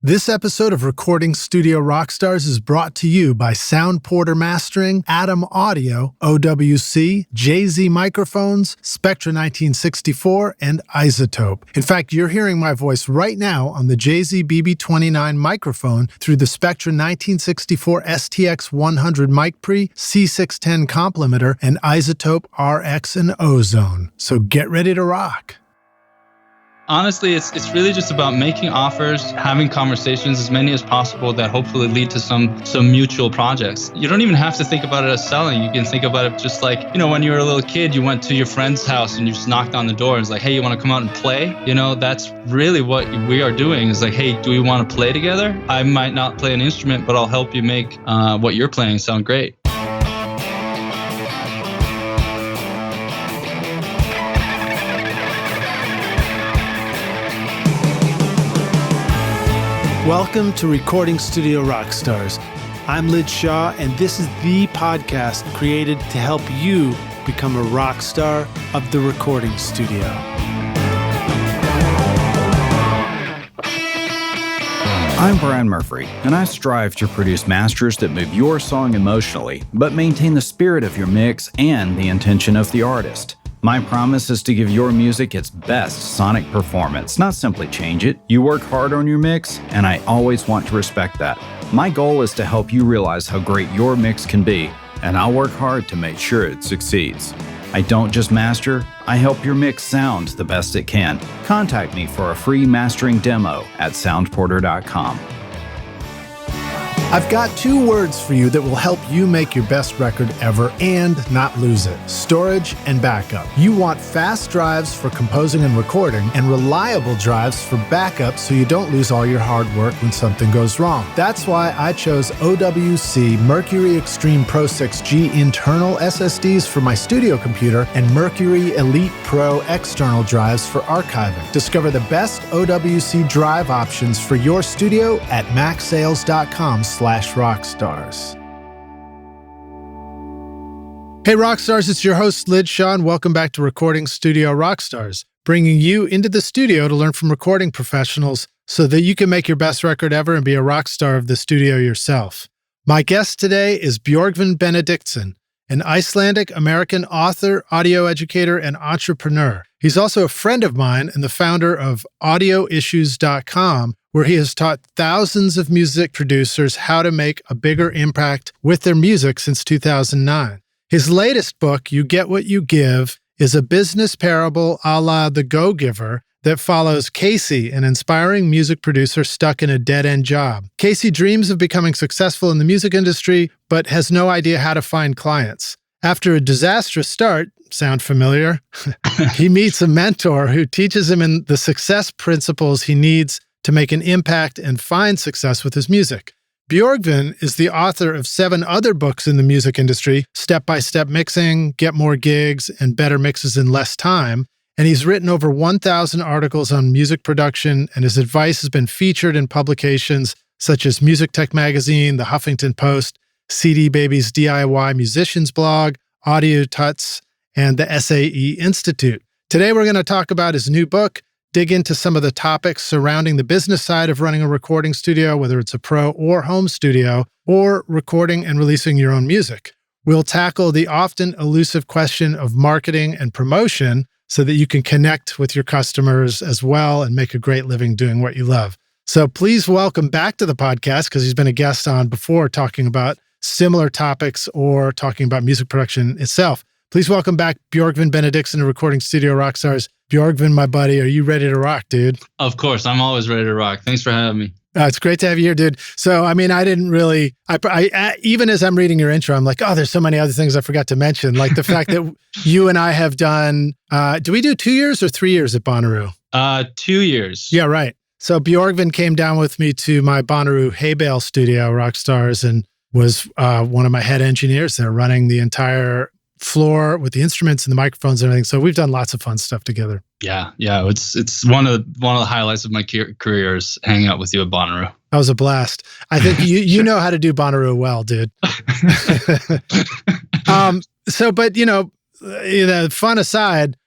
This episode of Recording Studio Rockstars is brought to you by Sound Porter Mastering, Atom Audio, OWC, JZ Microphones, Spectra 1964, and Isotope. In fact, you're hearing my voice right now on the JZ BB29 microphone through the Spectra 1964 STX 100 mic pre, C610 complementer, and Isotope RX and Ozone. So get ready to rock. Honestly, it's really just about making offers, having conversations, as many as possible that hopefully lead to some mutual projects. You don't even have to think about it as selling. You can think about it just like, when you were a little kid, you went to your friend's house and you just knocked on the door. It's like, hey, you want to come out and play? That's really what we are doing. Is like, hey, do we want to play together? I might not play an instrument, but I'll help you make what you're playing sound great. Welcome to Recording Studio Rockstars. I'm Lid Shaw, and this is the podcast created to help you become a rock star of the recording studio. I'm Brian Murphy, and I strive to produce masters that move your song emotionally, but maintain the spirit of your mix and the intention of the artist. My promise is to give your music its best sonic performance, not simply change it. You work hard on your mix, and I always want to respect that. My goal is to help you realize how great your mix can be, and I'll work hard to make sure it succeeds. I don't just master, I help your mix sound the best it can. Contact me for a free mastering demo at soundporter.com. I've got two words for you that will help you make your best record ever and not lose it: storage and backup. You want fast drives for composing and recording, and reliable drives for backup so you don't lose all your hard work when something goes wrong. That's why I chose OWC Mercury Extreme Pro 6G internal SSDs for my studio computer and Mercury Elite Pro external drives for archiving. Discover the best OWC drive options for your studio at macsales.com/rockstars. Hey Rockstars, it's your host Lid Shaw, and welcome back to Recording Studio Rockstars, bringing you into the studio to learn from recording professionals so that you can make your best record ever and be a rock star of the studio yourself. My guest today is Björgvin Benediktsson, an Icelandic-American author, audio educator, and entrepreneur. He's also a friend of mine and the founder of audioissues.com, where he has taught thousands of music producers how to make a bigger impact with their music since 2009. His latest book, You Get What You Give, is a business parable a la The Go-Giver that follows Casey, an inspiring music producer stuck in a dead-end job. Casey dreams of becoming successful in the music industry, but has no idea how to find clients. After a disastrous start, sound familiar? He meets a mentor who teaches him the success principles he needs to make an impact and find success with his music. Björgvin is the author of 7 other books in the music industry: Step-by-Step Mixing, Get More Gigs, and Better Mixes in Less Time. And he's written over 1,000 articles on music production, and his advice has been featured in publications such as MusicTech magazine, the Huffington Post, CD Baby's DIY Musicians blog, Audiotuts, and the SAE Institute. Today we're going to talk about his new book, dig into some of the topics surrounding the business side of running a recording studio, whether it's a pro or home studio, or recording and releasing your own music. We'll tackle the often elusive question of marketing and promotion so that you can connect with your customers as well and make a great living doing what you love. So please welcome back to the podcast, because he's been a guest on before talking about similar topics or talking about music production itself. Please welcome back Björgvin Benediktsson to Recording Studio Rockstars. Björgvin, my buddy, are you ready to rock, dude? Of course, I'm always ready to rock. Thanks for having me. It's great to have you here, dude. So, I didn't really, even as I'm reading your intro, I'm like, oh, there's so many other things I forgot to mention. Like the fact that you and I have done, do we do 2 years or 3 years at Bonnaroo? 2 years. Yeah, right. So Björgvin came down with me to my Bonnaroo hay bale studio, Rockstars, and was one of my head engineers there, running the entire floor with the instruments and the microphones and everything. So we've done lots of fun stuff together. Yeah. It's one of the highlights of my career is hanging out with you at Bonnaroo. That was a blast. I think you know how to do Bonnaroo well, dude. Fun aside,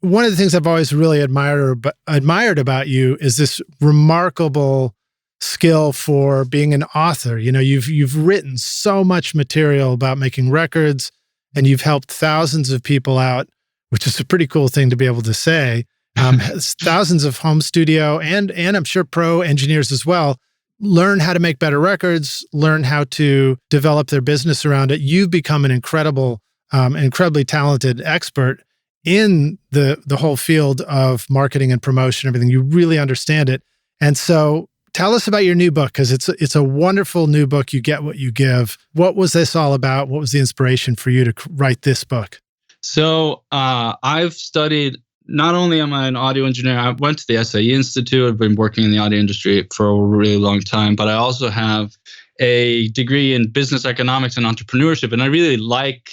one of the things I've always really admired about you is this remarkable skill for being an author. You've written so much material about making records, and you've helped thousands of people out, which is a pretty cool thing to be able to say. Thousands of home studio and I'm sure pro engineers as well learn how to make better records, learn how to develop their business around it. You've become an incredibly talented expert in the whole field of marketing and promotion, everything. You really understand it. And so tell us about your new book, because it's a wonderful new book. You Get What You Give. What was this all about? What was the inspiration for you to write this book? So I've studied, not only am I an audio engineer, I went to the SAE Institute. I've been working in the audio industry for a really long time, but I also have a degree in business economics and entrepreneurship. And I really like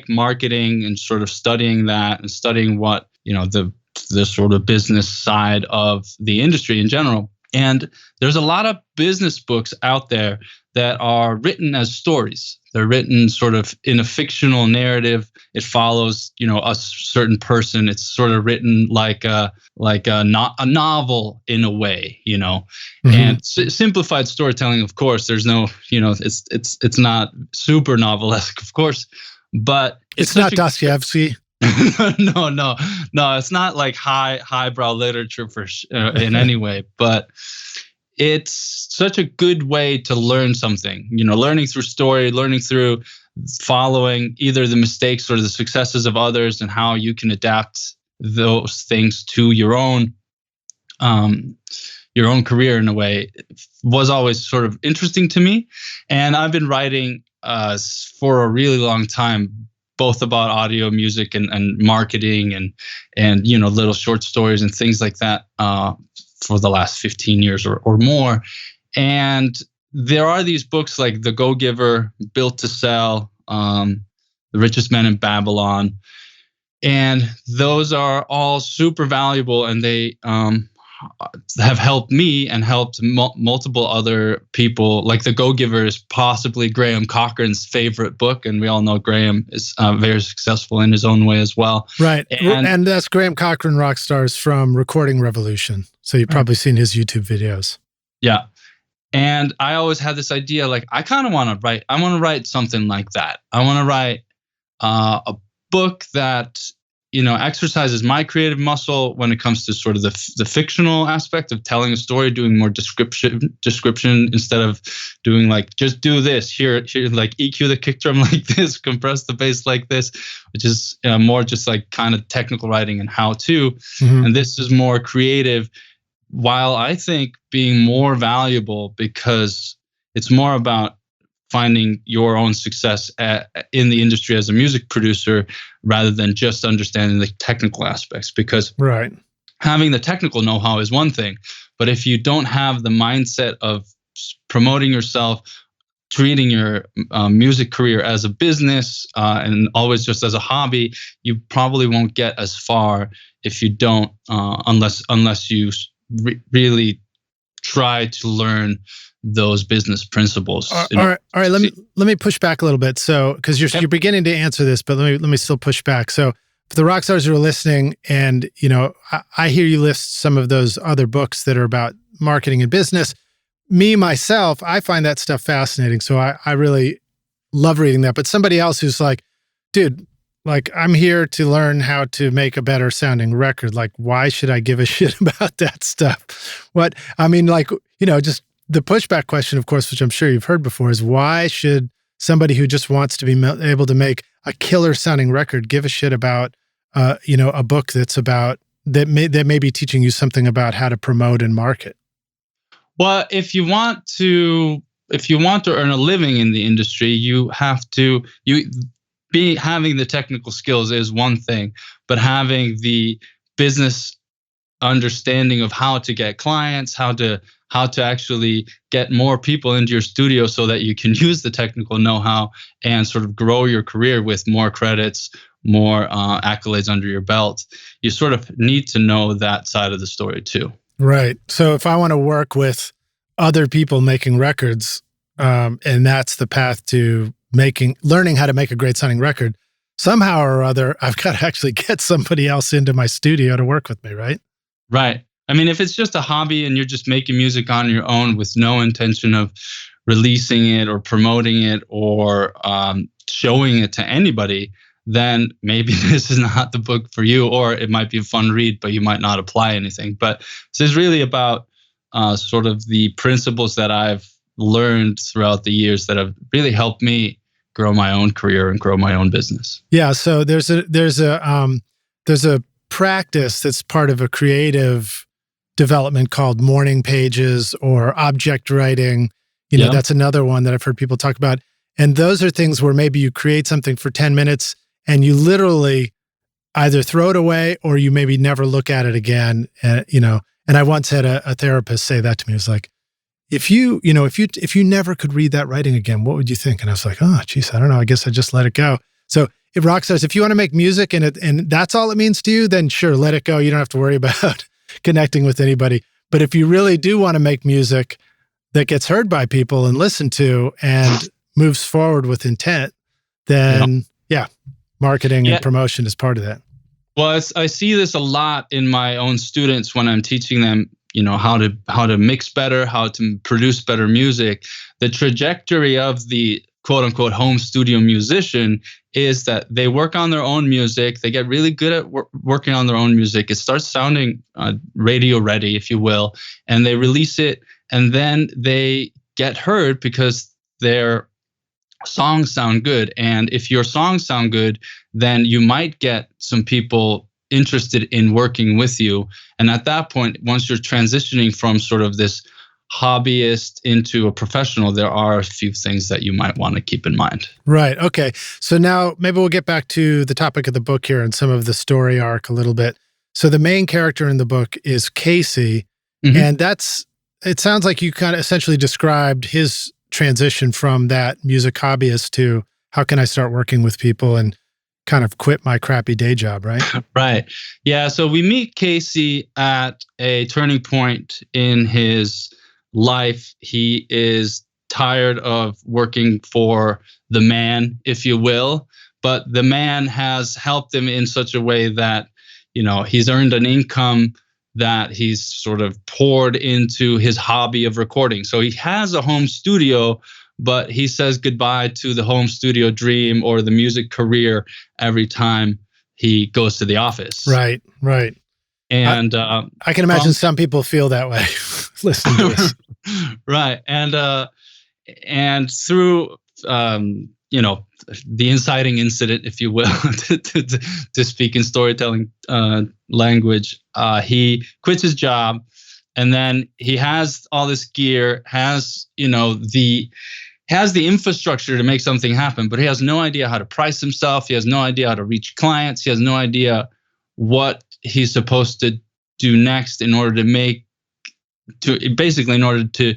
marketing and sort of studying that and studying what, the sort of business side of the industry in general. And there's a lot of business books out there that are written as stories. They're written sort of in a fictional narrative. It follows, a certain person. It's sort of written like a novel in a way, Mm-hmm. And simplified storytelling. Of course, there's no, it's not super novelesque, of course, but it's not Dostoevsky. No, it's not like highbrow literature in any way, but it's such a good way to learn something, learning through story, learning through following either the mistakes or the successes of others and how you can adapt those things to your own career in a way was always sort of interesting to me. And I've been writing for a really long time, both about audio, music, and marketing and little short stories and things like that for the last 15 years or more. And there are these books like The Go-Giver, Built to Sell, The Richest Man in Babylon. And those are all super valuable, and they have helped me and helped multiple other people. Like The Go-Giver is possibly Graham Cochrane's favorite book, and we all know Graham is very successful in his own way as well. Right, and that's Graham Cochrane Rockstars from Recording Revolution. So you've probably seen his YouTube videos. Yeah, and I always had this idea, like I kind of want to write. I want to write something like that. I want to write a book that exercises my creative muscle when it comes to sort of the fictional aspect of telling a story, doing more description instead of doing like, just do this here, like EQ the kick drum like this, compress the bass like this, which is more just like kind of technical writing and how to. Mm-hmm. And this is more creative, while I think being more valuable because it's more about finding your own success in the industry as a music producer rather than just understanding the technical aspects. Because having the technical know-how is one thing, but if you don't have the mindset of promoting yourself, treating your music career as a business and always just as a hobby, you probably won't get as far if you don't, unless you really try to learn those business principles. All right. Let me push back a little bit. So, because you're beginning to answer this, but let me still push back. So, for the rock stars who are listening, and I hear you list some of those other books that are about marketing and business. Me myself, I find that stuff fascinating. So I really love reading that. But somebody else who's like, dude, like I'm here to learn how to make a better sounding record. Like, why should I give a shit about that stuff? Just the pushback question, of course, which I'm sure you've heard before, is why should somebody who just wants to be able to make a killer sounding record give a shit about, a book that may be teaching you something about how to promote and market? Well, if you want to earn a living in the industry, you have to having the technical skills is one thing, but having the business understanding of how to get clients, how to actually get more people into your studio so that you can use the technical know-how and sort of grow your career with more credits, more accolades under your belt. You sort of need to know that side of the story too. Right. So if I want to work with other people making records, and that's the path to learning how to make a great sounding record, somehow or other, I've got to actually get somebody else into my studio to work with me, right? Right. I mean, if it's just a hobby and you're just making music on your own with no intention of releasing it or promoting it or showing it to anybody, then maybe this is not the book for you, or it might be a fun read, but you might not apply anything. But this is really about sort of the principles that I've learned throughout the years that have really helped me grow my own career and grow my own business. Yeah. So there's a practice that's part of a creative development called morning pages or object writing. You know, that's another one that I've heard people talk about. And those are things where maybe you create something for 10 minutes and you literally either throw it away or you maybe never look at it again. You know, and I once had a therapist say that to me. It was like, if you never could read that writing again, what would you think? And I was like, oh, geez, I don't know. I guess I just let it go. So if Rockstars, if you want to make music and that's all it means to you, then sure, let it go. You don't have to worry about connecting with anybody. But if you really do want to make music that gets heard by people and listened to and moves forward with intent, then marketing and promotion is part of that. Well, I see this a lot in my own students when I'm teaching them, you know, how to mix better, how to produce better music. The trajectory of the quote unquote home studio musician is that they work on their own music. They get really good at working on their own music. It starts sounding radio ready, if you will, and they release it, and then they get heard because their songs sound good. And if your songs sound good, then you might get some people interested in working with you. And at that point, once you're transitioning from sort of this hobbyist into a professional, there are a few things that you might want to keep in mind. Right. Okay. So now maybe we'll get back to the topic of the book here and some of the story arc a little bit. So the main character in the book is Casey. And it sounds like you kind of essentially described his transition from that music hobbyist to how can I start working with people and kind of quit my crappy day job, right? Right. Yeah. So we meet Casey at a turning point in his life. He is tired of working for the man, if you will, but the man has helped him in such a way that, you know, he's earned an income that he's sort of poured into his hobby of recording. So he has a home studio, but he says goodbye to the home studio dream or the music career every time he goes to the office. Right, right. And I can imagine some people feel that way listening to this. Right. And through, you know, the inciting incident, if you will, to speak in storytelling language, he quits his job, and then he has all this gear, has the infrastructure to make something happen, but he has no idea how to price himself. He has no idea how to reach clients. He has no idea what he's supposed to do next in order to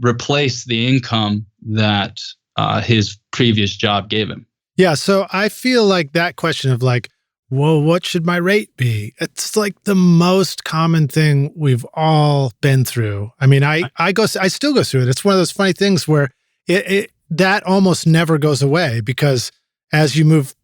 replace the income that his previous job gave him. Yeah. So I feel like that question of like, whoa, what should my rate be? It's like the most common thing we've all been through. I mean, I still go through it. It's one of those funny things where that almost never goes away, because as you move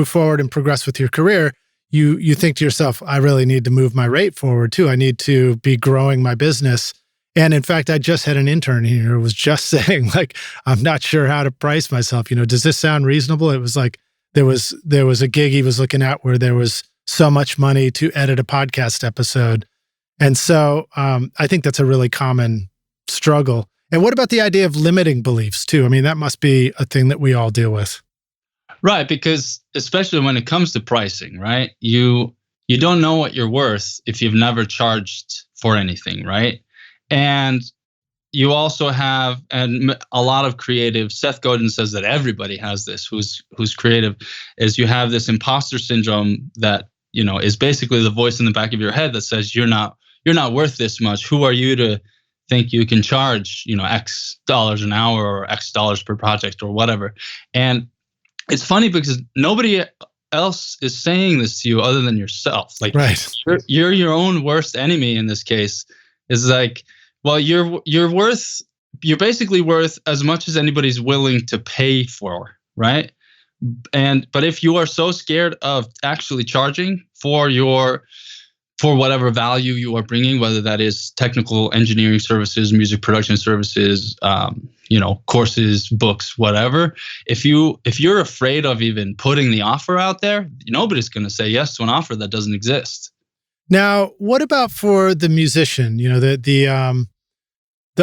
forward and progress with your career, you think to yourself, I really need to move my rate forward too. I need to be growing my business. And in fact, I just had an intern here who was just saying, like, I'm not sure how to price myself. You know, does this sound reasonable? It was like, there was a gig he was looking at where there was so much money to edit a podcast episode. And so I think that's a really common struggle. And what about the idea of limiting beliefs too? I mean, that must be a thing that we all deal with. Right, because especially when it comes to pricing, right? You don't know what you're worth if you've never charged for anything, right? And you also have, and a lot of creative, Seth Godin says that everybody has this who's creative, is you have this imposter syndrome that, you know, is basically the voice in the back of your head that says you're not worth this much. Who are you to think you can charge, you know, X dollars an hour or X dollars per project or whatever? And it's funny because nobody else is saying this to you other than yourself. Like, right. You're your own worst enemy in this case. Is like, well, you're basically worth as much as anybody's willing to pay for, right? But if you are so scared of actually charging for your for whatever value you are bringing, whether that is technical engineering services, music production services, courses, books, whatever. If you're afraid of even putting the offer out there, nobody's going to say yes to an offer that doesn't exist. Now, what about for the musician? The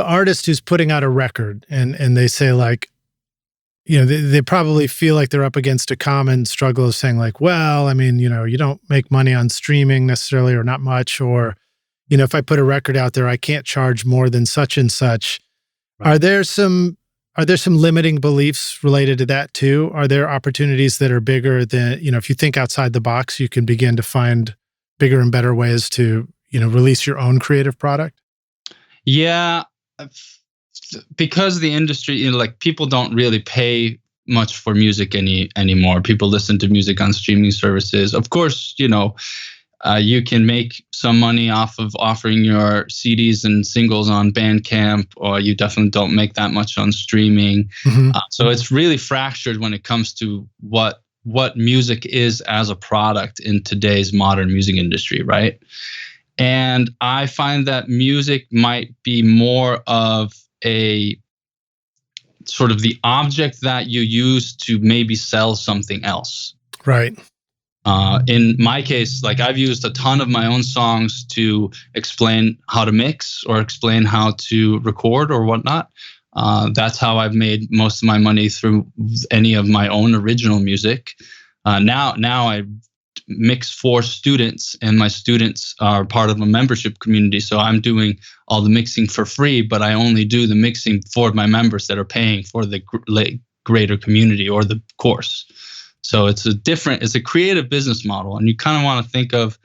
artist who's putting out a record, and they say like, they probably feel like they're up against a common struggle of saying like, well, I mean, you don't make money on streaming necessarily, or not much, or, if I put a record out there, I can't charge more than such and such. Right. Are there some limiting beliefs related to that too? Are there opportunities that are bigger than, if you think outside the box, you can begin to find bigger and better ways to, release your own creative product? Yeah. Because the industry, people don't really pay much for music anymore. People listen to music on streaming services. Of course, you can make some money off of offering your CDs and singles on Bandcamp, or you definitely don't make that much on streaming. Mm-hmm. So it's really fractured when it comes to what music is as a product in today's modern music industry, right? And I find that music might be more of a sort of the object that you use to maybe sell something else. Right. In my case, like I've used a ton of my own songs to explain how to mix or explain how to record or whatnot. That's how I've made most of my money through any of my own original music. Now I mix for students, and my students are part of a membership community. So I'm doing all the mixing for free, but I only do the mixing for my members that are paying for the greater community or the course. So it's a creative business model. And you kind of want to think of,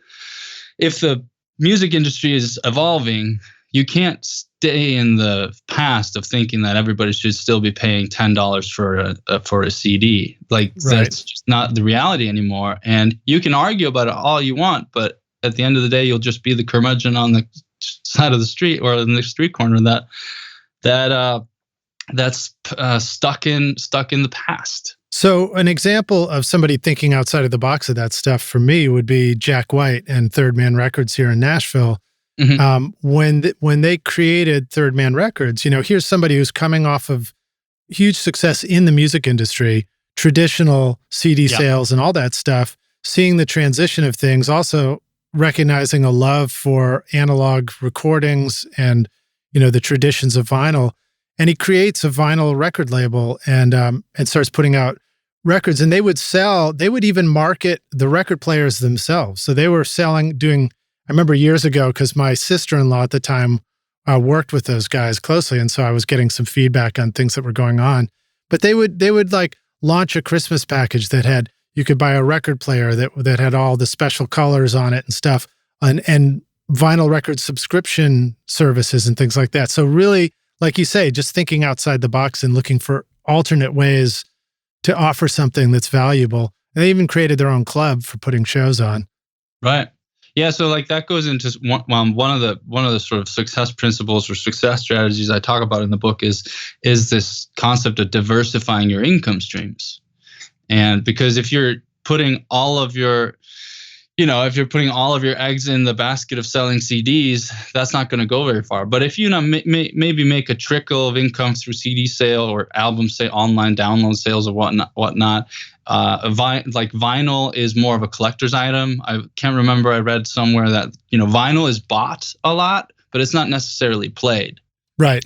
if the music industry is evolving, you can't stay in the past of thinking that everybody should still be paying $10 for a CD. Like, right. That's just not the reality anymore. And you can argue about it all you want, but at the end of the day, you'll just be the curmudgeon on the side of the street or in the street corner that's stuck in the past. So an example of somebody thinking outside of the box of that stuff for me would be Jack White and Third Man Records here in Nashville. Mm-hmm. When they created Third Man Records, here's somebody who's coming off of huge success in the music industry, traditional CD sales and all that stuff, seeing the transition of things, also recognizing a love for analog recordings and, the traditions of vinyl. And he creates a vinyl record label and starts putting out records. And they would even market the record players themselves. So they were I remember years ago, because my sister-in-law at the time worked with those guys closely, and so I was getting some feedback on things that were going on. But they would like launch a Christmas package that you could buy a record player that had all the special colors on it and stuff, and vinyl record subscription services and things like that. So really, like you say, just thinking outside the box and looking for alternate ways to offer something that's valuable. And they even created their own club for putting shows on. Right. Yeah, so like that goes into one of the sort of success principles or success strategies I talk about in the book is this concept of diversifying your income streams. And because if you're putting all of your eggs in the basket of selling CDs, that's not going to go very far. But if you maybe make a trickle of income through CD sale or album sale, online download sales or whatnot. Vinyl is more of a collector's item. I can't remember. I read somewhere that vinyl is bought a lot, but it's not necessarily played. Right.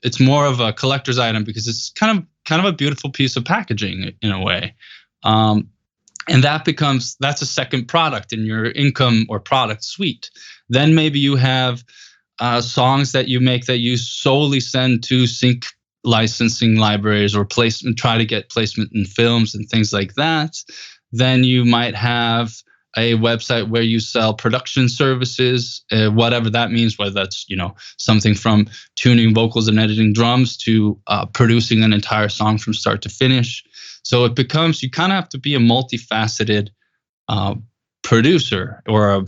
It's more of a collector's item because it's kind of a beautiful piece of packaging in a way. And that's a second product in your income or product suite. Then maybe you have songs that you make that you solely send to sync licensing libraries or try to get placement in films and things like that. Then you might have a website where you sell production services, whatever that means, whether that's something from tuning vocals and editing drums to producing an entire song from start to finish. So it becomes, you kind of have to be a multifaceted producer, or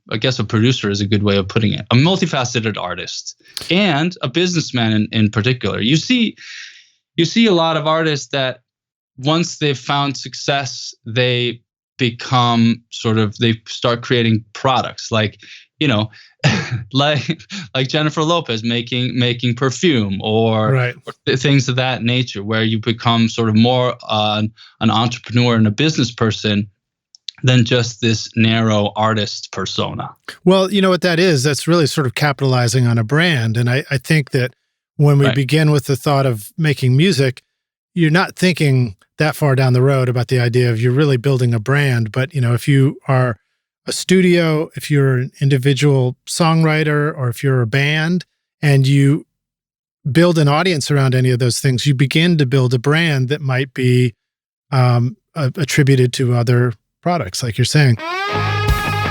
I guess a producer is a good way of putting it. A multifaceted artist and a businessman in particular. You see a lot of artists that once they've found success, they become they start creating products like, like Jennifer Lopez making perfume or things of that nature, where you become sort of more an entrepreneur and a business person than just this narrow artist persona. Well, you know what that is? That's really sort of capitalizing on a brand. And I think that when we begin with the thought of making music, you're not thinking that far down the road about the idea of you're really building a brand. But, if you are a studio, if you're an individual songwriter, or if you're a band and you build an audience around any of those things, you begin to build a brand that might be attributed to other products, like you're saying.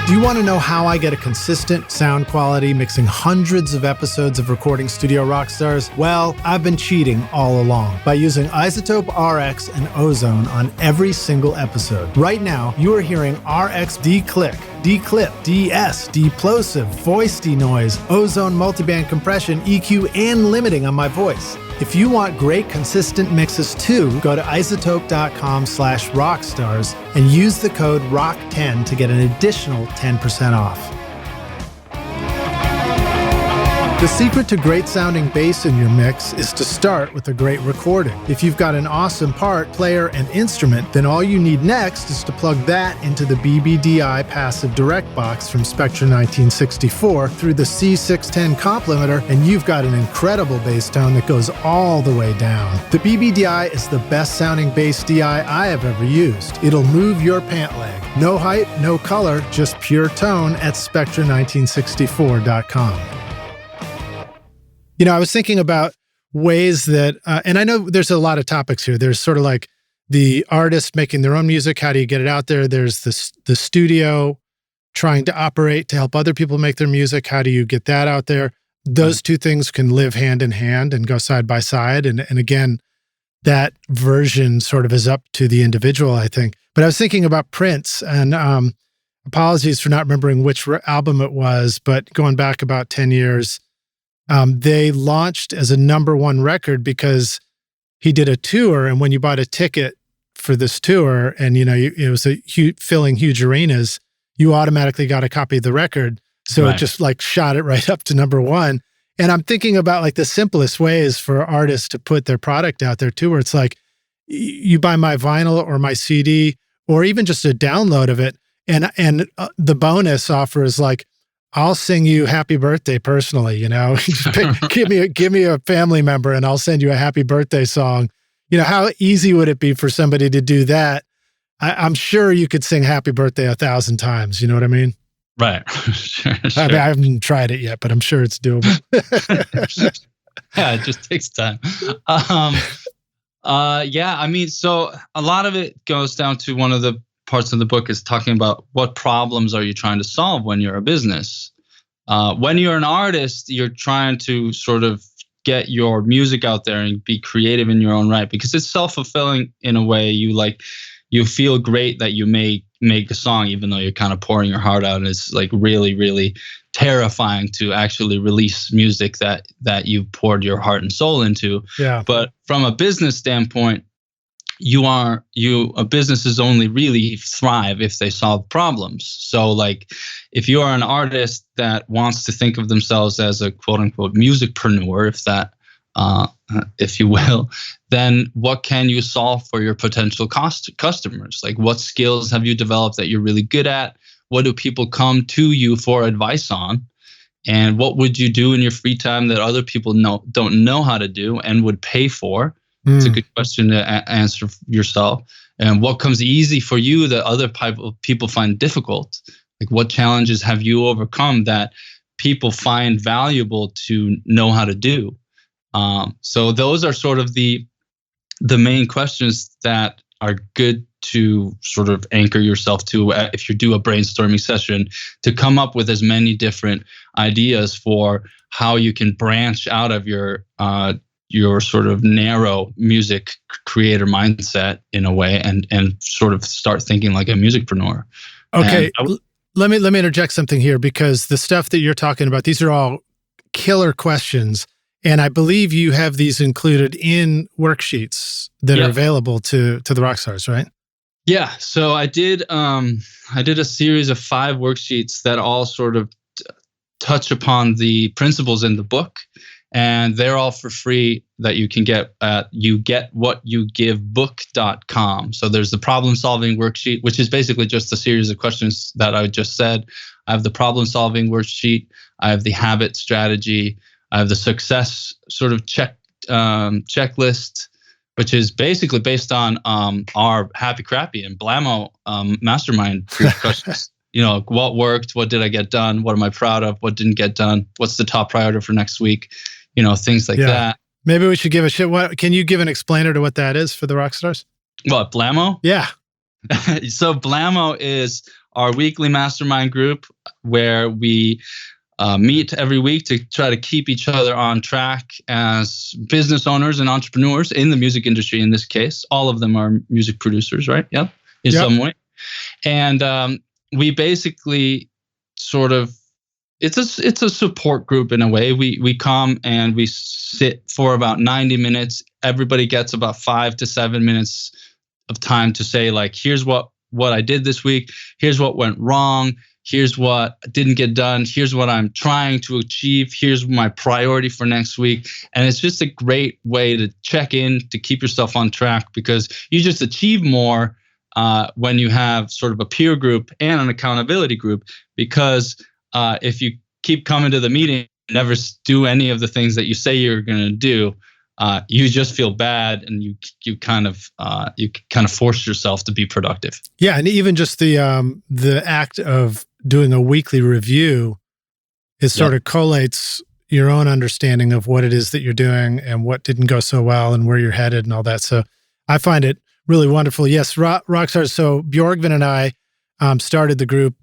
Do you want to know how I get a consistent sound quality mixing hundreds of episodes of Recording Studio Rockstars? Well, I've been cheating all along by using iZotope RX and Ozone on every single episode. Right now, you are hearing RX declick, declip, DS, deplosive, voice denoise, Ozone multiband compression, EQ, and limiting on my voice. If you want great consistent mixes too, go to iZotope.com/rockstars and use the code ROCK10 to get an additional 10% off. The secret to great sounding bass in your mix is to start with a great recording. If you've got an awesome part, player, and instrument, then all you need next is to plug that into the BBDI passive direct box from Spectra 1964 through the C610 complementer, and you've got an incredible bass tone that goes all the way down. The BBDI is the best sounding bass DI I have ever used. It'll move your pant leg. No height, no color, just pure tone at Spectra1964.com. I was thinking about ways that, and I know there's a lot of topics here. There's sort of like the artist making their own music. How do you get it out there? There's the studio trying to operate to help other people make their music. How do you get that out there? Those two things can live hand in hand and go side by side. And again, that version sort of is up to the individual, I think. But I was thinking about Prince, and apologies for not remembering which album it was, but going back about 10 years, they launched as a #1 record because he did a tour, and when you bought a ticket for this tour, and it was filling huge arenas, you automatically got a copy of the record. So It just like shot it right up to #1. And I'm thinking about like the simplest ways for artists to put their product out there too, where it's like you buy my vinyl or my CD or even just a download of it, and the bonus offer is like, I'll sing you happy birthday personally, give me a family member and I'll send you a happy birthday song. How easy would it be for somebody to do that? I'm sure you could sing happy birthday 1,000 times. You know what I mean? Right. Sure. I mean, I haven't tried it yet, but I'm sure it's doable. Yeah, it just takes time. So a lot of it goes down to one of the parts of the book is talking about what problems are you trying to solve when you're a business. When you're an artist, you're trying to sort of get your music out there and be creative in your own right, because it's self-fulfilling in a way. You feel great that you make a song, even though you're kind of pouring your heart out. And it's like really, really terrifying to actually release music that you poured your heart and soul into. Yeah. But from a business standpoint, a businesses only really thrive if they solve problems. So like if you are an artist that wants to think of themselves as a quote unquote musicpreneur, if you will, then what can you solve for your potential customers? Like what skills have you developed that you're really good at? What do people come to you for advice on? And what would you do in your free time that other people don't know how to do and would pay for? It's a good question to answer yourself. And what comes easy for you that other people find difficult? Like what challenges have you overcome that people find valuable to know how to do? So those are sort of the main questions that are good to sort of anchor yourself to if you do a brainstorming session, to come up with as many different ideas for how you can branch out of your sort of narrow music creator mindset in a way and sort of start thinking like a musicpreneur. Okay. Let me interject something here, because the stuff that you're talking about, these are all killer questions. And I believe you have these included in worksheets that are available to the Rockstars, right? Yeah, so I did a series of 5 worksheets that all sort of touch upon the principles in the book, and they're all for free that you can get at yougetwhatyougivebook.com. So there's the problem solving worksheet, which is basically just a series of questions that I just said. I have the problem solving worksheet, I have the habit strategy, I have the success sort of checklist, which is basically based on our Happy Crappy and Blammo mastermind group questions. What worked? What did I get done? What am I proud of? What didn't get done? What's the top priority for next week? Things like that. Maybe we should give a shit. Can you give an explainer to what that is for the rock stars? What, Blammo? Yeah. So Blammo is our weekly mastermind group where we meet every week to try to keep each other on track as business owners and entrepreneurs in the music industry. In this case, all of them are music producers, right? Yep. In some way. And we basically sort of, it's a support group in a way. We come and we sit for about 90 minutes. Everybody gets about 5 to 7 minutes of time to say, like, here's what I did this week. Here's what went wrong. Here's what didn't get done. Here's what I'm trying to achieve. Here's my priority for next week. And it's just a great way to check in, to keep yourself on track, because you just achieve more when you have sort of a peer group and an accountability group. Because if you keep coming to the meeting and never do any of the things that you say you're going to do, you just feel bad, and you kind of force yourself to be productive. Yeah, and even just the act of doing a weekly review, it sort of collates your own understanding of what it is that you're doing and what didn't go so well and where you're headed and all that. So I find it really wonderful. Yes, Rockstars. So Björgvin and I started the group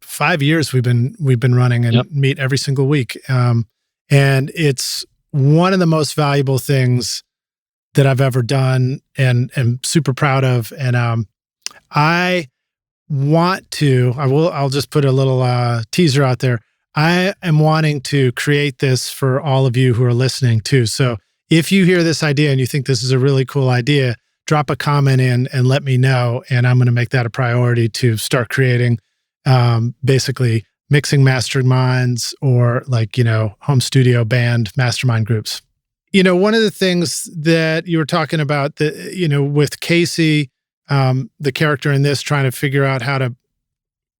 5 years. We've been running and meet every single week, and it's one of the most valuable things that I've ever done, and am super proud of. And I'll just put a little teaser out there. I am wanting to create this for all of you who are listening too. So if you hear this idea and you think this is a really cool idea, drop a comment in and let me know. And I'm going to make that a priority to start creating basically mixing masterminds, or home studio band mastermind groups. One of the things that you were talking about, with Casey, the character in this, trying to figure out how to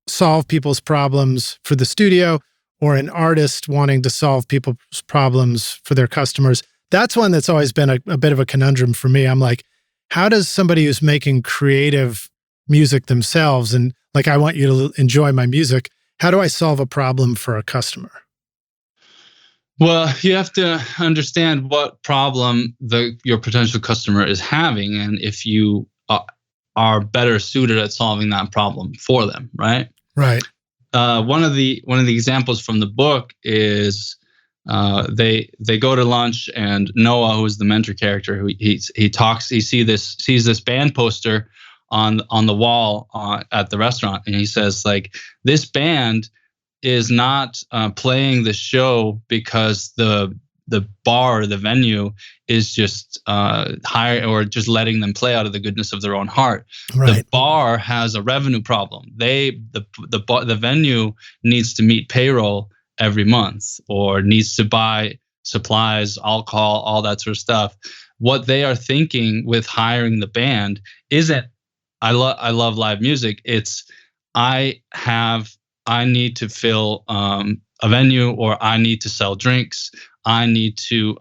solve people's problems for the studio, or an artist wanting to solve people's problems for their customers. That's one that's always been a bit of a conundrum for me. I'm like, how does somebody who's making creative music themselves, and like, I want you to enjoy my music, how do I solve a problem for a customer? Well, you have to understand what problem your potential customer is having, and if you are better suited at solving that problem for them, right? Right. One of the examples from the book is they go to lunch, and Noah, who is the mentor character, who he sees this band poster on the wall at the restaurant, and he says, like, this band is not playing the show because the bar or the venue is just hire or just letting them play out of the goodness of their own heart. Right. The bar has a revenue problem. The venue needs to meet payroll every month, or needs to buy supplies, alcohol, all that sort of stuff. What they are thinking with hiring the band isn't, I love live music. It's, I need to fill a venue, or I need to sell drinks. I need to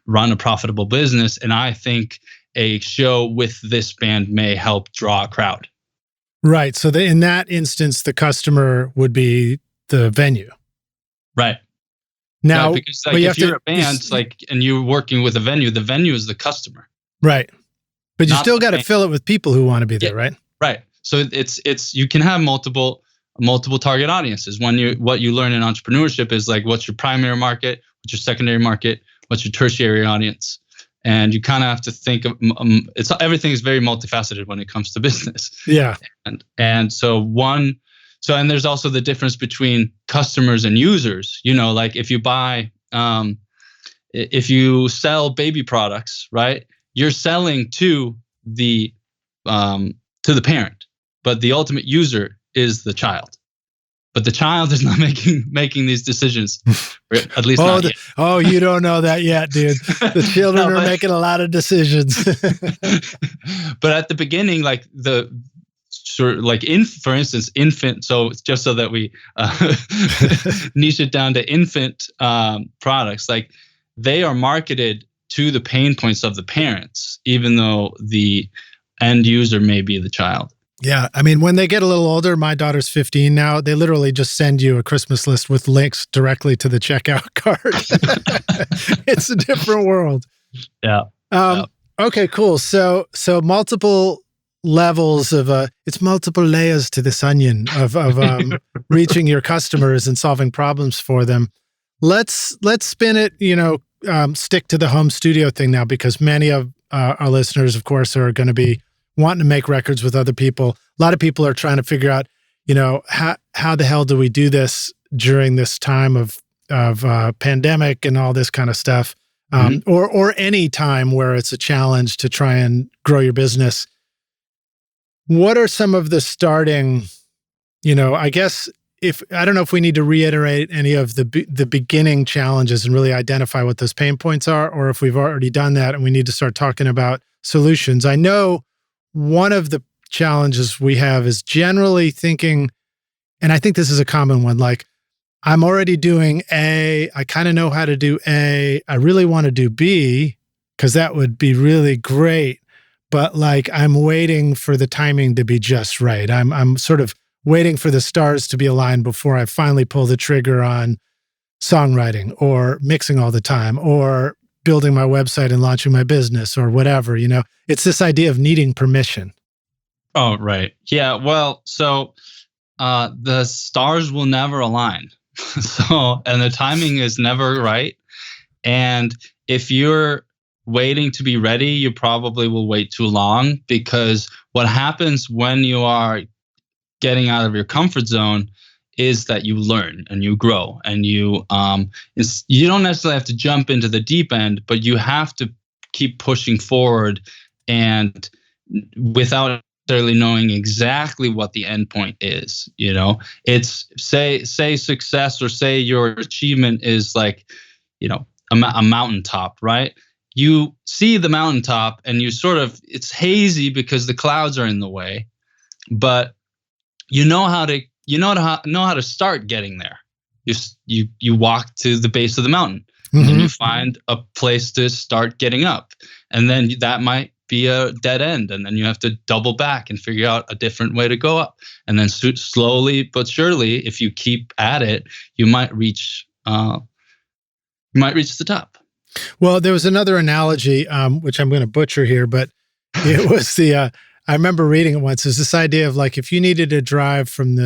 run a profitable business, and I think a show with this band may help draw a crowd. Right. So in that instance, the customer would be the venue. Right. Now, because if you're a band, and you're working with a venue, the venue is the customer. Right. But you still got to fill it with people who want to be there, right? Right. So it's you can have multiple target audiences. What you learn in entrepreneurship is, like, what's your primary market, what's your secondary market, what's your tertiary audience, and you kind of have to think of everything is very multifaceted when it comes to business. Yeah. And there's also the difference between customers and users. Like, if you sell baby products, right? You're selling to the to the parent, but the ultimate user is the child. But the child is not making these decisions, or at least not yet. You don't know that yet, dude. The children are making a lot of decisions. But at the beginning, like for instance, infant. So just so that we niche it down to infant products, like they are marketed to the pain points of the parents, even though the end user may be the child. Yeah. I mean, when they get a little older, my daughter's 15 now, they literally just send you a Christmas list with links directly to the checkout card. It's a different world. Yeah. Okay, cool. So multiple levels of it's multiple layers to this onion of reaching your customers and solving problems for them. Let's spin it, stick to the home studio thing now, because many of our listeners, of course, are going to be wanting to make records with other people. A lot of people are trying to figure out, how the hell do we do this during this time of pandemic and all this kind of stuff, or any time where it's a challenge to try and grow your business. What are some of the starting, I guess I don't know if we need to reiterate any of the beginning challenges and really identify what those pain points are, or if we've already done that and we need to start talking about solutions. I know one of the challenges we have is generally thinking, and I think this is a common one, like, I'm already doing A, I kind of know how to do A, I really want to do B, because that would be really great, but like, I'm waiting for the timing to be just right. I'm sort of waiting for the stars to be aligned before I finally pull the trigger on songwriting or mixing all the time or building my website and launching my business or whatever, it's this idea of needing permission. Oh, right. Yeah. Well, so the stars will never align. And the timing is never right. And if you're waiting to be ready, you probably will wait too long, because what happens when you are getting out of your comfort zone is that you learn and you grow, and you don't necessarily have to jump into the deep end, but you have to keep pushing forward, and without necessarily knowing exactly what the end point is. It's say success, or say your achievement is like, a mountaintop, right? You see the mountaintop and it's hazy because the clouds are in the way, but you know how to start getting there. You walk to the base of the mountain, and then you find a place to start getting up, and then that might be a dead end, and then you have to double back and figure out a different way to go up, and then slowly but surely, if you keep at it, you might reach the top. Well, there was another analogy, which I'm going to butcher here, but it was I remember reading it once. Is this idea of like, if you needed to drive from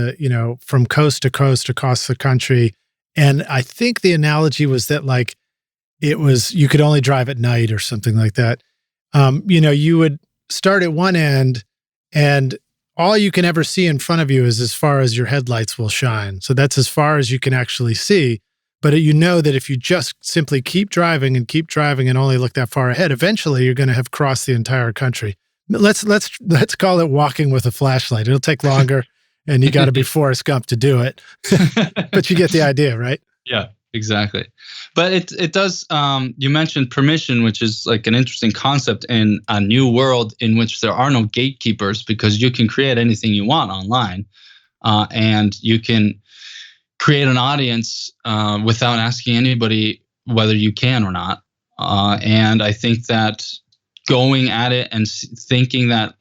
from coast to coast across the country, and I think the analogy was that like, you could only drive at night or something like that. You would start at one end, and all you can ever see in front of you is as far as your headlights will shine. So that's as far as you can actually see. But that if you just simply keep driving and only look that far ahead, eventually you're going to have crossed the entire country. Let's call it walking with a flashlight. It'll take longer, and you got to be Forrest Gump to do it. But you get the idea, right? Yeah, exactly. But it does. You mentioned permission, which is like an interesting concept in a new world in which there are no gatekeepers, because you can create anything you want online, and you can create an audience without asking anybody whether you can or not. And I think that going at it and thinking that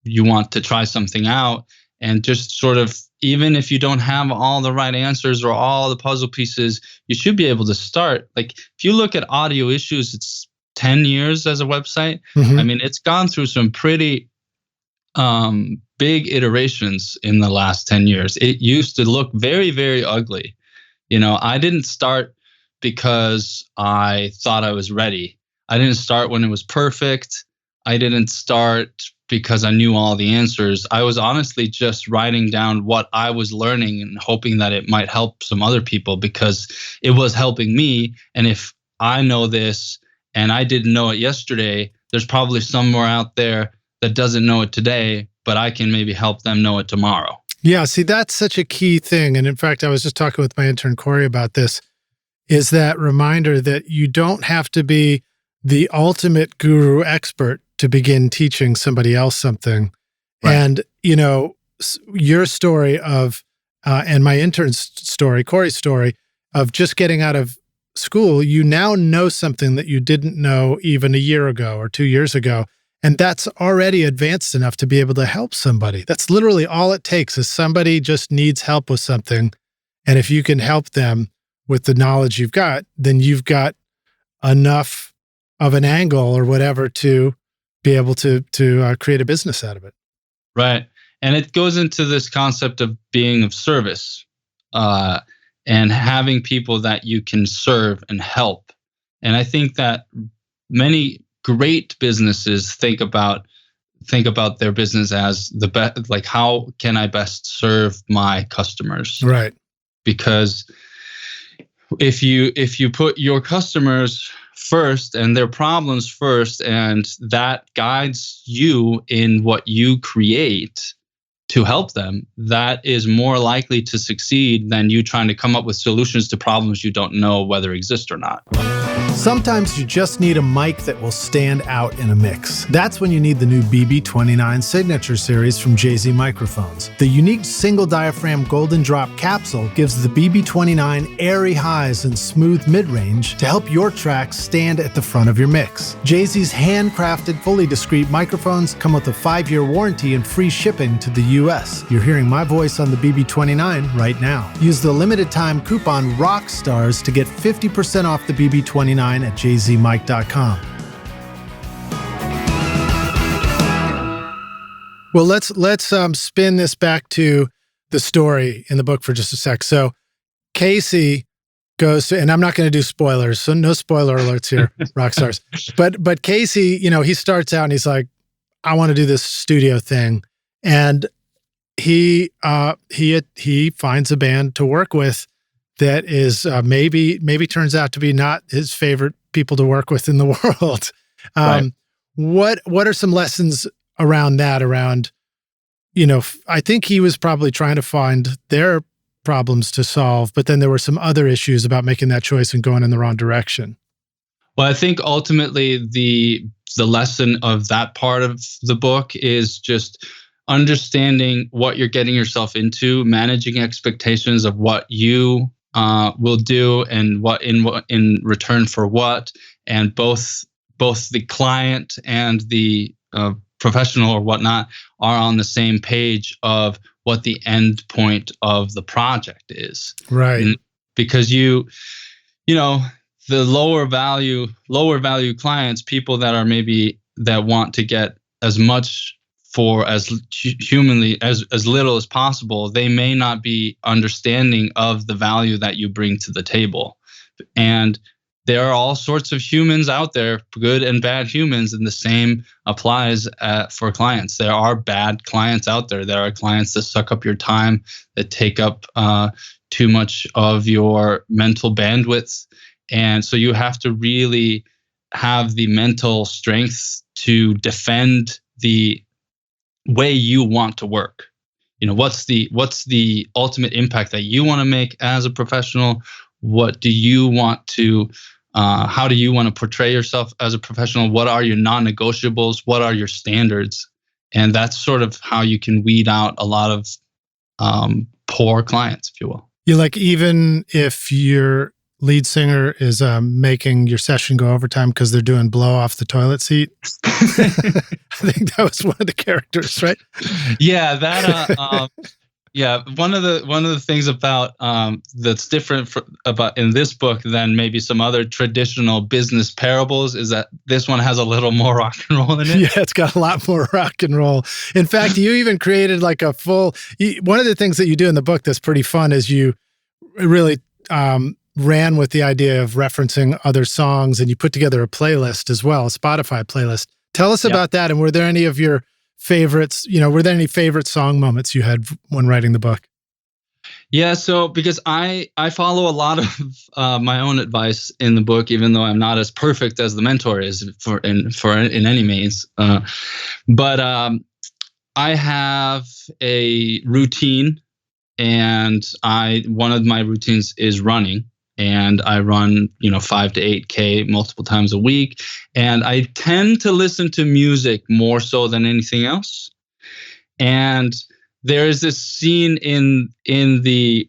you want to try something out, and just sort of, even if you don't have all the right answers or all the puzzle pieces, you should be able to start. Like, if you look at Audio Issues, it's 10 years as a website. I mean, it's gone through some pretty big iterations in the last 10 years. It used to look very, very ugly. I didn't start because I thought I was ready. I didn't start when it was perfect. I didn't start because I knew all the answers. I was honestly just writing down what I was learning and hoping that it might help some other people, because it was helping me. And if I know this and I didn't know it yesterday, there's probably somewhere out there that doesn't know it today, but I can maybe help them know it tomorrow. Yeah, see, that's such a key thing. And in fact, I was just talking with my intern, Corey, about this, is that reminder that you don't have to be the ultimate guru expert to begin teaching somebody else something. Right. And, your story of, and my intern's story, Corey's story, of just getting out of school, you now know something that you didn't know even a year ago or 2 years ago. And that's already advanced enough to be able to help somebody. That's literally all it takes, is somebody just needs help with something. And if you can help them with the knowledge you've got, then you've got enough of an angle or whatever to be able to create a business out of it. Right. And it goes into this concept of being of service and having people that you can serve and help. And I think that many great businesses think about their business as the best, like, how can I best serve my customers? Right. Because if you put your customers first and their problems first, and that guides you in what you create to help them, that is more likely to succeed than you trying to come up with solutions to problems you don't know whether exist or not. Sometimes you just need a mic that will stand out in a mix. That's when you need the new BB29 Signature Series from JZ Microphones. The unique single diaphragm golden drop capsule gives the BB29 airy highs and smooth mid-range to help your tracks stand at the front of your mix. JZ's handcrafted, fully discreet microphones come with a 5-year warranty and free shipping to the US. You're hearing my voice on the BB29 right now. Use the limited time coupon ROCKSTARS to get 50% off the BB29 at jzmic.com. Well, let's spin this back to the story in the book for just a sec. So Casey goes to, and I'm not going to do spoilers, so no spoiler alerts here, rock stars. But Casey, he starts out and he's like, I want to do this studio thing, and he finds a band to work with that is maybe turns out to be not his favorite people to work with in the world. Right. What are some lessons around that? I think he was probably trying to find their problems to solve, but then there were some other issues about making that choice and going in the wrong direction. Well, I think ultimately the lesson of that part of the book is just understanding what you're getting yourself into, managing expectations of what you will do and what in return for what, and both the client and the professional or whatnot are on the same page of what the end point of the project is. Right. And because the lower value clients, people that are maybe that want to get as much for as humanly as little as possible, they may not be understanding of the value that you bring to the table. And there are all sorts of humans out there, good and bad humans, and the same applies for clients. There are bad clients out there. There are clients that suck up your time, that take up too much of your mental bandwidth. And so you have to really have the mental strength to defend the way you want to work. What's the ultimate impact that you want to make as a professional? What do you want to how do you want to portray yourself as a professional? What are your non-negotiables? What are your standards? And that's sort of how you can weed out a lot of poor clients, if you will. Even if your lead singer is making your session go overtime because they're doing blow off the toilet seat. I think that was one of the characters, right? Yeah, that. One of the things about that's different about in this book than maybe some other traditional business parables is that this one has a little more rock and roll in it. Yeah, it's got a lot more rock and roll. In fact, you even created like a full. One of the things that you do in the book that's pretty fun is you really ran with the idea of referencing other songs, and you put together a playlist as well, a Spotify playlist. Tell us about that, and were there any of your favorites? Were there any favorite song moments you had when writing the book? Yeah, so because I follow a lot of my own advice in the book, even though I'm not as perfect as the mentor is in any means. But I have a routine, and one of my routines is running, and I run 5 to 8K multiple times a week, and I tend to listen to music more so than anything else. And there is this scene in the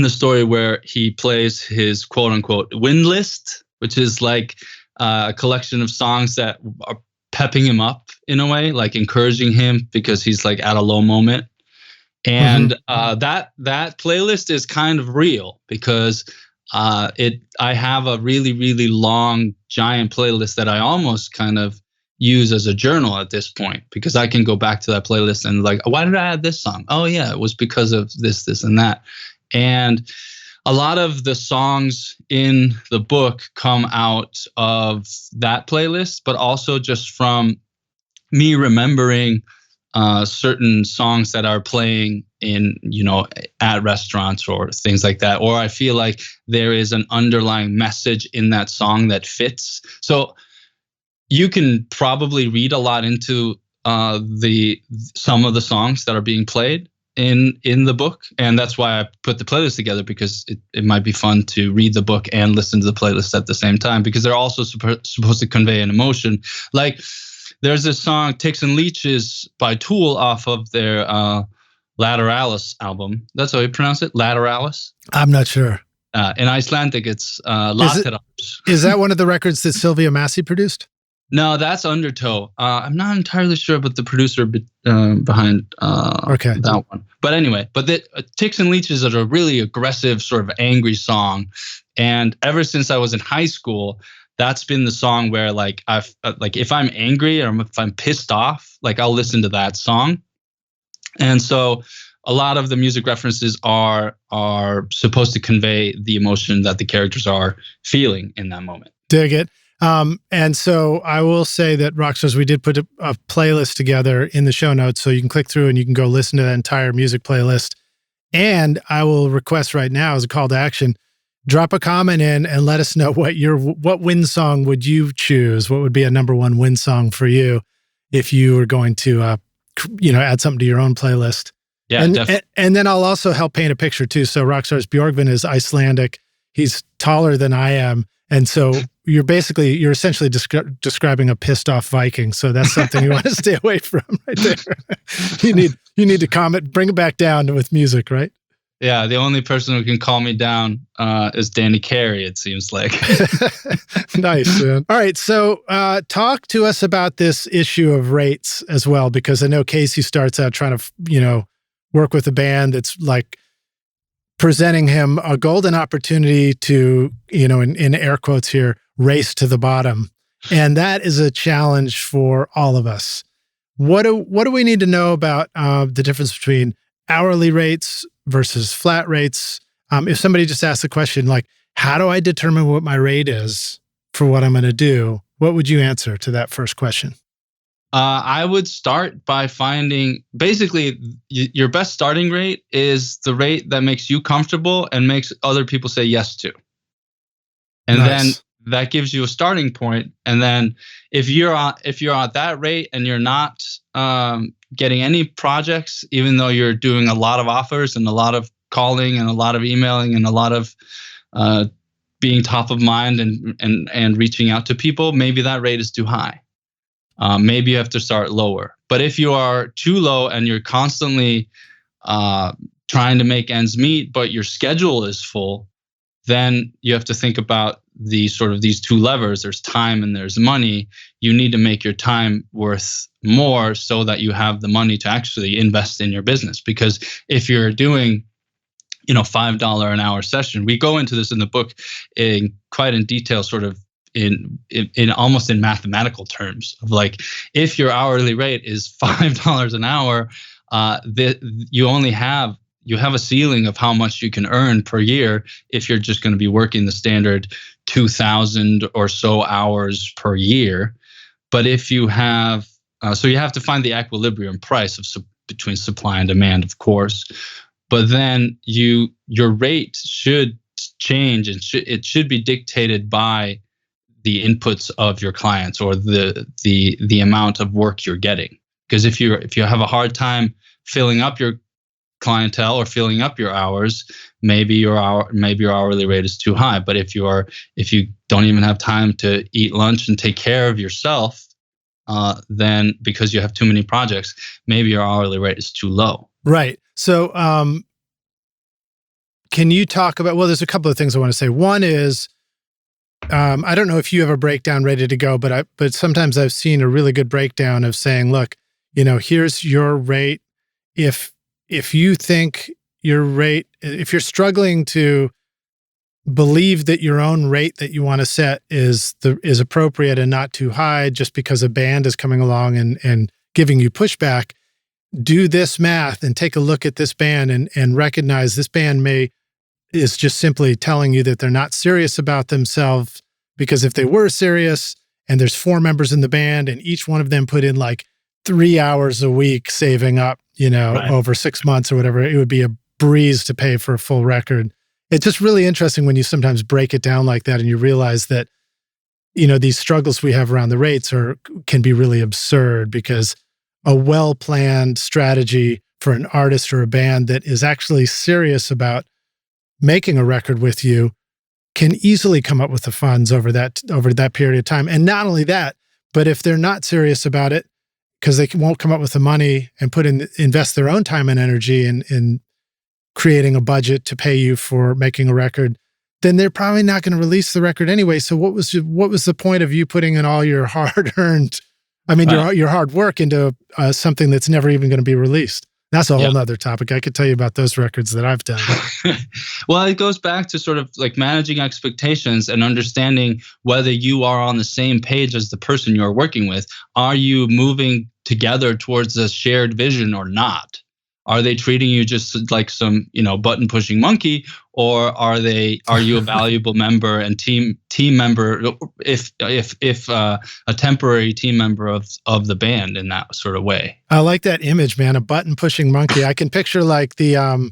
story where he plays his quote unquote win list, which is like a collection of songs that are pepping him up in a way, like encouraging him because he's like at a low moment. And that playlist is kind of real because I have a really, really long giant playlist that I almost kind of use as a journal at this point, because I can go back to that playlist and like, why did I add this song? Oh yeah, it was because of this, and that. And a lot of the songs in the book come out of that playlist, but also just from me remembering certain songs that are playing in, at restaurants or things like that. Or I feel like there is an underlying message in that song that fits. So you can probably read a lot into some of the songs that are being played in the book, and that's why I put the playlist together, because it might be fun to read the book and listen to the playlist at the same time, because they're also supposed to convey an emotion. Like there's this song Ticks and Leeches by Tool off of their Lateralis album. That's how you pronounce it, Lateralis? I'm not sure. In Icelandic, it's Lateralis. Is that one of the records that Sylvia Massey produced? No, that's Undertow. I'm not entirely sure about the producer behind that one. But anyway, the Ticks and Leeches are a really aggressive, sort of angry song. And ever since I was in high school, that's been the song where like if I'm angry or if I'm pissed off, like I'll listen to that song. And so a lot of the music references are supposed to convey the emotion that the characters are feeling in that moment. Dig it. And so I will say that Rockstars, we did put a playlist together in the show notes, so you can click through and you can go listen to that entire music playlist. And I will request right now as a call to action, drop a comment in and let us know what win song would you choose? What would be a number one win song for you if you were going to, add something to your own playlist? Yeah, definitely. And then I'll also help paint a picture too. So Rockstars, Björgvin is Icelandic. He's taller than I am. And so you're essentially describing a pissed off Viking. So that's something you want to stay away from right there. You need to comment, bring it back down with music, right? Yeah, the only person who can calm me down is Danny Carey, it seems like. Nice, man. All right, so talk to us about this issue of rates as well, because I know Casey starts out trying to, work with a band that's like presenting him a golden opportunity to, in air quotes here, race to the bottom. And that is a challenge for all of us. What do we need to know about the difference between hourly rates versus flat rates? If somebody just asked the question, like, how do I determine what my rate is for what I'm going to do? What would you answer to that first question? I would start by finding, basically, your best starting rate is the rate that makes you comfortable and makes other people say yes to. And then that gives you a starting point. And then if you're at that rate and you're not getting any projects, even though you're doing a lot of offers and a lot of calling and a lot of emailing and a lot of being top of mind and reaching out to people, maybe that rate is too high. Maybe you have to start lower. But if you are too low and you're constantly trying to make ends meet, but your schedule is full, then you have to think about these two levers. There's time and there's money. You need to make your time worth more so that you have the money to actually invest in your business. Because if you're doing, $5 an hour session, we go into this in the book quite in detail, sort of in almost in mathematical terms of like, if your hourly rate is $5 an hour, you have a ceiling of how much you can earn per year if you're just going to be working the standard 2,000 or so hours per year. But if you have, so you have to find the equilibrium price between supply and demand, of course. but then your rate should change, and it should be dictated by the inputs of your clients, or the amount of work you're getting. Because if you have a hard time filling up your clientele or filling up your hours, maybe your hourly rate is too high. But if you don't even have time to eat lunch and take care of yourself, then because you have too many projects, maybe your hourly rate is too low. Right. So can you talk about, well, there's a couple of things I want to say. One is, I don't know if you have a breakdown ready to go, but sometimes I've seen a really good breakdown of saying, look, here's your rate. If you think your rate, if you're struggling to believe that your own rate that you want to set is appropriate and not too high, just because a band is coming along and giving you pushback, do this math and take a look at this band and recognize this band is just simply telling you that they're not serious about themselves, because if they were serious and there's 4 members in the band and each one of them put in like 3 hours a week saving up, right, over 6 months or whatever, it would be a breeze to pay for a full record. It's just really interesting when you sometimes break it down like that and you realize that, these struggles we have around the rates can be really absurd, because a well-planned strategy for an artist or a band that is actually serious about making a record with you can easily come up with the funds over that period of time. And not only that, but if they're not serious about it, because they won't come up with the money and invest their own time and energy in creating a budget to pay you for making a record, then they're probably not going to release the record anyway. So what was the point of you putting in all your hard-earned, your hard work into something that's never even going to be released? That's a whole nother topic. I could tell you about those records that I've done. Well, it goes back to sort of like managing expectations and understanding whether you are on the same page as the person you're working with. Are you moving together towards a shared vision or not? Are they treating you just like some, button pushing monkey, or are you a valuable member and team member, if a temporary team member of the band in that sort of way? I like that image, man. A button pushing monkey. I can picture like the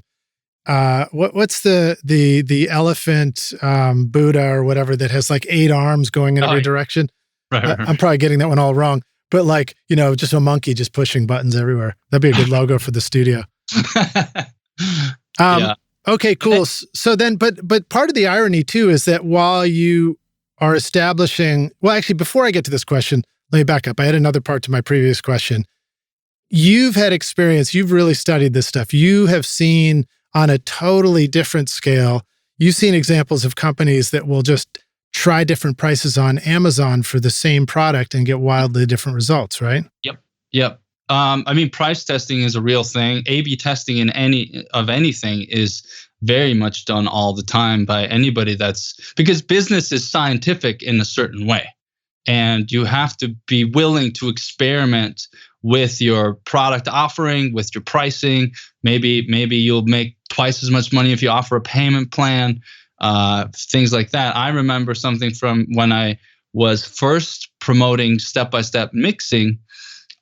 what's the elephant Buddha or whatever that has like 8 arms going in every direction. Right. I'm probably getting that one all wrong. But like, just a monkey just pushing buttons everywhere. That'd be a good logo for the studio. Yeah. Okay, cool. So then, but part of the irony too is that while you are establishing, well, actually, before I get to this question, let me back up. I had another part to my previous question. You've had experience. You've really studied this stuff. You have seen on a totally different scale. You've seen examples of companies that will just try different prices on Amazon for the same product and get wildly different results, right? Yep. Price testing is a real thing. A/B testing in anything is very much done all the time by anybody because business is scientific in a certain way. And you have to be willing to experiment with your product offering, with your pricing. Maybe you'll make twice as much money if you offer a payment plan. Things like that. I remember something from when I was first promoting step-by-step mixing.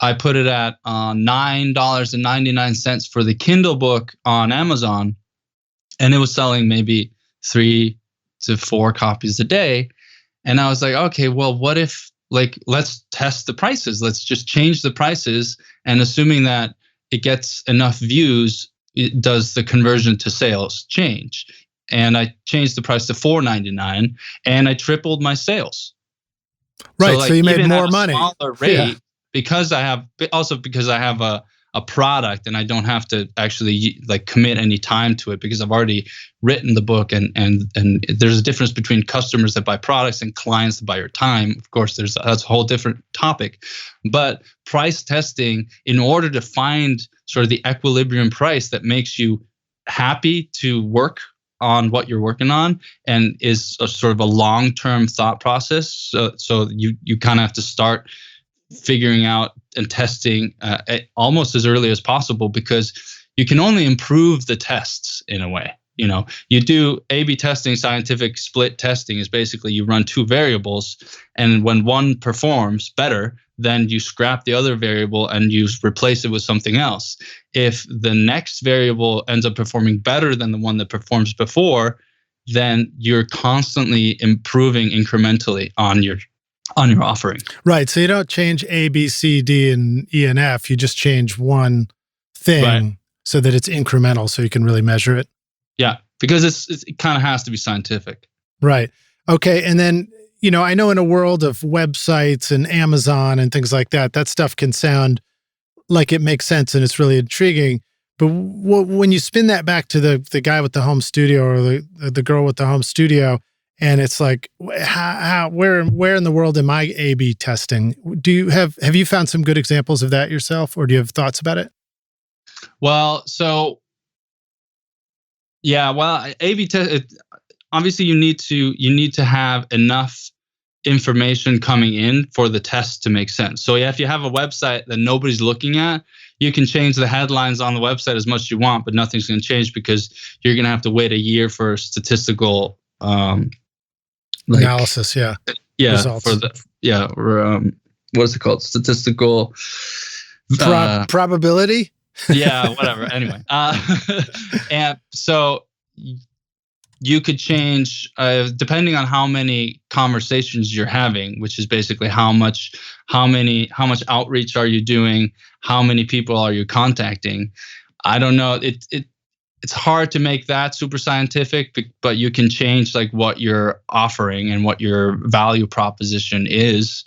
I put it at $9.99 for the Kindle book on Amazon, and it was selling maybe 3 to 4 copies a day. And I was like, okay, well, what if let's test the prices. Let's just change the prices, and assuming that it gets enough views, does the conversion to sales change? And I changed the price to $4.99, and I tripled my sales. Right, so you made more money. Smaller rate, because I have a product, and I don't have to actually commit any time to it because I've already written the book. And there's a difference between customers that buy products and clients that buy your time. Of course, that's a whole different topic. But price testing, in order to find sort of the equilibrium price that makes you happy to work on what you're working on, and is a sort of a long-term thought process. So you kind of have to start figuring out and testing almost as early as possible, because you can only improve the tests in a way. You do A/B testing. Scientific split testing is basically you run 2 variables, and when one performs better, then you scrap the other variable and you replace it with something else. If the next variable ends up performing better than the one that performs before, then you're constantly improving incrementally on your offering. Right. So you don't change A, B, C, D, and E, and F. You just change one thing so that it's incremental so you can really measure it. Yeah, because it kind of has to be scientific. Right. Okay. And then, I know in a world of websites and Amazon and things like that, that stuff can sound like it makes sense and it's really intriguing. But when you spin that back to the guy with the home studio or the girl with the home studio, and it's like, where in the world am I A/B testing? Have you found some good examples of that yourself, or do you have thoughts about it? Well, so yeah, A/B test. Obviously, you need to have enough information coming in for the test to make sense. So yeah, if you have a website that nobody's looking at, you can change the headlines on the website as much as you want, but nothing's going to change because you're going to have to wait a year for statistical analysis. Yeah. Results. What's it called? Statistical probability. Yeah, whatever. Anyway, and so you could change depending on how many conversations you're having, which is basically how much outreach are you doing, how many people are you contacting. I don't know. It's hard to make that super scientific, but you can change like what you're offering and what your value proposition is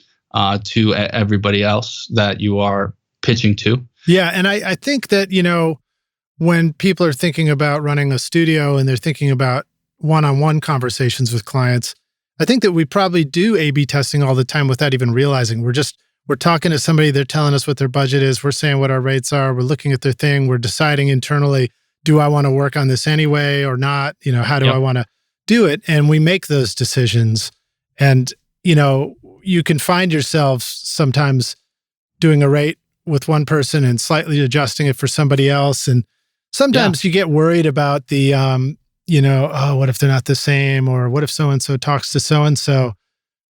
to everybody else that you are pitching to. Yeah, and I think that when people are thinking about running a studio and they're thinking about one-on-one conversations with clients, I think that we probably do A/B testing all the time without even realizing. We're talking to somebody, they're telling us what their budget is, we're saying what our rates are, we're looking at their thing, we're deciding internally, do I want to work on this anyway or not? How do I want to do it? And we make those decisions. And, you can find yourself sometimes doing a rate with one person and slightly adjusting it for somebody else. And sometimes you get worried about the, what if they're not the same, or what if so-and-so talks to so-and-so?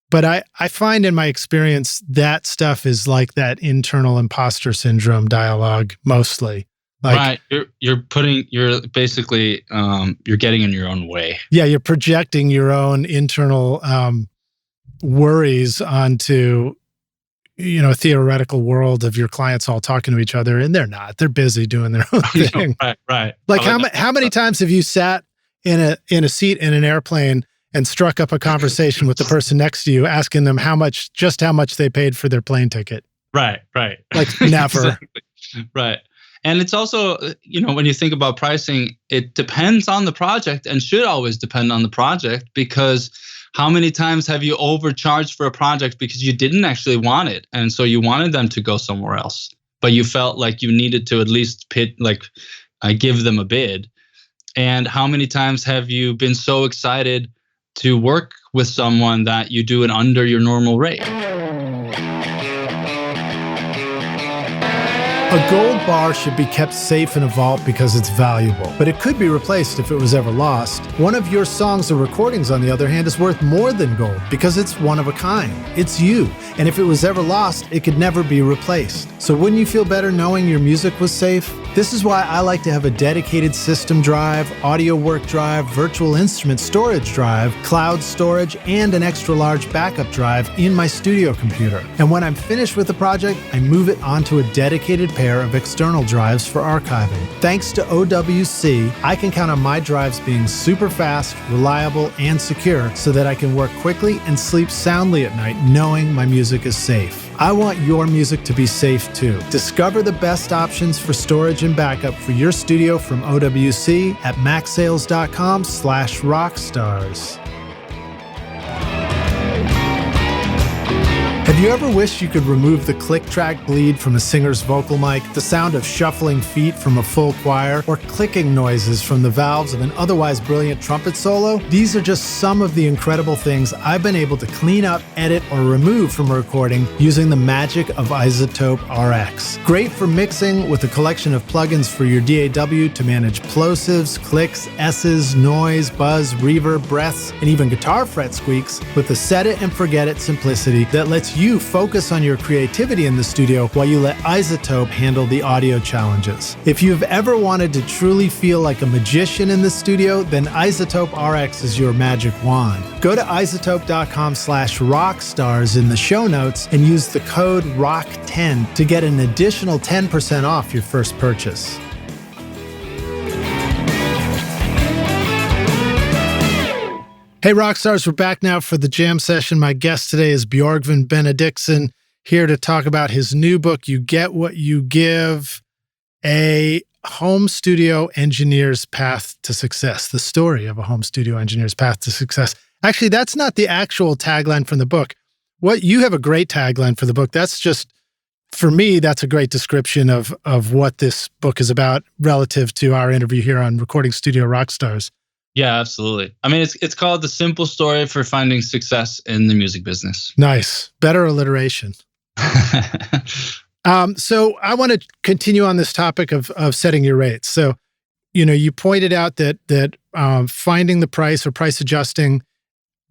But I find in my experience that stuff is like that internal imposter syndrome dialogue mostly. Right. You're basically, you're getting in your own way. Yeah. You're projecting your own internal worries onto, a theoretical world of your clients all talking to each other, and they're not. They're busy doing their own thing. Right. Like how many times have you sat in a seat in an airplane and struck up a conversation with the person next to you, asking them how much they paid for their plane ticket? Right. Like never. Exactly. Right. And it's also, when you think about pricing, it depends on the project and should always depend on the project, because how many times have you overcharged for a project because you didn't actually want it? And so you wanted them to go somewhere else, but you felt like you needed to at least give them a bid. And how many times have you been so excited to work with someone that you do it under your normal rate? A gold bar should be kept safe in a vault because it's valuable, but it could be replaced if it was ever lost. One of your songs or recordings, on the other hand, is worth more than gold because it's one of a kind. It's you, and if it was ever lost, it could never be replaced. So wouldn't you feel better knowing your music was safe? This is why I like to have a dedicated system drive, audio work drive, virtual instrument storage drive, cloud storage, and an extra large backup drive in my studio computer. And when I'm finished with the project, I move it onto a dedicated pair of external drives for archiving. Thanks to OWC, I can count on my drives being super fast, reliable, and secure so that I can work quickly and sleep soundly at night knowing my music is safe. I want your music to be safe too. Discover the best options for storage and backup for your studio from OWC at macsales.com/rockstars. Have you ever wished you could remove the click-track bleed from a singer's vocal mic, the sound of shuffling feet from a full choir, or clicking noises from the valves of an otherwise brilliant trumpet solo? These are just some of the incredible things I've been able to clean up, edit, or remove from a recording using the magic of iZotope RX. Great for mixing with a collection of plugins for your DAW to manage plosives, clicks, S's, noise, buzz, reverb, breaths, and even guitar fret squeaks with the set it and forget it simplicity that lets you focus on your creativity in the studio while you let iZotope handle the audio challenges. If you've ever wanted to truly feel like a magician in the studio, then iZotope RX is your magic wand. Go to iZotope.com/rockstars in the show notes and use the code ROCK10 to get an additional 10% off your first purchase. Hey, Rockstars, we're back now for the jam session. My guest today is Björgvin Benediktsson, here to talk about his new book, You Get What You Give, a home studio engineer's path to success, the story of a home studio engineer's path to success. Actually, that's not the actual tagline from the book. You have a great tagline for the book. That's just, for me, that's a great description of what this book is about relative to our interview here on Recording Studio Rockstars. Yeah, absolutely. I mean, it's called The Simple Story for Finding Success in the Music Business. Nice. Better alliteration. So I want to continue on this topic of setting your rates. So, you pointed out that finding the price or price adjusting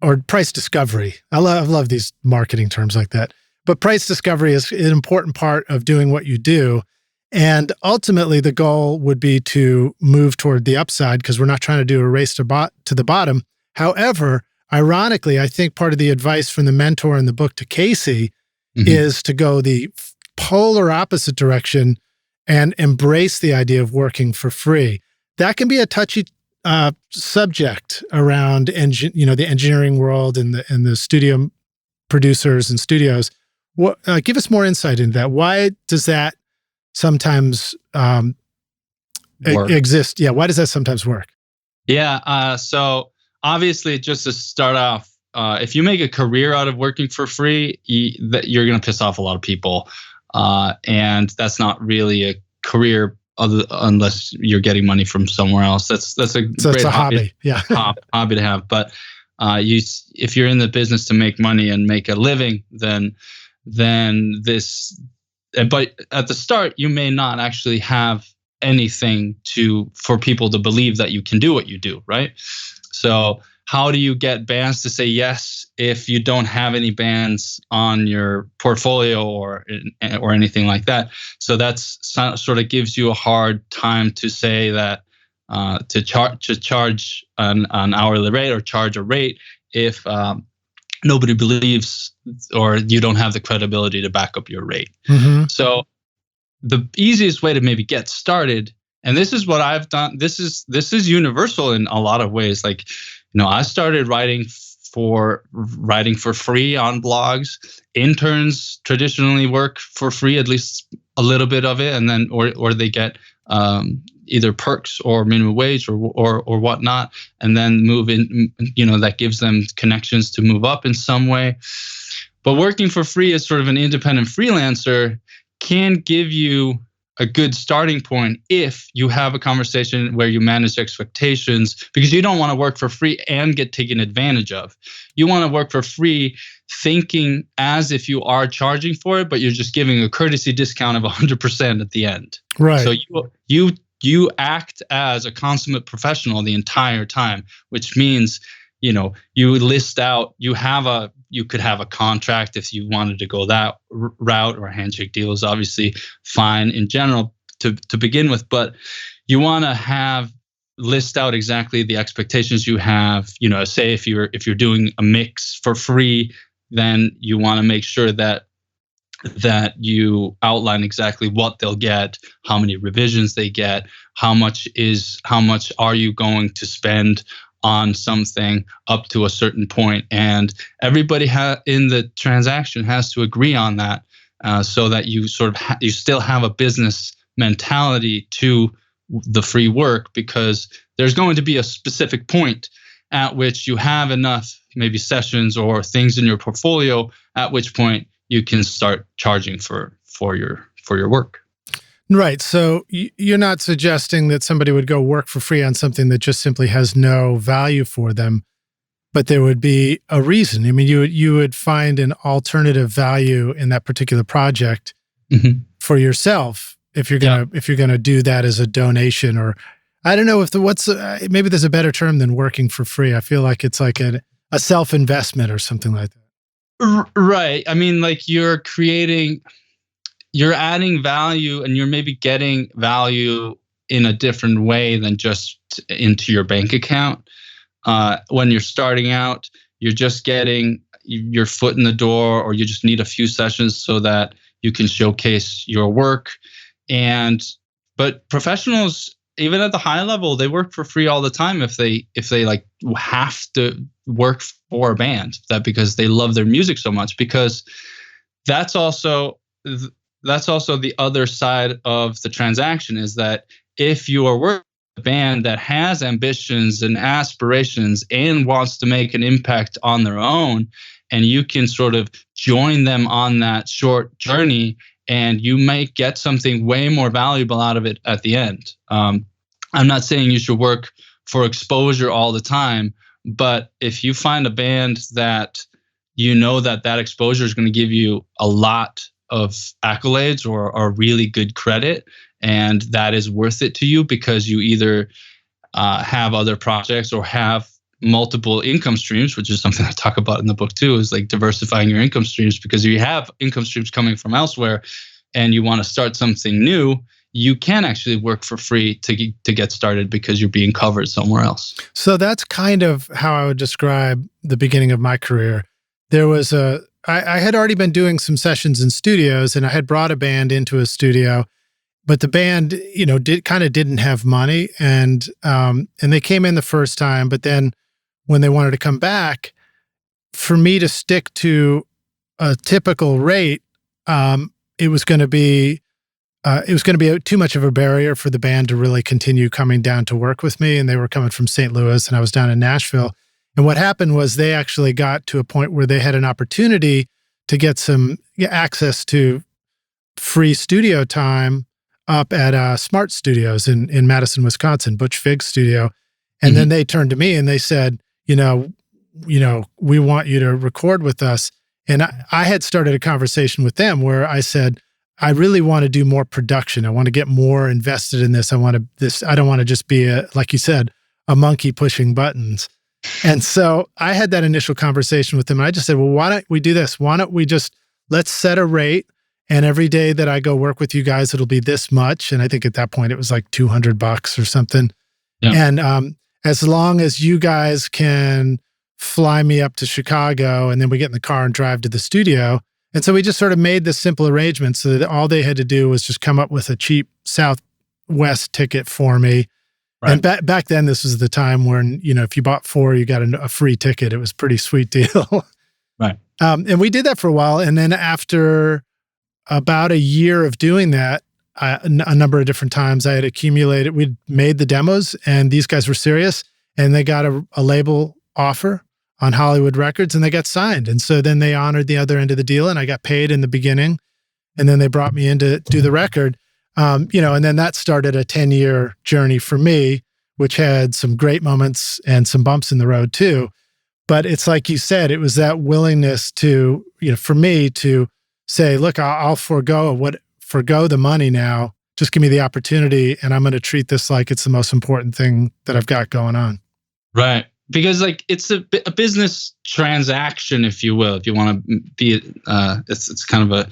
or price discovery. I love these marketing terms like that. But price discovery is an important part of doing what you do. And ultimately, the goal would be to move toward the upside because we're not trying to do a race to the bottom. However, ironically, I think part of the advice from the mentor in the book to Casey is to go the polar opposite direction and embrace the idea of working for free. That can be a touchy subject around the engineering world and the studio producers and studios. Give us more insight into that. Why does that sometimes exist? Yeah, why does that sometimes work? Yeah, so obviously, just to start off, if you make a career out of working for free, you're going to piss off a lot of people, and that's not really a career unless you're getting money from somewhere else. That's a great hobby. Yeah, hobby to have. But if you're in the business to make money and make a living, then this. But at the start, you may not actually have anything for people to believe that you can do what you do, right? So how do you get bands to say yes if you don't have any bands on your portfolio or anything like that? So that's sort of gives you a hard time to say that to charge an hourly rate or charge a rate if nobody believes or you don't have the credibility to back up your rate. So the easiest way to maybe get started, and this is what I've done, this is universal in a lot of ways. Like, I started writing for free on blogs. Interns traditionally work for free, at least a little bit of it, and then or they get either perks or minimum wage or whatnot, and then move in, that gives them connections to move up in some way. But working for free as sort of an independent freelancer can give you a good starting point if you have a conversation where you manage expectations, because you don't want to work for free and get taken advantage of. You want to work for free thinking as if you are charging for it, but you're just giving a courtesy discount of 100% at the end. Right. So you act as a consummate professional the entire time, which means, you list out, you could have a contract if you wanted to go that route, or a handshake deal is obviously fine in general to begin with, but you want to list out exactly the expectations you have. Say if you're doing a mix for free, then you want to make sure that you outline exactly what they'll get, how many revisions they get, how much are you going to spend on something up to a certain point, and everybody in the transaction has to agree on that, so that you sort of you still have a business mentality to the free work, because there's going to be a specific point at which you have enough maybe sessions or things in your portfolio, at which point you can start charging for your work. Right. So you're not suggesting that somebody would go work for free on something that just simply has no value for them, but there would be a reason. I mean, you would find an alternative value in that particular project for yourself if you're gonna do that as a donation, or I don't know if maybe there's a better term than working for free. I feel like it's like a self-investment or something like that. Right. I mean, like you're adding value, and you're maybe getting value in a different way than just into your bank account. When you're starting out, you're just getting your foot in the door, or you just need a few sessions so that you can showcase your work. But professionals, even at the high level, they work for free all the time if they like have to work for a band, that because they love their music so much. Because that's also the other side of the transaction, is that if you are working with a band that has ambitions and aspirations and wants to make an impact on their own, and you can sort of join them on that short journey, and you might get something way more valuable out of it at the end. I'm not saying you should work for exposure all the time, but if you find a band that you know that exposure is going to give you a lot of accolades or really good credit, and that is worth it to you because you either have other projects or have multiple income streams, which is something I talk about in the book too, is like diversifying your income streams. Because if you have income streams coming from elsewhere and you want to start something new, you can actually work for free to get started because you're being covered somewhere else. So that's kind of how I would describe the beginning of my career. There was I had already been doing some sessions in studios, and I had brought a band into a studio, but the band, didn't have money, and they came in the first time, but then when they wanted to come back, for me to stick to a typical rate, it was going to be too much of a barrier for the band to really continue coming down to work with me. And they were coming from St. Louis, and I was down in Nashville. And what happened was they actually got to a point where they had an opportunity to get some access to free studio time up at Smart Studios in Madison, Wisconsin, Butch Fig's studio. And then they turned to me and they said, we want you to record with us. And I had started a conversation with them where I said, I really want to do more production. I want to get more invested in this. I don't want to just be like you said, a monkey pushing buttons. And so I had that initial conversation with them. And I just said, well, why don't we do this? Why don't we let's set a rate. And every day that I go work with you guys, it'll be this much. And I think at that point it was like $200 or something. Yeah. And as long as you guys can fly me up to Chicago, and then we get in the car and drive to the studio. And so we just sort of made this simple arrangement so that all they had to do was just come up with a cheap Southwest ticket for me. Right. And back then, this was the time when, if you bought 4, you got a free ticket. It was a pretty sweet deal. Right. And we did that for a while. And then after about a year of doing that, a number of different times I had accumulated, we'd made the demos, and these guys were serious, and they got a label offer on Hollywood Records, and they got signed. And so then they honored the other end of the deal, and I got paid in the beginning, and then they brought me in to do the record. And then that started a 10-year journey for me, which had some great moments and some bumps in the road too. But it's like you said, it was that willingness to, for me to say, look, I'll forego the money now. Just give me the opportunity, and I'm going to treat this like it's the most important thing that I've got going on. Right. Because it's a business transaction, if you will, if you want to be, it's kind of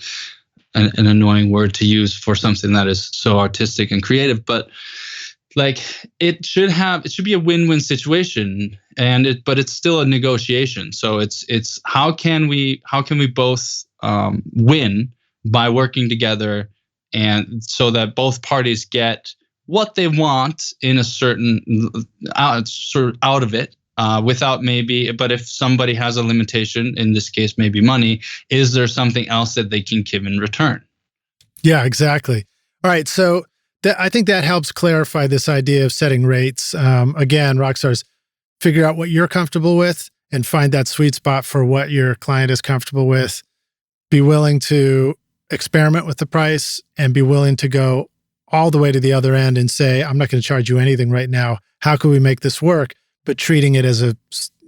an annoying word to use for something that is so artistic and creative, but it should be a win-win situation, but it's still a negotiation. So it's how can we both win by working together, and so that both parties get what they want in a certain out of it. Without but if somebody has a limitation, in this case, maybe money, is there something else that they can give in return? Yeah, exactly. All right. So I think that helps clarify this idea of setting rates. Again, rockstars, figure out what you're comfortable with and find that sweet spot for what your client is comfortable with. Be willing to experiment with the price and be willing to go all the way to the other end and say, I'm not going to charge you anything right now. How can we make this work? But treating it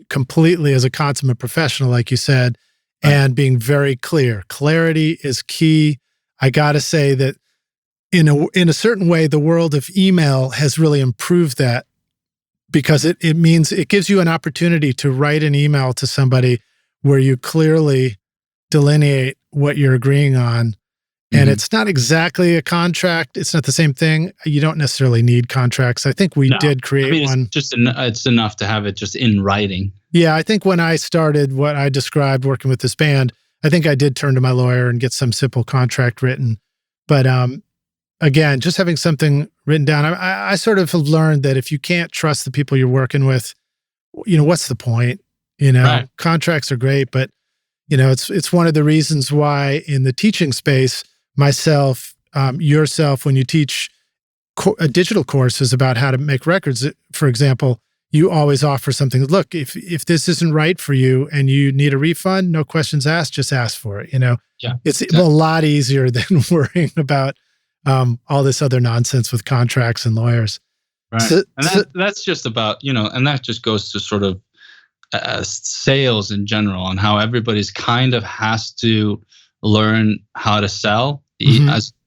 completely as a consummate professional, like you said, and being very clear. Clarity is key. I got to say that in a certain way, the world of email has really improved that, because it means it gives you an opportunity to write an email to somebody where you clearly delineate what you're agreeing on. And it's not exactly a contract. It's not the same thing. You don't necessarily need contracts. I think we did create one. It's enough to have it just in writing. Yeah, I think when I started what I described working with this band, I think I did turn to my lawyer and get some simple contract written. But again, just having something written down, I sort of have learned that if you can't trust the people you're working with, what's the point? Right. Contracts are great, but it's one of the reasons why in the teaching space, myself, yourself, when you teach digital courses about how to make records, for example, you always offer something. Look, if this isn't right for you and you need a refund, no questions asked, just ask for it. Yeah, it's a lot easier than worrying about all this other nonsense with contracts and lawyers. Right, that's just about and that just goes to sort of sales in general, and how everybody's kind of has to learn how to sell.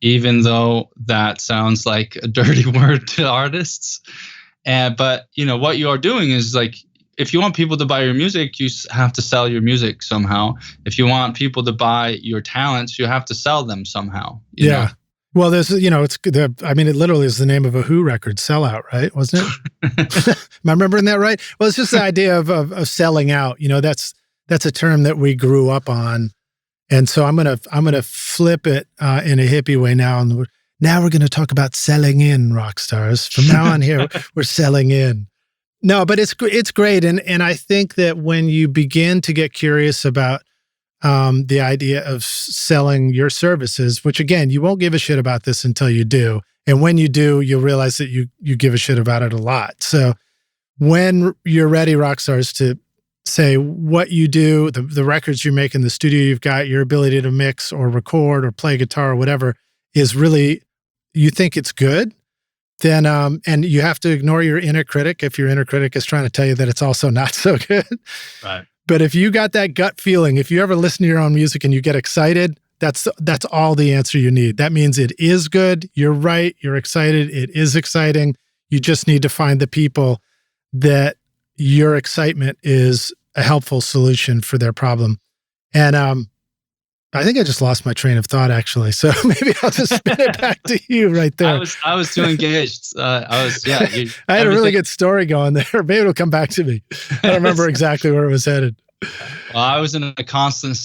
Even though that sounds like a dirty word to artists. But what you are doing is like, if you want people to buy your music, you have to sell your music somehow. If you want people to buy your talents, you have to sell them somehow. You know? Well, there's, it literally is the name of a Who record, Sellout, right? Wasn't it? Am I remembering that right? Well, it's just the idea of selling out. That's a term that we grew up on. And so I'm gonna flip it in a hippie way now. And now we're going to talk about selling in, rock stars. From now on here, we're selling in. No, but it's great. And I think that when you begin to get curious about the idea of selling your services, which again, you won't give a shit about this until you do. And when you do, you'll realize that you give a shit about it a lot. So when you're ready, rock stars, to say what you do, the records you make in the studio you've got, your ability to mix or record or play guitar or whatever is really, you think it's good, then, and you have to ignore your inner critic if your inner critic is trying to tell you that it's also not so good. Right. But if you got that gut feeling, if you ever listen to your own music and you get excited, that's all the answer you need. That means it is good. You're right. You're excited. It is exciting. You just need to find the people that your excitement is a helpful solution for their problem. And I think I just lost my train of thought, actually. So maybe I'll just spin it back to you right there. I was too engaged. I had a really good story going there. Maybe it'll come back to me. I don't remember exactly where it was headed. Well, I was in a constant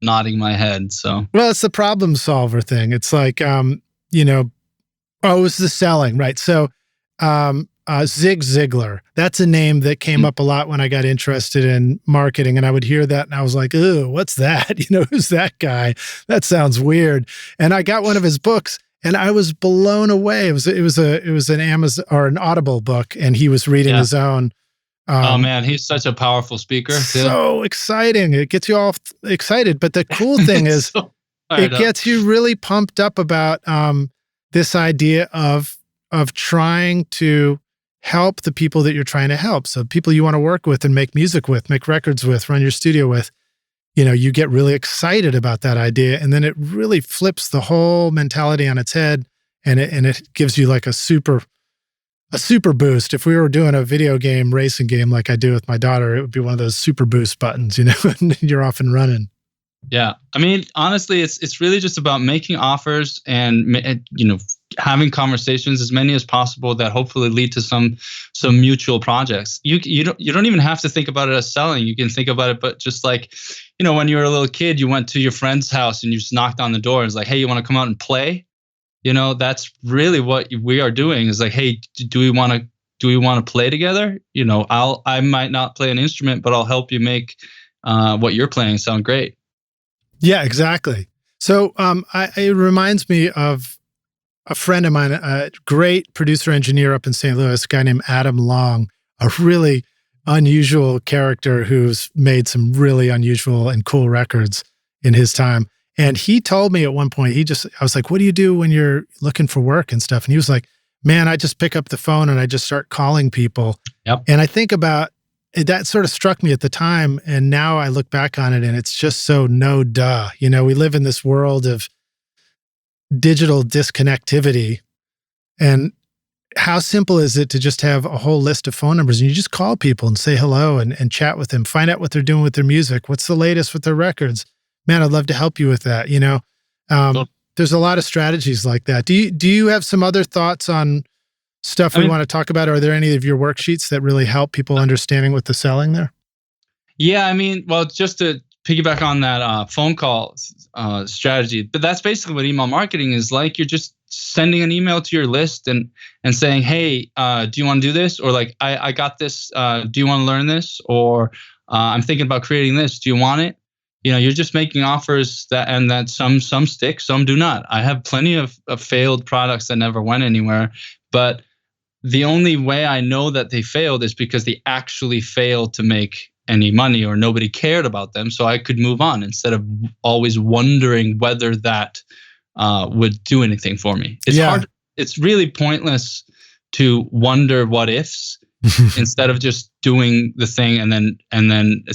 nodding my head. So, well, it's the problem solver thing. It's like, it's the selling, right? So, Zig Ziglar, that's a name that came up a lot when I got interested in marketing, and I would hear that and I was like, "Ooh, what's that? Who's that guy? That sounds weird." And I got one of his books and I was blown away. It was an Amazon or an Audible book, and he was reading his own. Oh man, he's such a powerful speaker. So exciting. It gets you all excited. But the cool thing is it gets you really pumped up about this idea of trying to help the people that you're trying to help. So people you want to work with and make music with, make records with, run your studio with, you get really excited about that idea. And then it really flips the whole mentality on its head. And it gives you like a super boost. If we were doing a video game, racing game, like I do with my daughter, it would be one of those super boost buttons, and you're off and running. Yeah. I mean, honestly, it's really just about making offers and, having conversations, as many as possible, that hopefully lead to some mutual projects. You don't even have to think about it as selling. You can think about it, but just like, when you were a little kid, you went to your friend's house and you just knocked on the door. It's like, hey, you want to come out and play? That's really what we are doing. Is like, hey, do we want to play together? I might not play an instrument, but I'll help you make what you're playing sound great. Yeah, exactly. So it reminds me of a friend of mine, a great producer engineer up in St. Louis, a guy named Adam Long, a really unusual character who's made some really unusual and cool records in his time. And he told me at one point, I was like, "What do you do when you're looking for work and stuff?" And he was like, "Man, I just pick up the phone and I just start calling people." Yep. And I think about that, sort of struck me at the time. And now I look back on it and it's just so no duh. We live in this world of digital disconnectivity. And how simple is it to just have a whole list of phone numbers and you just call people and say hello and chat with them, find out what they're doing with their music, what's the latest with their records, man, I'd love to help you with that. Cool. There's a lot of strategies like that. Do you have some other thoughts on stuff we want to talk about? Are there any of your worksheets that really help people understanding with the selling there? Yeah, I mean, well, just to piggyback on that phone call strategy, but that's basically what email marketing is like. You're just sending an email to your list and saying, hey, do you want to do this? Or like, I got this. Do you want to learn this? Or I'm thinking about creating this. Do you want it? You're just making offers that some stick, some do not. I have plenty of failed products that never went anywhere, but the only way I know that they failed is because they actually failed to make any money or nobody cared about them. So I could move on instead of always wondering whether that would do anything for me. It's hard. It's really pointless to wonder what ifs instead of just doing the thing and then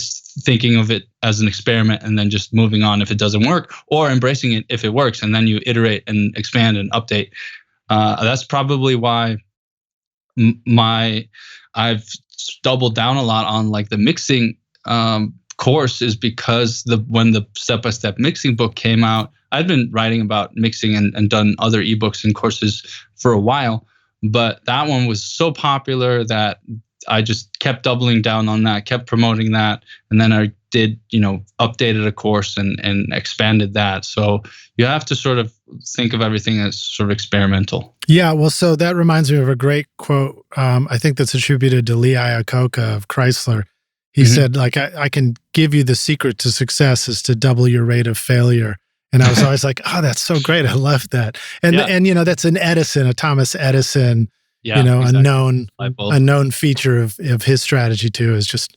thinking of it as an experiment and then just moving on if it doesn't work, or embracing it if it works and then you iterate and expand and update. That's probably why I've doubled down a lot on like the mixing course, is because when the step-by-step mixing book came out, I'd been writing about mixing and done other ebooks and courses for a while, but that one was so popular that I just kept doubling down on that, kept promoting that, and then I did, updated a course and expanded that. So you have to sort of think of everything as sort of experimental. Yeah, well, so that reminds me of a great quote. I think that's attributed to Lee Iacocca of Chrysler. He said, like, I can give you the secret to success is to double your rate of failure. And I was always like, oh, that's so great. I love that. And that's an Edison, a Thomas Edison, exactly. a known feature of his strategy too, is just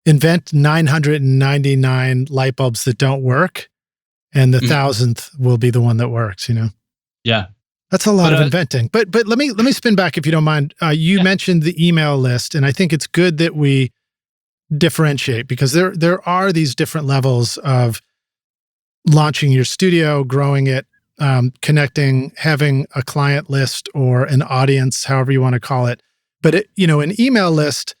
invent 999 light bulbs that don't work, and the 1,000th will be the one that works, Yeah. That's a lot of inventing. But let me spin back, if you don't mind. You mentioned the email list, and I think it's good that we differentiate, because there are these different levels of launching your studio, growing it, connecting, having a client list or an audience, however you want to call it. But an email list.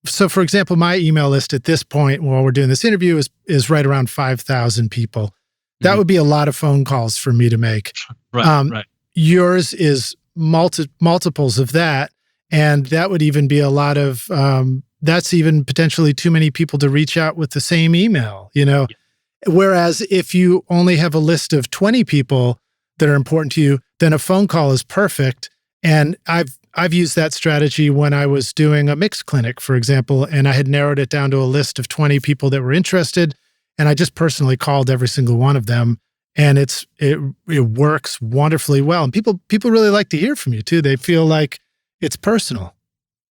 So, for example, my email list at this point, while we're doing this interview, is right around 5,000 people. That would be a lot of phone calls for me to make. Right. Yours is multiples of that, and that would even be a lot of. That's even potentially too many people to reach out with the same email. Yeah. Whereas if you only have a list of 20 people that are important to you, then a phone call is perfect. And I've used that strategy when I was doing a mix clinic, for example, and I had narrowed it down to a list of 20 people that were interested, and I just personally called every single one of them, and it works wonderfully well. And people really like to hear from you too. They feel like it's personal.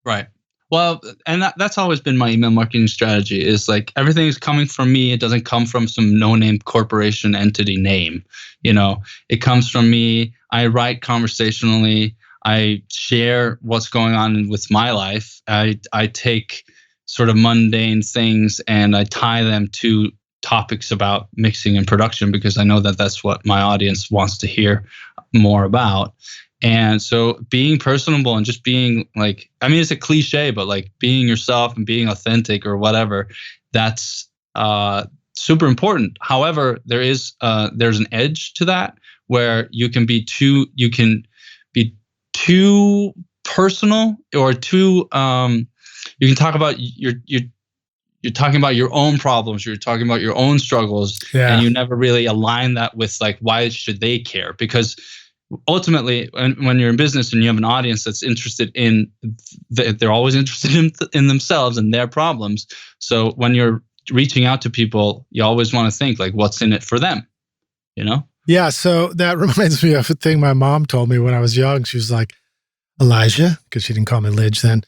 Right. Well, and that's always been my email marketing strategy, is like everything is coming from me. It doesn't come from some no-name corporation entity name. It comes from me. I write conversationally. I share what's going on with my life. I take sort of mundane things and I tie them to topics about mixing and production, because I know that that's what my audience wants to hear more about. And so being personable and just being like, I mean, it's a cliche, but like being yourself and being authentic or whatever, that's super important. However, there's an edge to that where you can be too personal, or too you can talk about you're talking about your own problems, you're talking about your own struggles, and you never really align that with like, why should they care? Because ultimately, when you're in business and you have an audience that's interested in, they're always interested in themselves and their problems. So when you're reaching out to people, you always want to think like, what's in it for them, Yeah. So that reminds me of a thing my mom told me when I was young. She was like, Elijah, because she didn't call me Lidge then.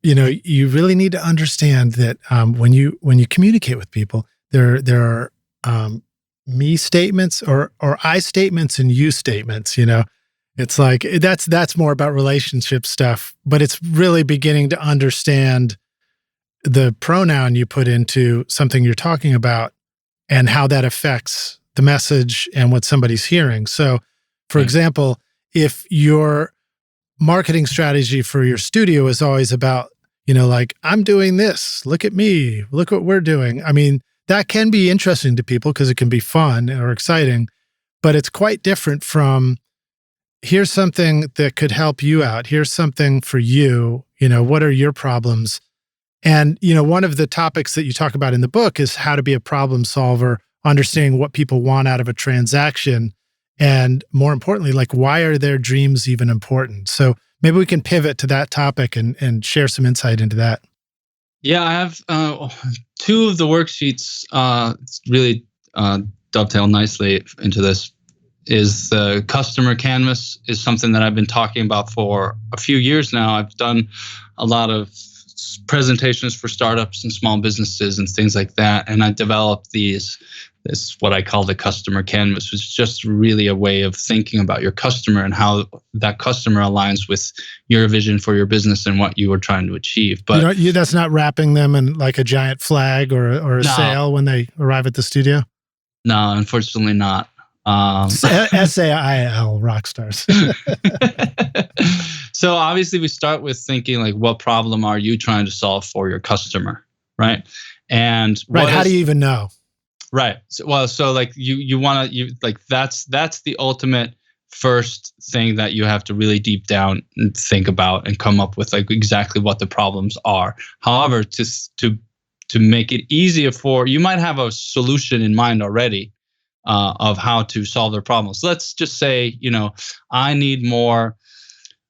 You really need to understand that when you communicate with people, there are me statements or I statements and you statements. It's like that's more about relationship stuff, but it's really beginning to understand the pronoun you put into something you're talking about and how that affects the message and what somebody's hearing. So, for example, if your marketing strategy for your studio is always about, like, I'm doing this, look at me, look what we're doing. I mean, that can be interesting to people because it can be fun or exciting, but it's quite different from here's something that could help you out. Here's something for you. What are your problems? And, one of the topics that you talk about in the book is how to be a problem solver, understanding what people want out of a transaction. And more importantly, like, why are their dreams even important? So maybe we can pivot to that topic and share some insight into that. Yeah, I have two of the worksheets really dovetail nicely into this. Is the customer canvas is something that I've been talking about for a few years now. I've done a lot of presentations for startups and small businesses and things like that. And I developed this what I call the customer canvas, which is just really a way of thinking about your customer and how that customer aligns with your vision for your business and what you are trying to achieve. But that's not wrapping them in like a giant flag or a sail when they arrive at the studio? No, unfortunately not. SAIL rock stars. So obviously we start with thinking like, what problem are you trying to solve for your customer, right? And how do you even know? Right. So like you want to that's the ultimate first thing that you have to really deep down and think about and come up with like exactly what the problems are. However, to make it easier you might have a solution in mind already. Of how to solve their problems. Let's just say, I need more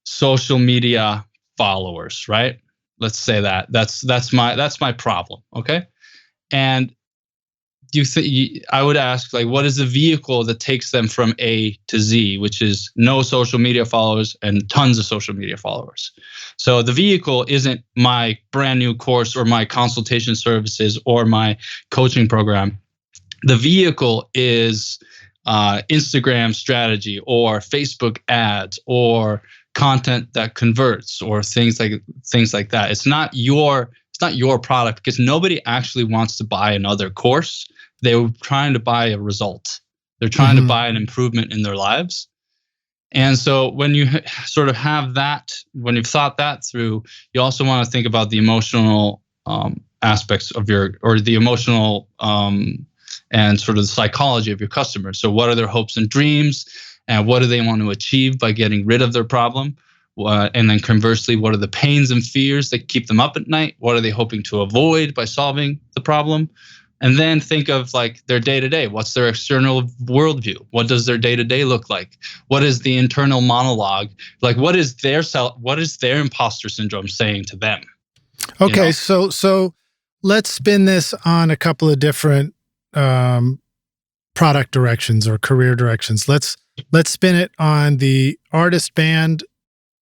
social media followers, right? Let's say that that's my problem, okay? And I would ask, like, what is the vehicle that takes them from A to Z, which is no social media followers and tons of social media followers. So the vehicle isn't my brand new course or my consultation services or my coaching program. The vehicle is Instagram strategy or Facebook ads or content that converts or things like that. It's not your product because nobody actually wants to buy another course. They're trying to buy a result. They're trying to buy an improvement in their lives. And so when you sort of have that, when you've thought that through, you also want to think about the emotional aspects of the emotional and sort of the psychology of your customers. So what are their hopes and dreams, and what do they want to achieve by getting rid of their problem? And then conversely, what are the pains and fears that keep them up at night? What are they hoping to avoid by solving the problem? And then think of like their day-to-day. What's their external worldview? What does their day-to-day look like? What is the internal monologue? Like what is their imposter syndrome saying to them? Okay, so let's spin this on a couple of different product directions or career directions. Let's spin it on the artist band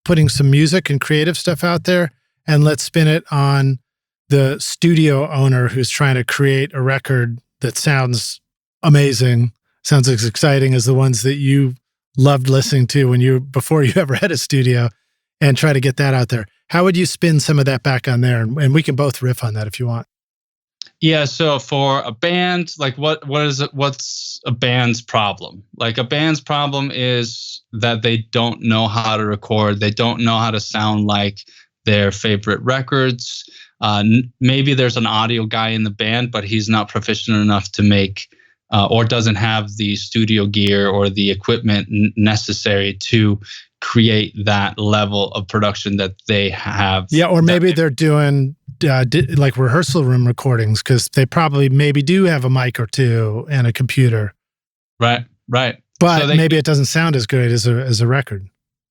putting some music and creative stuff out there, and let's spin it on the studio owner who's trying to create a record that sounds amazing, sounds as exciting as the ones that you loved listening to before you ever had a studio, and try to get that out there. How would you spin some of that back on there? And we can both riff on that if you want. Yeah, so for a band, like what's a band's problem? Like a band's problem is that they don't know how to record. They don't know how to sound like their favorite records. Maybe there's an audio guy in the band, but he's not proficient enough to make or doesn't have the studio gear or the equipment necessary to create that level of production that they have. Yeah, or maybe they're doing like rehearsal room recordings because they probably maybe do have a mic or two and a computer. Right. But so maybe it doesn't sound as good as a record.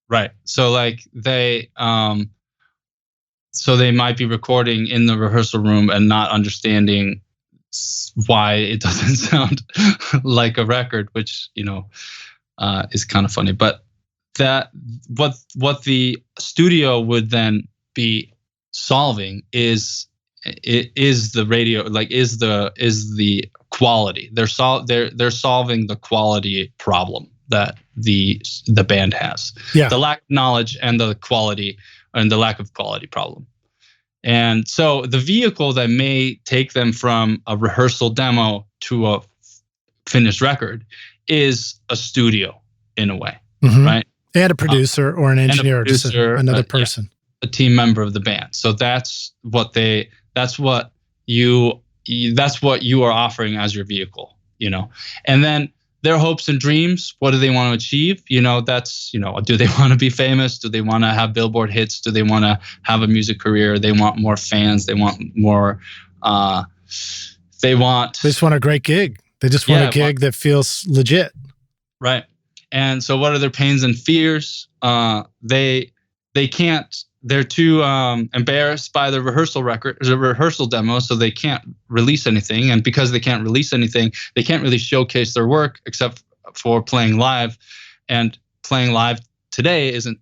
Right. So like they might be recording in the rehearsal room and not understanding why it doesn't sound like a record, which is kind of funny. But that what the studio would then be solving is the radio, like is the quality. They're solving the quality problem that the band has. Yeah. The lack of knowledge and the quality and the lack of quality problem. And so the vehicle that may take them from a rehearsal demo to a finished record is a studio in a way, right? And a producer or an engineer, or just another person. A team member of the band. So that's what you that's what you are offering as your vehicle, and then their hopes and dreams, what do they want to achieve? That's, do they want to be famous? Do they want to have Billboard hits? Do they want to have a music career? They want more fans. They want more, they just want a great gig. They just want a gig that feels legit. Right. And so what are their pains and fears? They can't, they're too embarrassed by the rehearsal demo, so they can't release anything. And because they can't release anything, they can't really showcase their work except for playing live. And playing live today isn't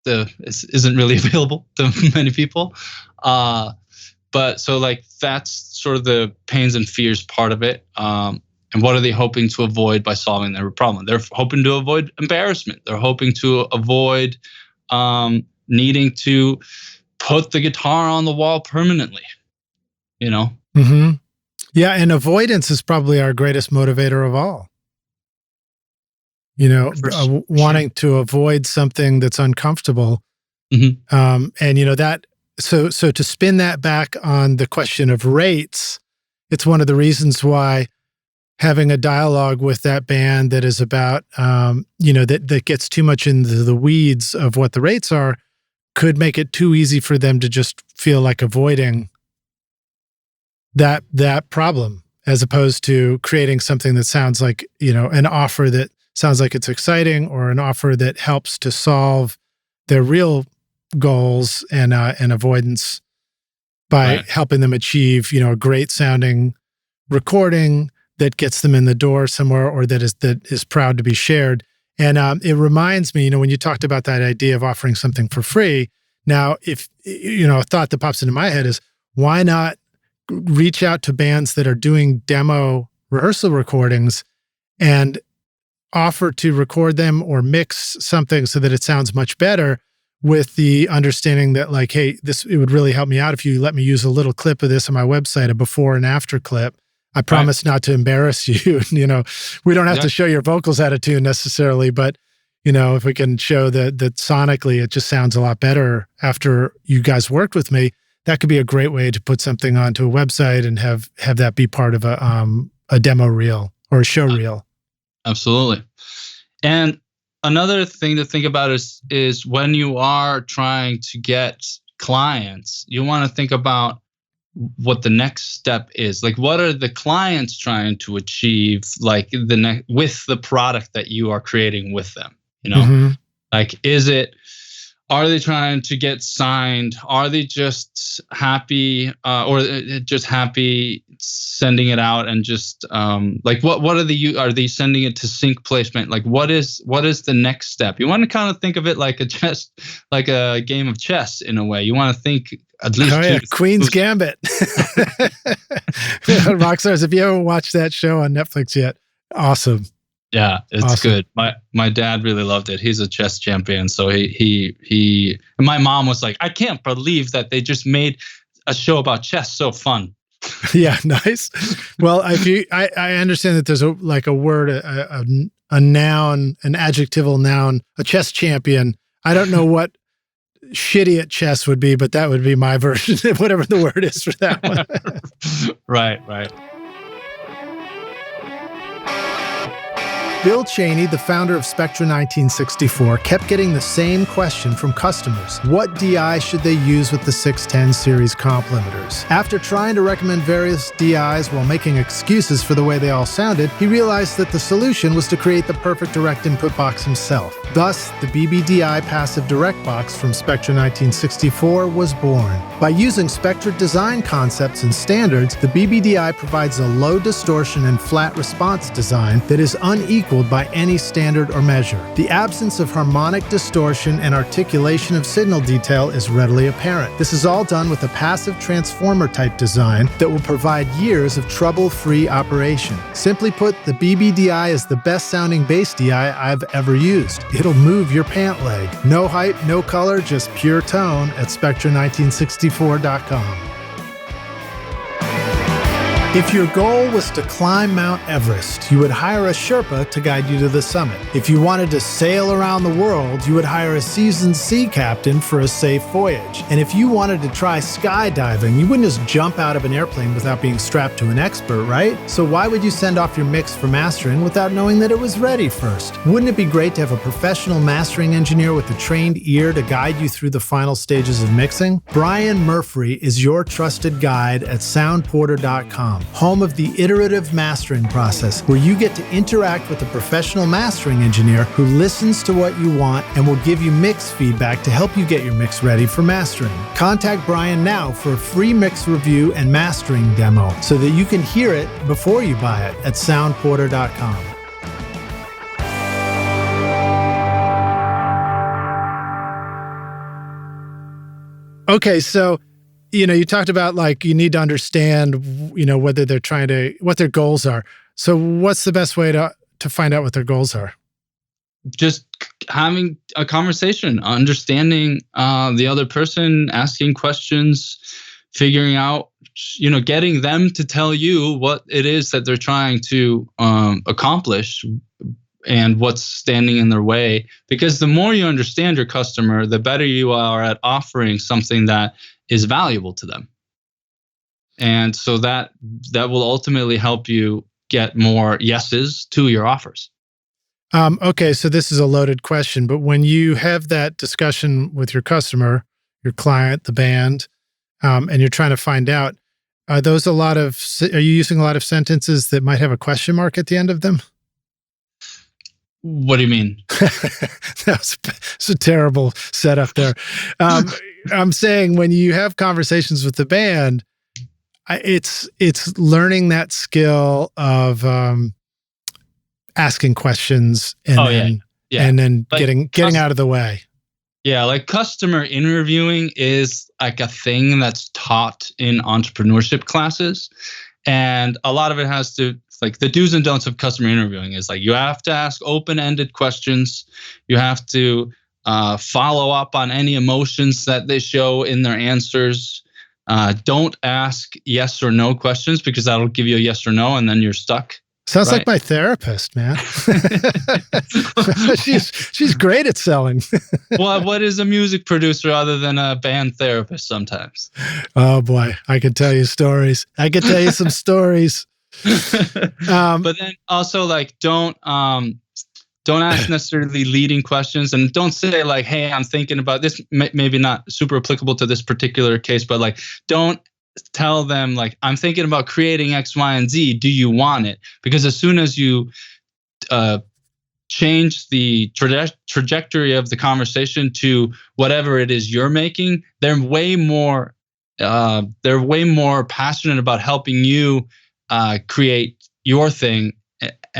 really available to many people. But so that's sort of the pains and fears part of it. And what are they hoping to avoid by solving their problem? They're hoping to avoid embarrassment. They're hoping to avoid needing to put the guitar on the wall permanently, Mm-hmm. Yeah, and avoidance is probably our greatest motivator of all. Wanting to avoid something that's uncomfortable. Mm-hmm. And that, so to spin that back on the question of rates, it's one of the reasons why having a dialogue with that band that is about, that gets too much into the weeds of what the rates are, could make it too easy for them to just feel like avoiding that problem, as opposed to creating something that sounds like, an offer that sounds like it's exciting, or an offer that helps to solve their real goals and avoidance by helping them achieve, a great sounding recording that gets them in the door somewhere, or that is proud to be shared. And it reminds me, when you talked about that idea of offering something for free. Now, if a thought that pops into my head is, why not reach out to bands that are doing demo rehearsal recordings and offer to record them or mix something so that it sounds much better, with the understanding that hey, it would really help me out if you let me use a little clip of this on my website, a before and after clip. I promise not to embarrass you. We don't have to show your vocals out of tune necessarily, but if we can show that sonically it just sounds a lot better after you guys worked with me, that could be a great way to put something onto a website and have that be part of a demo reel or a show reel. Absolutely. And another thing to think about is when you are trying to get clients, you want to think about what the next step is. What are the clients trying to achieve, with the product that you are creating with them? Mm-hmm. Are they trying to get signed? Are they just happy, or just happy sending it out and just what are they sending it to sync placement? What is the next step? You want to kind of think of it like a game of chess in a way. You want to think at least Queen's Gambit. Rockstars, if you haven't watched that show on Netflix yet, awesome. Yeah, it's good. My dad really loved it. He's a chess champion, so he. My mom was like, I can't believe that they just made a show about chess so fun. Yeah, nice. Well, I understand that there's a word, a noun, an adjectival noun, a chess champion. I don't know what shitty at chess would be, but that would be my version, whatever the word is for that one. Right. Bill Cheney, the founder of Spectra 1964, kept getting the same question from customers. What DI should they use with the 610 series comp limiters? After trying to recommend various DIs while making excuses for the way they all sounded, he realized that the solution was to create the perfect direct input box himself. Thus, the BBDI Passive Direct Box from Spectra 1964 was born. By using Spectra design concepts and standards, the BBDI provides a low distortion and flat response design that is unequaled by any standard or measure. The absence of harmonic distortion and articulation of signal detail is readily apparent. This is all done with a passive transformer type design that will provide years of trouble-free operation. Simply put, the BBDI is the best sounding bass DI I've ever used. It'll move your pant leg. No hype, no color, just pure tone at Spectra1964.com. If your goal was to climb Mount Everest, you would hire a Sherpa to guide you to the summit. If you wanted to sail around the world, you would hire a seasoned sea captain for a safe voyage. And if you wanted to try skydiving, you wouldn't just jump out of an airplane without being strapped to an expert, right? So why would you send off your mix for mastering without knowing that it was ready first? Wouldn't it be great to have a professional mastering engineer with a trained ear to guide you through the final stages of mixing? Brian Murphy is your trusted guide at soundporter.com. Home of the iterative mastering process, where you get to interact with a professional mastering engineer who listens to what you want and will give you mix feedback to help you get your mix ready for mastering. Contact Brian now for a free mix review and mastering demo so that you can hear it before you buy it at soundporter.com. Okay, so you talked about like you need to understand, whether they're what their goals are. So what's the best way to find out what their goals are? Just having a conversation, understanding the other person, asking questions, figuring out, getting them to tell you what it is that they're trying to accomplish and what's standing in their way. Because the more you understand your customer, the better you are at offering something that is valuable to them. And so that will ultimately help you get more yeses to your offers. Okay, so this is a loaded question, but when you have that discussion with your customer, your client, the band, and you're trying to find out, are you using a lot of sentences that might have a question mark at the end of them? What do you mean? That's a terrible setup there. I'm saying when you have conversations with the band, it's learning that skill of asking questions and then like getting out of the way. Yeah, like customer interviewing is like a thing that's taught in entrepreneurship classes, and a lot of it has to, like, the do's and don'ts of customer interviewing is like you have to ask open-ended questions. You have to follow up on any emotions that they show in their answers. Don't ask yes or no questions because that'll give you a yes or no and then you're stuck. Sounds like my therapist, man. She's great at selling. Well, what is a music producer other than a band therapist sometimes? Oh boy, I could tell you stories. I could tell you some stories. But then also, like, don't ask necessarily leading questions, and don't say like, hey, I'm thinking about this. Maybe not super applicable to this particular case, but like, don't tell them like, I'm thinking about creating X, Y, and Z. Do you want it? Because as soon as you change the trajectory of the conversation to whatever it is you're making, they're way more passionate about helping you create your thing,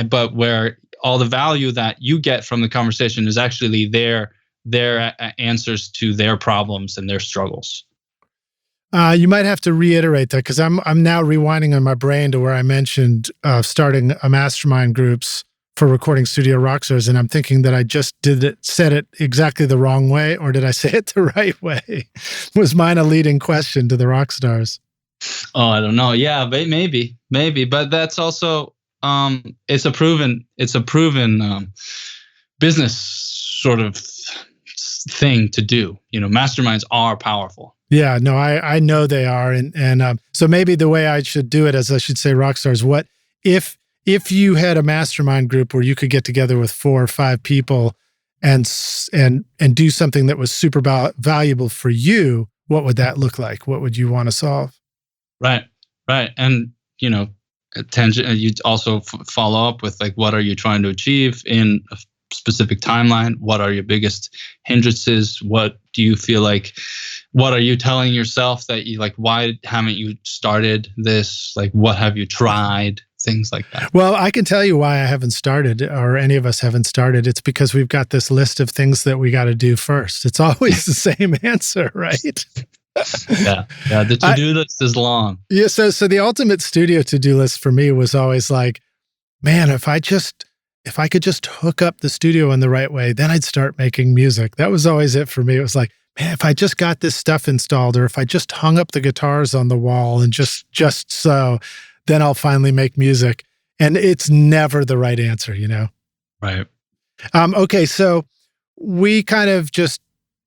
but where all the value that you get from the conversation is actually their answers to their problems and their struggles. You might have to reiterate that because I'm now rewinding on my brain to where I mentioned starting a mastermind groups for recording studio rockstars, and I'm thinking that I just said it exactly the wrong way, or did I say it the right way? Was mine a leading question to the rockstars? Oh, I don't know. Yeah, maybe, but that's also it's a proven business sort of thing to do. Masterminds are powerful. Yeah, no, I know they are, and so maybe the way I should do it is I should say, rockstars, what if you had a mastermind group where you could get together with 4 or 5 people and do something that was super valuable for you? What would that look like? What would you want to solve? Right, and you'd also follow up with like, what are you trying to achieve in a specific timeline? What are your biggest hindrances? What do you feel like? What are you telling yourself that you like? Why haven't you started this? Like, what have you tried? Things like that. Well, I can tell you why I haven't started, or any of us haven't started. It's because we've got this list of things that we got to do first. It's always the same answer, right? Yeah. The to-do list is long. Yeah. So the ultimate studio to-do list for me was always like, man, if I could just hook up the studio in the right way, then I'd start making music. That was always it for me. It was like, man, if I just got this stuff installed, or if I just hung up the guitars on the wall and just so, then I'll finally make music. And it's never the right answer, Right. Okay, so we kind of just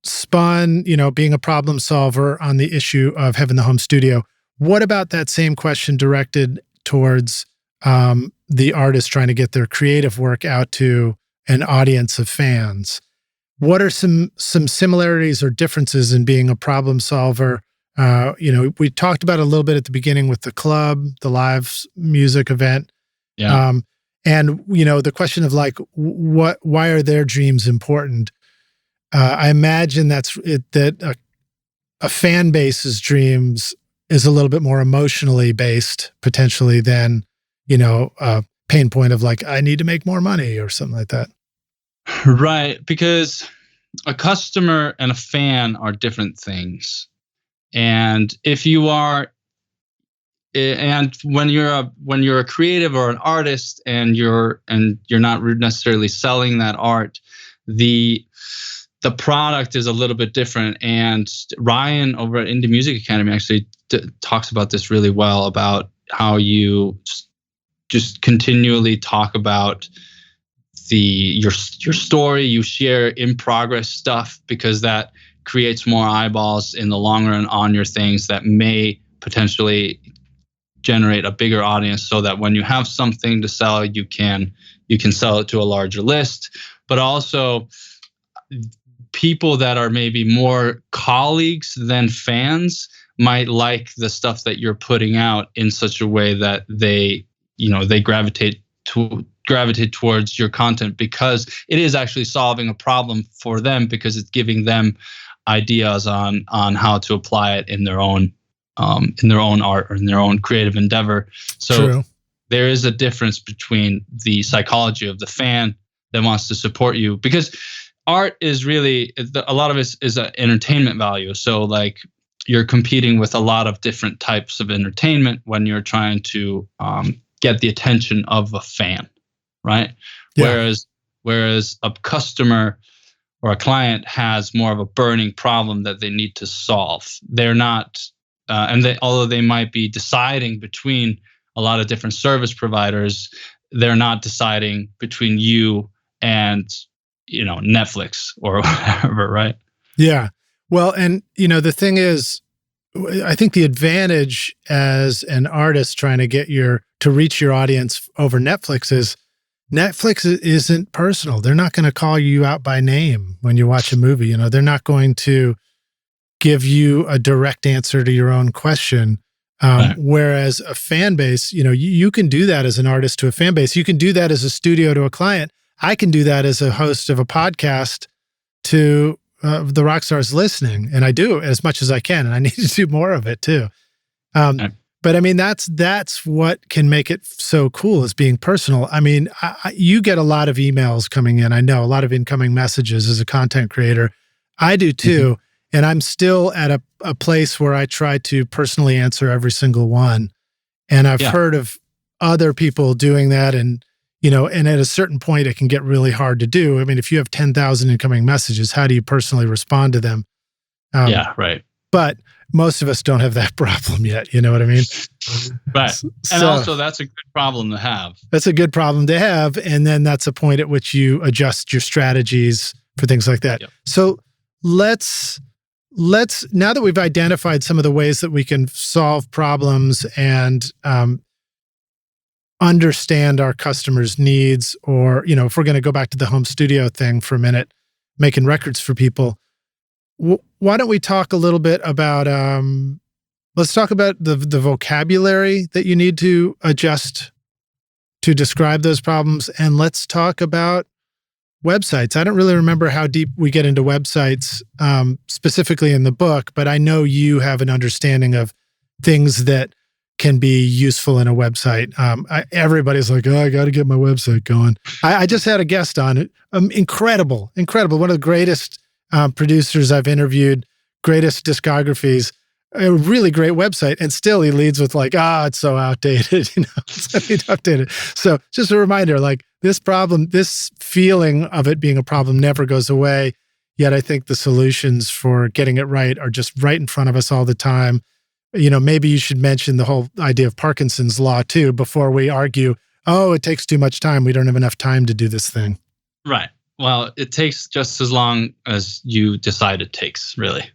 spun, being a problem solver on the issue of having the home studio. What about that same question directed towards the artist trying to get their creative work out to an audience of fans? What are some similarities or differences in being a problem solver? We talked about it a little bit at the beginning with the club, the live music event. Yeah. And, the question of like, why are their dreams important? I imagine that a fan base's dreams is a little bit more emotionally based potentially than, a pain point of like, I need to make more money or something like that. Right. Because a customer and a fan are different things. And when you're a creative or an artist and you're not necessarily selling that art, the product is a little bit different. And Ryan over at Indie Music Academy actually talks about this really well, about how you just continually talk about your story. You share in progress stuff because that creates more eyeballs in the long run on your things that may potentially generate a bigger audience, so that when you have something to sell, you can sell it to a larger list. But also, people that are maybe more colleagues than fans might like the stuff that you're putting out in such a way that they gravitate towards your content, because it is actually solving a problem for them, because it's giving them ideas on how to apply it in their own art or in their own creative endeavor. So True. There is a difference between the psychology of the fan that wants to support you, because art is really, a lot of it is an entertainment value. So like, you're competing with a lot of different types of entertainment when you're trying to get the attention of a fan, right? Yeah. Whereas a customer or a client has more of a burning problem that they need to solve. They're not, although they might be deciding between a lot of different service providers, they're not deciding between you and Netflix or whatever, right? Yeah. Well, and the thing is, I think the advantage as an artist trying to reach your audience over Netflix isn't personal. They're not going to call you out by name when you watch a movie. They're not going to give you a direct answer to your own question. Right. Whereas a fan base, you can do that as an artist to a fan base. You can do that as a studio to a client. I can do that as a host of a podcast to the rock stars listening, and I do as much as I can, and I need to do more of it too. But I mean, that's what can make it so cool, is being personal. I mean, you get a lot of emails coming in. I know a lot of incoming messages as a content creator. I do too. Mm-hmm. And I'm still at a place where I try to personally answer every single one. And I've heard of other people doing that. And, and at a certain point, it can get really hard to do. I mean, if you have 10,000 incoming messages, how do you personally respond to them? Yeah, right. But most of us don't have that problem yet. You know what I mean? Right. And also, that's a good problem to have. That's a good problem to have. And then that's a point at which you adjust your strategies for things like that. Yep. So let's now that we've identified some of the ways that we can solve problems and understand our customers' needs, or, if we're going to go back to the home studio thing for a minute, making records for people, why don't we talk a little bit about, let's talk about the vocabulary that you need to adjust to describe those problems. And let's talk about websites. I don't really remember how deep we get into websites specifically in the book, but I know you have an understanding of things that can be useful in a website. Everybody's like, I got to get my website going. I just had a guest on it. Incredible. One of the greatest producers I've interviewed, greatest discographies, a really great website. And still he leads with like, it's so outdated, it's outdated. So just a reminder, like this problem, this feeling of it being a problem never goes away. Yet I think the solutions for getting it right are just right in front of us all the time. maybe you should mention the whole idea of Parkinson's law too, before we argue, oh, it takes too much time. We don't have enough time to do this thing. Right. Well, it takes just as long as you decide it takes, really.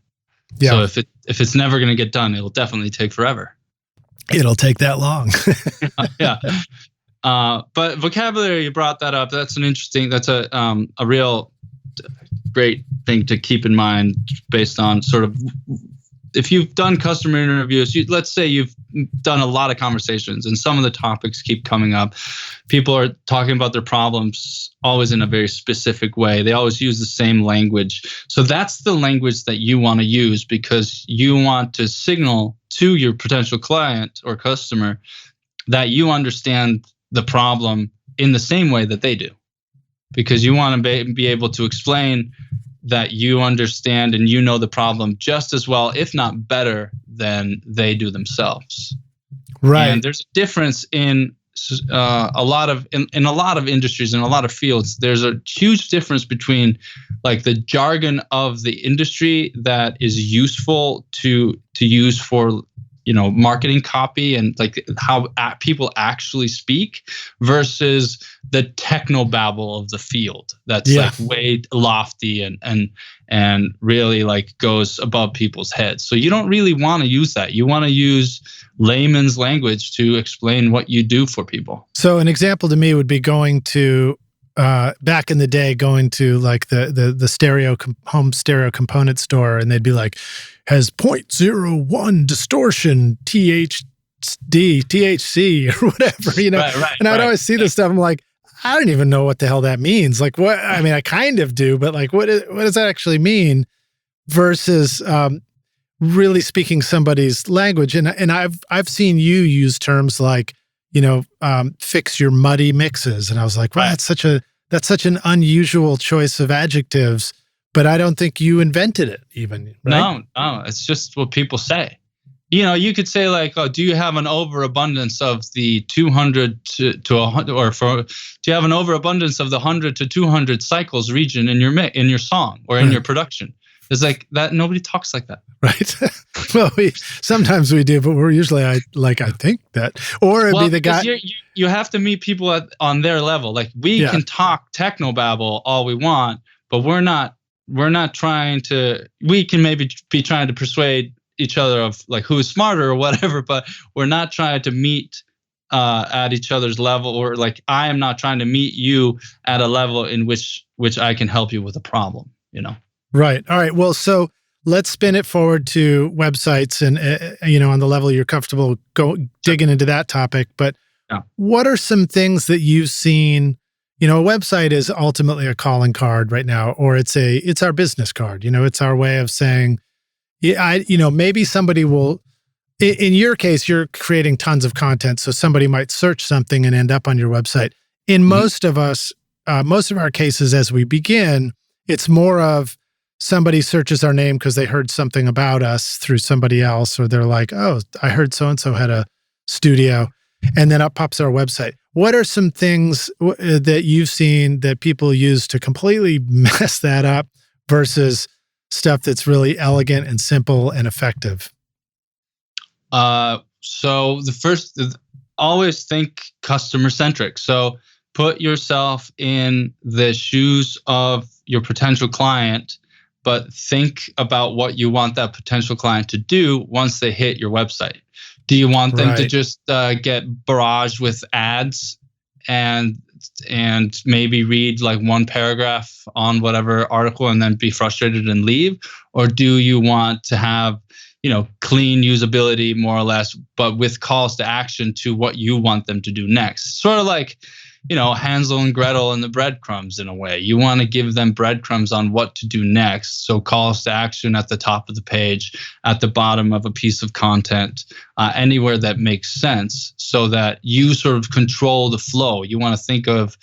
Yeah. So if it's never going to get done, it'll definitely take forever. It'll take that long. Yeah. But vocabulary, you brought that up. That's a real great thing to keep in mind based on sort of, if you've done customer interviews, let's say you've done a lot of conversations and some of the topics keep coming up. People are talking about their problems always in a very specific way. They always use the same language. So that's the language that you want to use, because you want to signal to your potential client or customer that you understand the problem in the same way that they do. Because you want to be able to explain that you understand and you know the problem just as well, if not better, than they do themselves. Right. And there's a difference in a lot of industries, in a lot of fields. There's a huge difference between like the jargon of the industry that is useful to use for marketing copy and like how people actually speak, versus the technobabble of the field that's like way lofty and really like goes above people's heads. So you don't really want to use that. You want to use layman's language to explain what you do for people. So an example to me would be going to back in the day, going to like the home stereo component store, and they'd be like, has 0.01 distortion, THC or whatever, Right, and I'd always see this stuff. I'm like, I don't even know what the hell that means. Like, what? I mean, I kind of do, but like, what does that actually mean? Versus really speaking somebody's language. And I've seen you use terms like, fix your muddy mixes, and I was like, wow, that's such an unusual choice of adjectives. But I don't think you invented it even, right? No, it's just what people say. You could say like, oh, do you have an overabundance of the 200 to 100, or do you have an overabundance of the 100 to 200 cycles region in your song or in your production? It's like that. Nobody talks like that. Right. Well, sometimes we do, but we're usually, I think that, or it'd be the guy. You have to meet people on their level. Like we can talk technobabble all we want, but we're not trying to, we can maybe be trying to persuade each other of like who's smarter or whatever, but we're not trying to meet at each other's level, or like I am not trying to meet you at a level in which I can help you with a problem, Right. All right. Well, so let's spin it forward to websites and, on the level you're comfortable digging into that topic. But what are some things that you've seen? A website is ultimately a calling card right now, or it's our business card. It's our way of saying, maybe somebody will, in your case, you're creating tons of content. So somebody might search something and end up on your website. In most of our cases, as we begin, it's more of somebody searches our name because they heard something about us through somebody else, or they're like, oh, I heard so-and-so had a studio, and then up pops our website. What are some things that you've seen that people use to completely mess that up versus stuff that's really elegant and simple and effective? So the first, always think customer-centric. So put yourself in the shoes of your potential client, but think about what you want that potential client to do once they hit your website. Do you want them to just get barraged with ads and maybe read like one paragraph on whatever article and then be frustrated and leave? Or do you want to have, clean usability more or less, but with calls to action to what you want them to do next? Sort of like, Hansel and Gretel and the breadcrumbs in a way. You want to give them breadcrumbs on what to do next. So calls to action at the top of the page, at the bottom of a piece of content, anywhere that makes sense, so that you sort of control the flow. You want to think of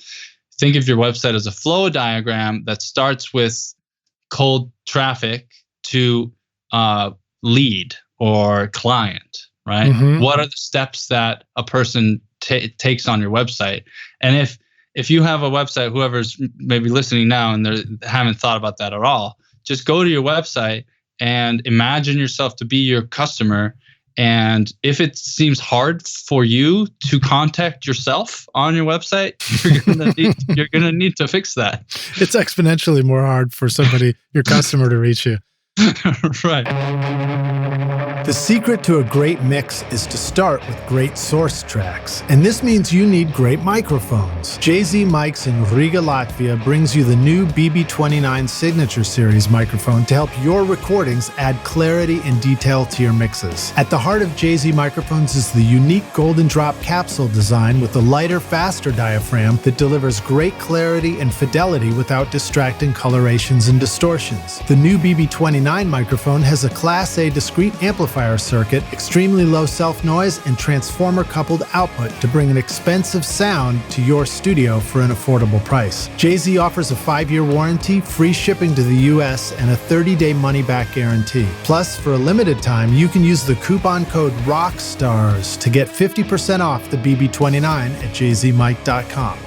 your website as a flow diagram that starts with cold traffic to lead or client, right? Mm-hmm. What are the steps that a person takes on your website? And if you have a website, whoever's maybe listening now and they haven't thought about that at all, just go to your website and imagine yourself to be your customer And if it seems hard for you to contact yourself on your website, you're gonna need to fix that. It's exponentially more hard for your customer to reach you. Right. The secret to a great mix is to start with great source tracks. And this means you need great microphones. JZ Mics in Riga, Latvia brings you the new BB29 Signature Series microphone to help your recordings add clarity and detail to your mixes. At the heart of JZ microphones is the unique Golden Drop capsule design with a lighter, faster diaphragm that delivers great clarity and fidelity without distracting colorations and distortions. The new BB29 microphone has a Class A discrete amplifier circuit, extremely low self-noise, and transformer-coupled output to bring an expensive sound to your studio for an affordable price. JZ offers a 5-year warranty, free shipping to the US, and a 30-day money-back guarantee. Plus, for a limited time, you can use the coupon code ROCKSTARS to get 50% off the BB29 at jzmic.com.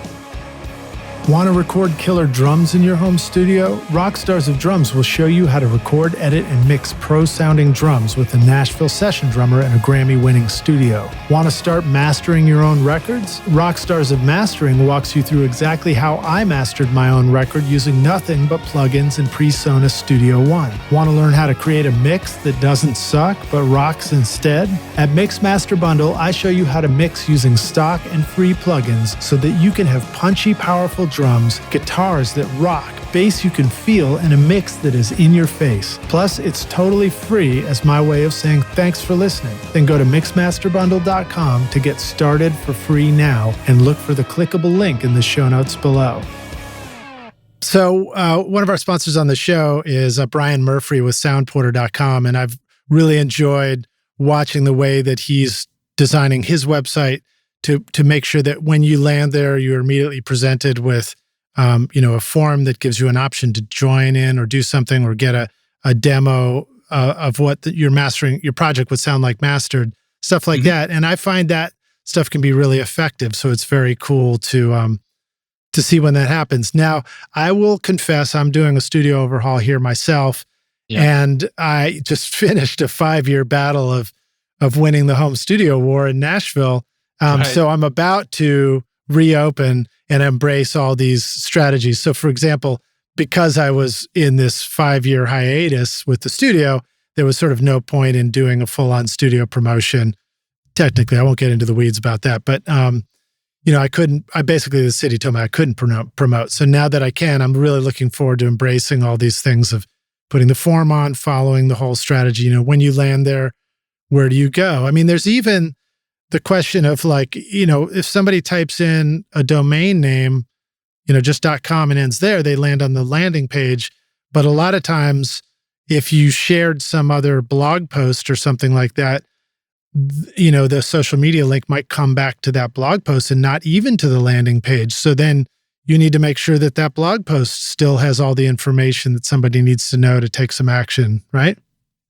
Want to record killer drums in your home studio? Rockstars of Drums will show you how to record, edit, and mix pro-sounding drums with a Nashville session drummer and a Grammy-winning studio. Want to start mastering your own records? Rockstars of Mastering walks you through exactly how I mastered my own record using nothing but plugins in PreSonus Studio One. Want to learn how to create a mix that doesn't suck but rocks instead? At Mixmaster Bundle, I show you how to mix using stock and free plugins so that you can have punchy, powerful drums, guitars that rock, bass you can feel, and a mix that is in your face. Plus, it's totally free as my way of saying thanks for listening. Then go to mixmasterbundle.com to get started for free now and look for the clickable link in the show notes below. So one of our sponsors on the show is Brian Murphy with soundporter.com, and I've really enjoyed watching the way that he's designing his website to make sure that when you land there, you're immediately presented with, a form that gives you an option to join in or do something or get a demo of what your project would sound like mastered, stuff like that. And I find that stuff can be really effective. So it's very cool to see when that happens. Now, I will confess, I'm doing a studio overhaul here myself, and I just finished a 5-year battle of winning the home studio war in Nashville. So I'm about to reopen and embrace all these strategies. So for example, because I was in this 5-year hiatus with the studio, there was sort of no point in doing a full-on studio promotion. Technically, I won't get into the weeds about that, but the city told me I couldn't promote. So now that I can, I'm really looking forward to embracing all these things of putting the form on, following the whole strategy. When you land there, where do you go? I mean, there's even the question of if somebody types in a domain name, just .com and ends there, they land on the landing page. But a lot of times, if you shared some other blog post or something like that, the social media link might come back to that blog post and not even to the landing page. So then you need to make sure that blog post still has all the information that somebody needs to know to take some action, right?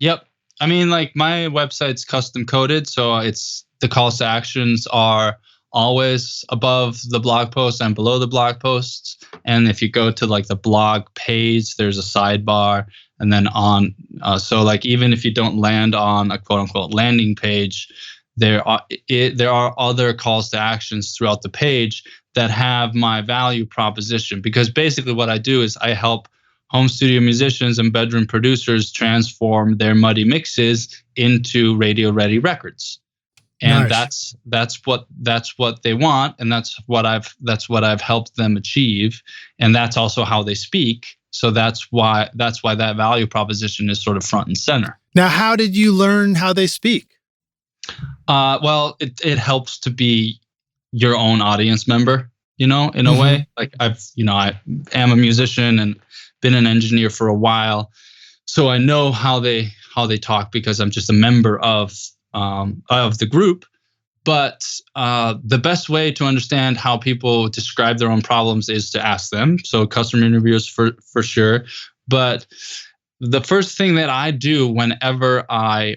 Yep. I mean, my website's custom coded, so the calls to actions are always above the blog post and below the blog posts. And if you go to the blog page, there's a sidebar, and then even if you don't land on a quote unquote landing page, there are other calls to actions throughout the page that have my value proposition. Because basically what I do is I help home studio musicians and bedroom producers transform their muddy mixes into radio ready records. And nice. that's what they want, and that's what I've helped them achieve, and that's also how they speak. So that's why that value proposition is sort of front and center. Now, how did you learn how they speak? Well, it helps to be your own audience member, in a way. I am a musician and been an engineer for a while, so I know how they talk because I'm just a member of the group. But the best way to understand how people describe their own problems is to ask them. So customer interviews for sure. But the first thing that I do whenever I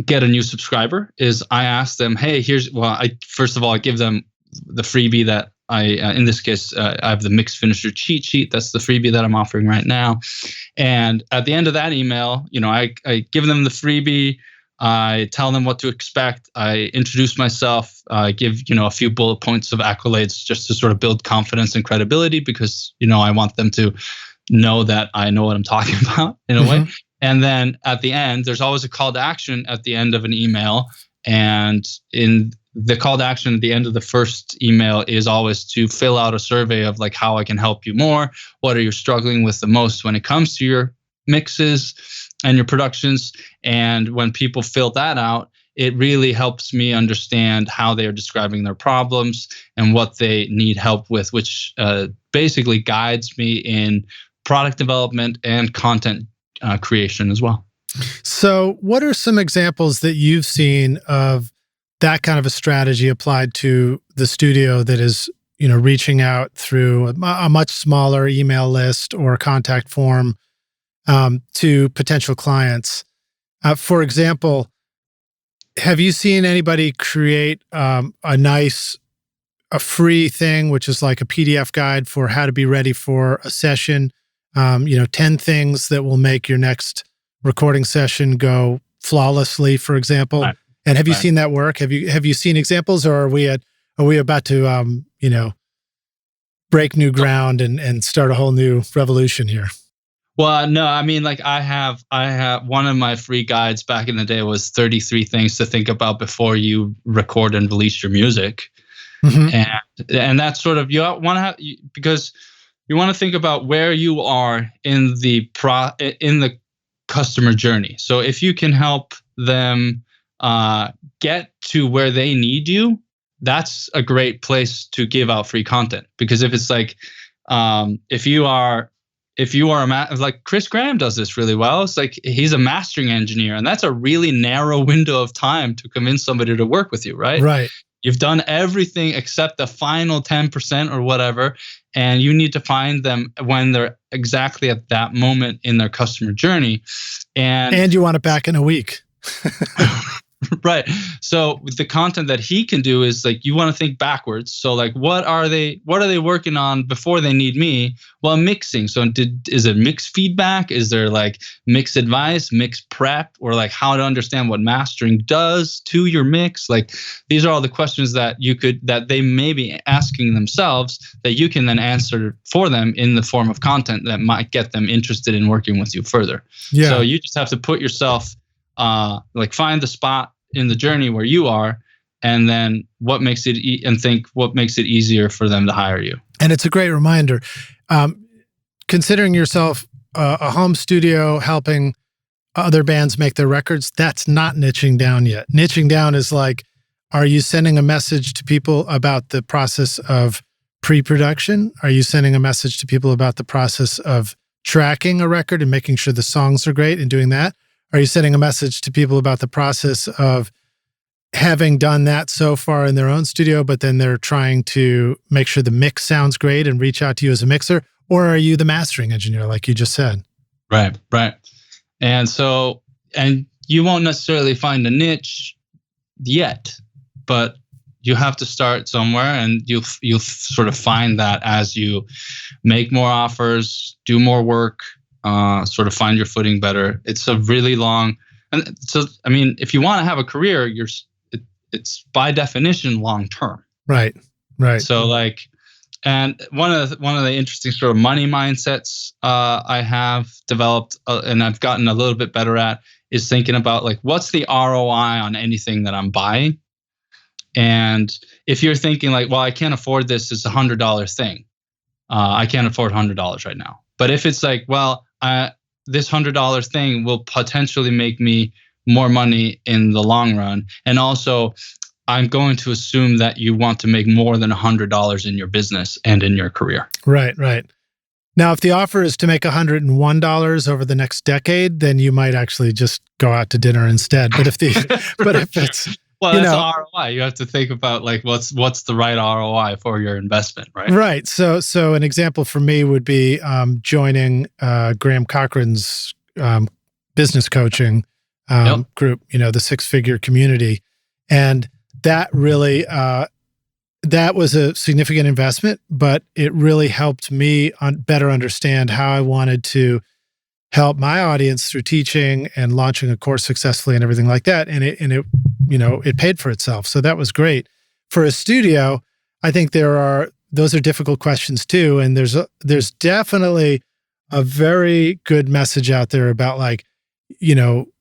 get a new subscriber is I ask them, hey, first of all, I give them the freebie that in this case, I have the Mix Finisher cheat sheet. That's the freebie that I'm offering right now. And at the end of that email, I give them the freebie. I tell them what to expect. I introduce myself, give, a few bullet points of accolades just to sort of build confidence and credibility because, I want them to know that I know what I'm talking about in a way. And then at the end, there's always a call to action at the end of an email. And in the call to action at the end of the first email is always to fill out a survey of like how I can help you more. What are you struggling with the most when it comes to your mixes and your productions? And when people fill that out, it really helps me understand how they are describing their problems and what they need help with, which basically guides me in product development and content creation as well. So what are some examples that you've seen of that kind of a strategy applied to the studio that is, reaching out through a much smaller email list or contact form to potential clients? For example, have you seen anybody create a free thing, which is like a PDF guide for how to be ready for a session? 10 things that will make your next recording session go flawlessly, for example. Right. And have you seen that work? Have you seen examples, or are we about to break new ground and start a whole new revolution here? Well, no, I mean, like I have one of my free guides back in the day was 33 things to think about before you record and release your music. And that's sort of, you want to have, because you want to think about where you are in the customer journey. So if you can help them get to where they need you, that's a great place to give out free content. Because if it's like, if you are like Chris Graham does this really well. It's like he's a mastering engineer, and that's a really narrow window of time to convince somebody to work with you, right? Right. You've done everything except the final 10% or whatever, and you need to find them when they're exactly at that moment in their customer journey. And you want it back in a week. Right. So the content that he can do is like, you want to think backwards. So like, what are they working on before they need me? Well, mixing. So is it mix feedback? Is there like mix advice, mix prep, or like how to understand what mastering does to your mix? Like these are all the questions that they may be asking themselves that you can then answer for them in the form of content that might get them interested in working with you further. Yeah. So you just have to put yourself find the spot in the journey where you are, and then what makes it easier for them to hire you. And it's a great reminder. Considering yourself a home studio helping other bands make their records, that's not niching down yet. Niching down is like, are you sending a message to people about the process of pre-production? Are you sending a message to people about the process of tracking a record and making sure the songs are great and doing that? Are you sending a message to people about the process of having done that so far in their own studio, but then they're trying to make sure the mix sounds great and reach out to you as a mixer? Or are you the mastering engineer, like you just said? Right. And you won't necessarily find a niche yet, but you have to start somewhere, and you'll sort of find that as you make more offers, do more work, sort of find your footing better. It's a really long, and so I mean, if you want to have a career, it's by definition long term. Right. So like, and one of the interesting sort of money mindsets I have developed and I've gotten a little bit better at is thinking about like, what's the ROI on anything that I'm buying? And if you're thinking like, well, I can't afford this, it's $100 thing. I can't afford $100 right now. But if it's like, well, this $100 thing will potentially make me more money in the long run. And also, I'm going to assume that you want to make more than $100 in your business and in your career. Right. Now, if the offer is to make $101 over the next decade, then you might actually just go out to dinner instead. But if it's well, that's ROI. You have to think about like what's the right ROI for your investment, right? Right. So an example for me would be joining Graham Cochran's business coaching group. The six-figure community, and that really that was a significant investment, but it really helped me better understand how I wanted to help my audience through teaching and launching a course successfully and everything like that. And it paid for itself. So that was great. For a studio, I think those are difficult questions too. And there's definitely a very good message out there about like,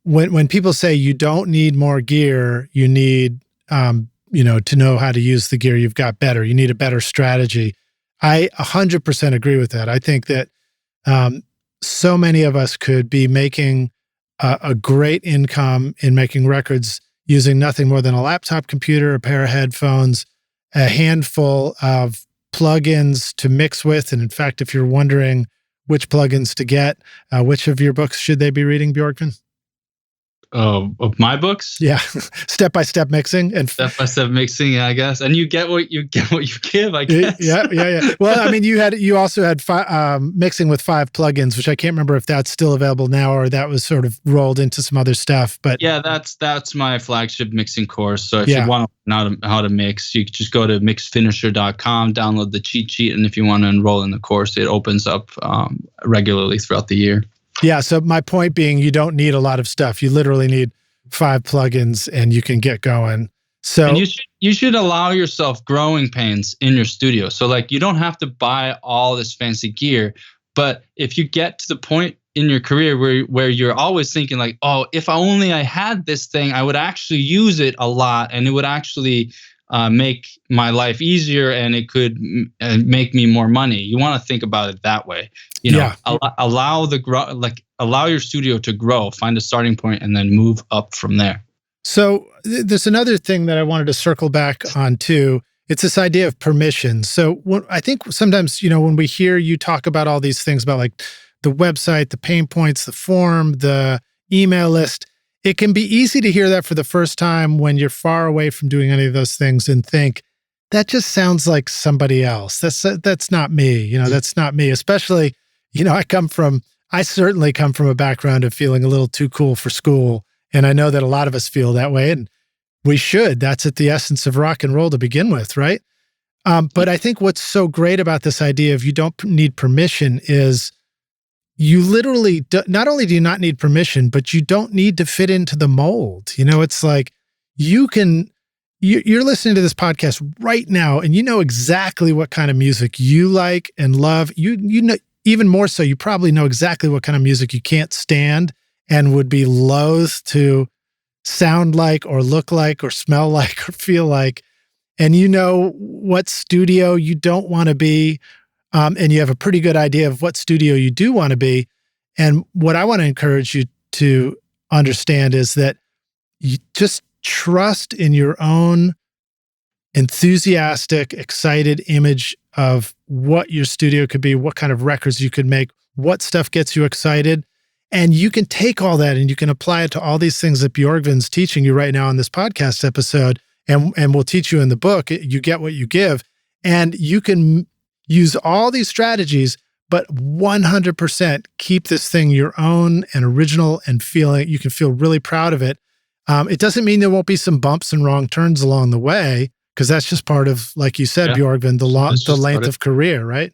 when people say you don't need more gear, you need, to know how to use the gear you've got better. You need a better strategy. I 100% agree with that. I think that so many of us could be making a great income in making records using nothing more than a laptop computer, a pair of headphones, a handful of plugins to mix with. And in fact, if you're wondering which plugins to get, which of your books should they be reading, Björgvin? Of my books? Yeah, step-by-step mixing and step-by-step mixing, I guess. And you get what you give, I guess. Yeah. Well, I mean, you also had mixing with 5 plugins, which I can't remember if that's still available now or that was sort of rolled into some other stuff. But yeah, that's my flagship mixing course. So if you want to know how to mix, you just go to mixfinisher.com, download the cheat sheet, and if you want to enroll in the course, it opens up regularly throughout the year. Yeah. So my point being, you don't need a lot of stuff. You literally need 5 plugins and you can get going. So and you should allow yourself growing pains in your studio. So like you don't have to buy all this fancy gear, but if you get to the point in your career where you're always thinking like, oh, if only I had this thing, I would actually use it a lot and it would actually make my life easier and it could make me more money. You want to think about it that way. Allow your studio to grow, find a starting point, and then move up from there. So there's another thing that I wanted to circle back on too. It's this idea of permission. So I think sometimes, when we hear you talk about all these things about like the website, the pain points, the form, the email list, it can be easy to hear that for the first time when you're far away from doing any of those things and think, that just sounds like somebody else. That's not me. That's not me. Especially, I certainly come from a background of feeling a little too cool for school. And I know that a lot of us feel that way, and we should. That's at the essence of rock and roll to begin with, right? But I think what's so great about this idea of you don't need permission is you literally, not only do you not need permission, but you don't need to fit into the mold. It's like you're listening to this podcast right now and you know exactly what kind of music you like and love. You know, even more so, you probably know exactly what kind of music you can't stand and would be loath to sound like or look like or smell like or feel like. And you know what studio you don't want to be. And you have a pretty good idea of what studio you do want to be. And what I want to encourage you to understand is that you just trust in your own enthusiastic, excited image of what your studio could be, what kind of records you could make, what stuff gets you excited. And you can take all that and you can apply it to all these things that Björgvin's teaching you right now in this podcast episode. And we'll teach you in the book. You get what you give. And you can use all these strategies, but 100% keep this thing your own and original and you can feel really proud of it. It doesn't mean there won't be some bumps and wrong turns along the way, because that's just part of, like you said, Björgvin, the length of career, right?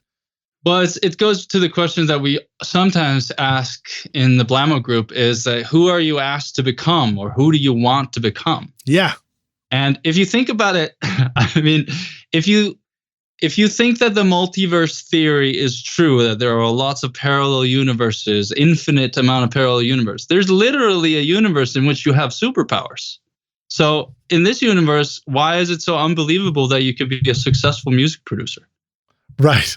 Well, it goes to the question that we sometimes ask in the Blammo group is who are you asked to become, or who do you want to become? Yeah. And if you think about it, I mean, if you think that the multiverse theory is true, that there are lots of parallel universes, infinite amount of parallel universe, there's literally a universe in which you have superpowers. So in this universe, why is it so unbelievable that you could be a successful music producer? Right.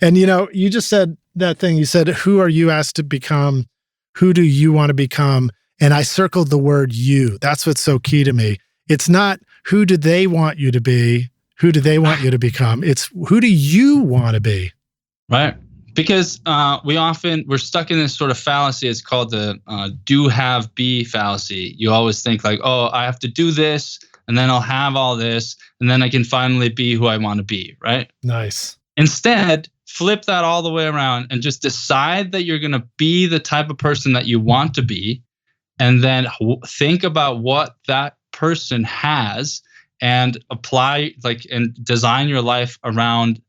And you just said that thing. You said, who are you asked to become? Who do you want to become? And I circled the word you. That's what's so key to me. It's not who do they want you to be? Who do they want you to become? It's who do you want to be? Right. Because we're stuck in this sort of fallacy. It's called the do, have, be fallacy. You always think like, oh, I have to do this and then I'll have all this and then I can finally be who I want to be. Right. Nice. Instead, flip that all the way around and just decide that you're going to be the type of person that you want to be. And then think about what that person has and apply and design your life around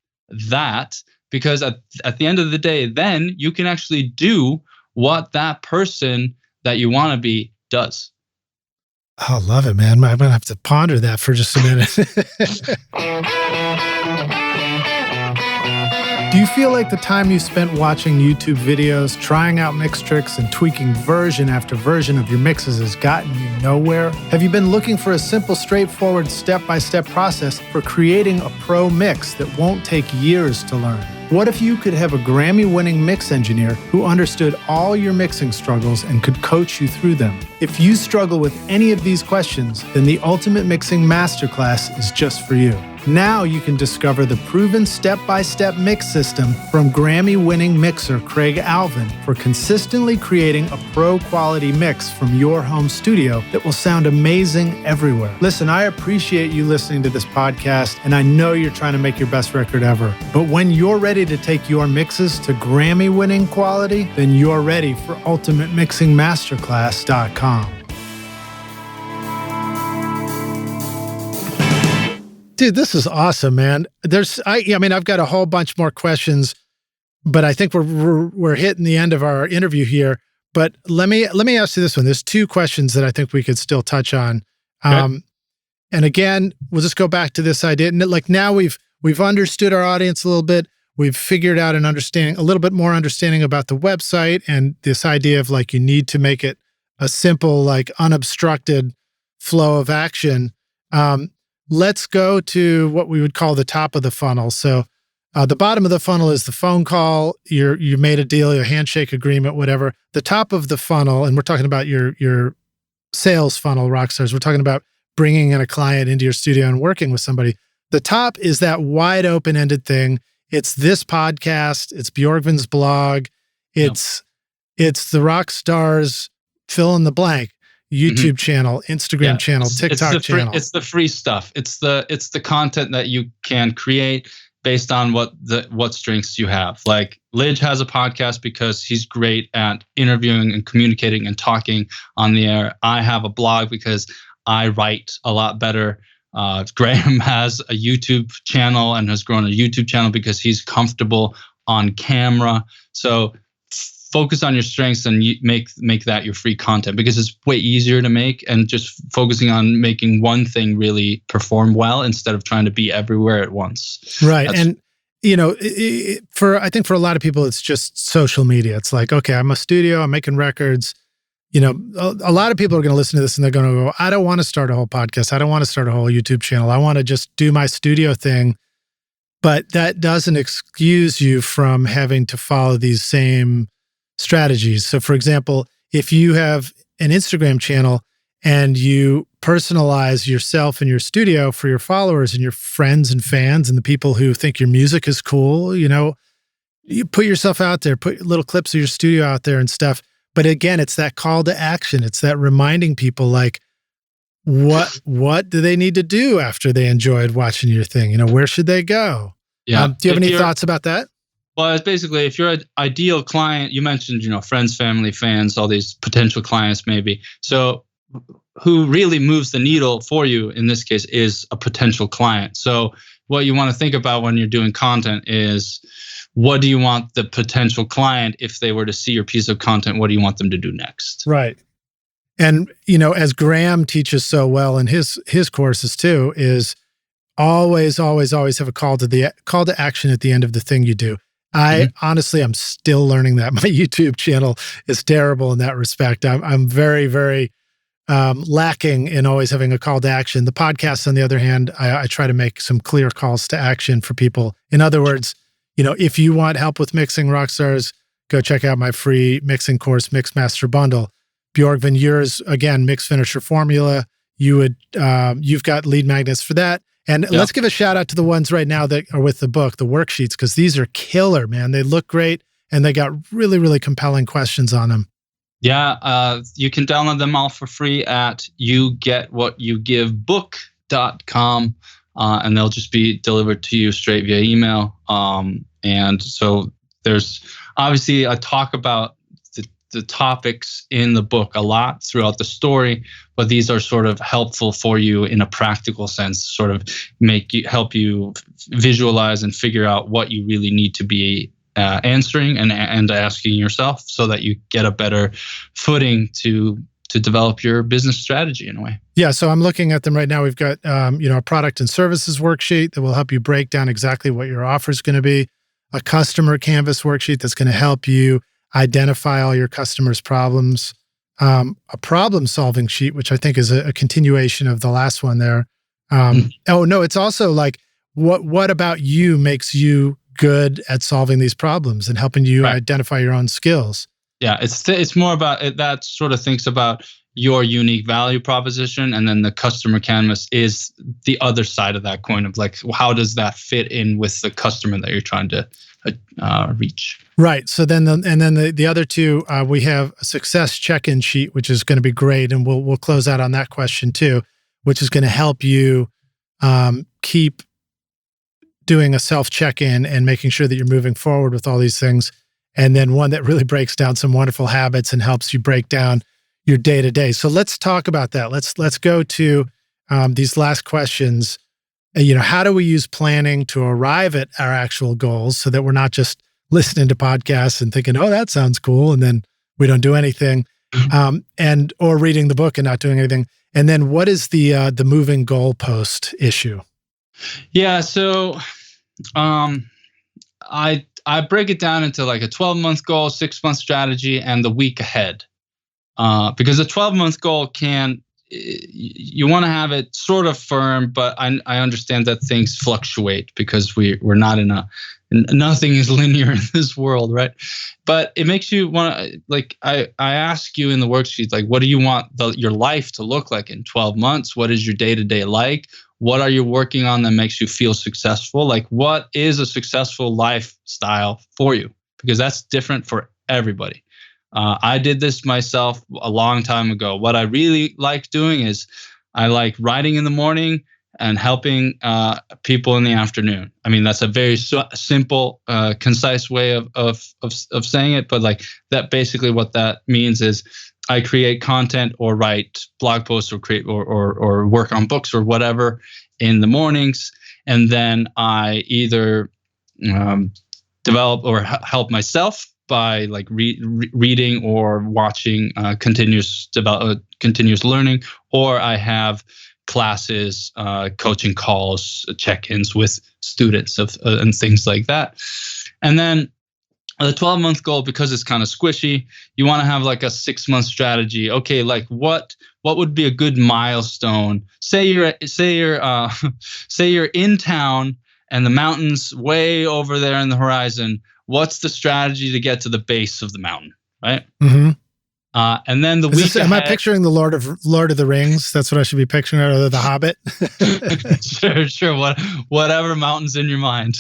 that, because at the end of the day, then you can actually do what that person that you want to be does. I love it, man. I'm going to have to ponder that for just a minute. Do you feel like the time you spent watching YouTube videos, trying out mix tricks, and tweaking version after version of your mixes has gotten you nowhere? Have you been looking for a simple, straightforward, step-by-step process for creating a pro mix that won't take years to learn? What if you could have a Grammy-winning mix engineer who understood all your mixing struggles and could coach you through them? If you struggle with any of these questions, then the Ultimate Mixing Masterclass is just for you. Now you can discover the proven step-by-step mix system from Grammy-winning mixer Craig Alvin for consistently creating a pro-quality mix from your home studio that will sound amazing everywhere. Listen, I appreciate you listening to this podcast, and I know you're trying to make your best record ever. But when you're ready to take your mixes to Grammy-winning quality, then you're ready for UltimateMixingMasterclass.com. Dude, this is awesome, man. I've got a whole bunch more questions, but I think we're hitting the end of our interview here. But let me ask you this one. There's two questions that I think we could still touch on. Okay. And again, we'll just go back to this idea. Like now we've understood our audience a little bit. We've figured out a little bit more understanding about the website and this idea of like you need to make it a simple, like unobstructed flow of action. Let's go to what we would call the top of the funnel. So the bottom of the funnel is the phone call. You made a deal, a handshake agreement, whatever. The top of the funnel, and we're talking about your sales funnel, Rockstars. We're talking about bringing in a client into your studio and working with somebody. The top is that wide open-ended thing. It's this podcast. It's Björgvin's blog. It's the Rockstars fill in the blank. YouTube channel, Instagram channel, TikTok channel. It's the free stuff. It's the content that you can create based on what strengths you have. Like Lidge has a podcast because he's great at interviewing and communicating and talking on the air. I have a blog because I write a lot better. Graham has a YouTube channel and has grown a YouTube channel because he's comfortable on camera. So focus on your strengths and you make that your free content because it's way easier to make, and just focusing on making one thing really perform well instead of trying to be everywhere at once. Right. And I think for a lot of people, it's just social media. It's like, okay, I'm a studio, I'm making records. A lot of people are going to listen to this and they're going to go, I don't want to start a whole podcast. I don't want to start a whole YouTube channel. I want to just do my studio thing. But that doesn't excuse you from having to follow these same strategies. So for example, if you have an Instagram channel and you personalize yourself in your studio for your followers and your friends and fans and the people who think your music is cool, you put yourself out there, put little clips of your studio out there and stuff. But again, it's that call to action. It's that reminding people like, what do they need to do after they enjoyed watching your thing? Where should they go? Yeah. Do you have any thoughts about that? Well, it's basically, if you're an ideal client, you mentioned, friends, family, fans, all these potential clients maybe. So who really moves the needle for you in this case is a potential client. So what you want to think about when you're doing content is, what do you want the potential client, if they were to see your piece of content, what do you want them to do next? Right. And, as Graham teaches so well in his courses too, is always, always, always have a call to action at the end of the thing you do. Honestly, I'm still learning that. My YouTube channel is terrible in that respect. I'm very, very lacking in always having a call to action. The podcast, on the other hand, I try to make some clear calls to action for people. In other words, if you want help with mixing, Rockstars, go check out my free mixing course, Mix Master Bundle. Björgvin, yours, again, Mix Finisher Formula. You've got lead magnets for that. And let's give a shout out to the ones right now that are with the book, the worksheets, because these are killer, man. They look great and they got really, really compelling questions on them. Yeah, you can download them all for free at yougetwhatyougivebook.com, and they'll just be delivered to you straight via email. And so there's obviously I talk about the topics in the book a lot throughout the story, but these are sort of helpful for you in a practical sense, sort of help you visualize and figure out what you really need to be answering and asking yourself, so that you get a better footing to develop your business strategy in a way. Yeah, so I'm looking at them right now. We've got a product and services worksheet that will help you break down exactly what your offer is going to be, a customer canvas worksheet that's going to help you identify all your customers' problems, a problem-solving sheet, which I think is a continuation of the last one there. Oh, no, it's also like, what about you makes you good at solving these problems and helping you identify your own skills? Yeah, it's more about it, that sort of thinks about your unique value proposition, and then the customer canvas is the other side of that coin of like, how does that fit in with the customer that you're trying to reach? Right. So then, the other two, we have a success check-in sheet, which is going to be great, and we'll close out on that question too, which is going to help you keep doing a self check-in and making sure that you're moving forward with all these things. And then one that really breaks down some wonderful habits and helps you break down your day-to-day. So let's talk about that. Let's go to these last questions. How do we use planning to arrive at our actual goals so that we're not just listening to podcasts and thinking, oh, that sounds cool, and then we don't do anything, or reading the book and not doing anything. And then what is the moving goalpost issue? Yeah, so I break it down into like a 12-month goal, 6-month strategy, and the week ahead. Because a 12-month goal you want to have it sort of firm, but I understand that things fluctuate because we're not nothing is linear in this world, right? But it makes you want to, like, I ask you in the worksheet, like, what do you want your life to look like in 12 months? What is your day-to-day like? What are you working on that makes you feel successful? Like, what is a successful lifestyle for you? Because that's different for everybody. I did this myself a long time ago. What I really like doing is I like writing in the morning and helping people in the afternoon. I mean, that's a very simple, concise way of saying it. But like that, basically what that means is I create content or write blog posts or create or work on books or whatever in the mornings. And then I either develop or help myself by like reading or watching continuous learning, or I have classes, coaching calls, check-ins with students and things like that. And then the 12-month goal, because it's kind of squishy, you want to have like a 6-month strategy. Okay, like what would be a good milestone? Say you're in town and the mountain's way over there in the horizon. What's the strategy to get to the base of the mountain, right? Mm-hmm. And then the week ahead, am I picturing the Lord of the Rings? That's what I should be picturing, or the Hobbit? Sure. Whatever mountain's in your mind.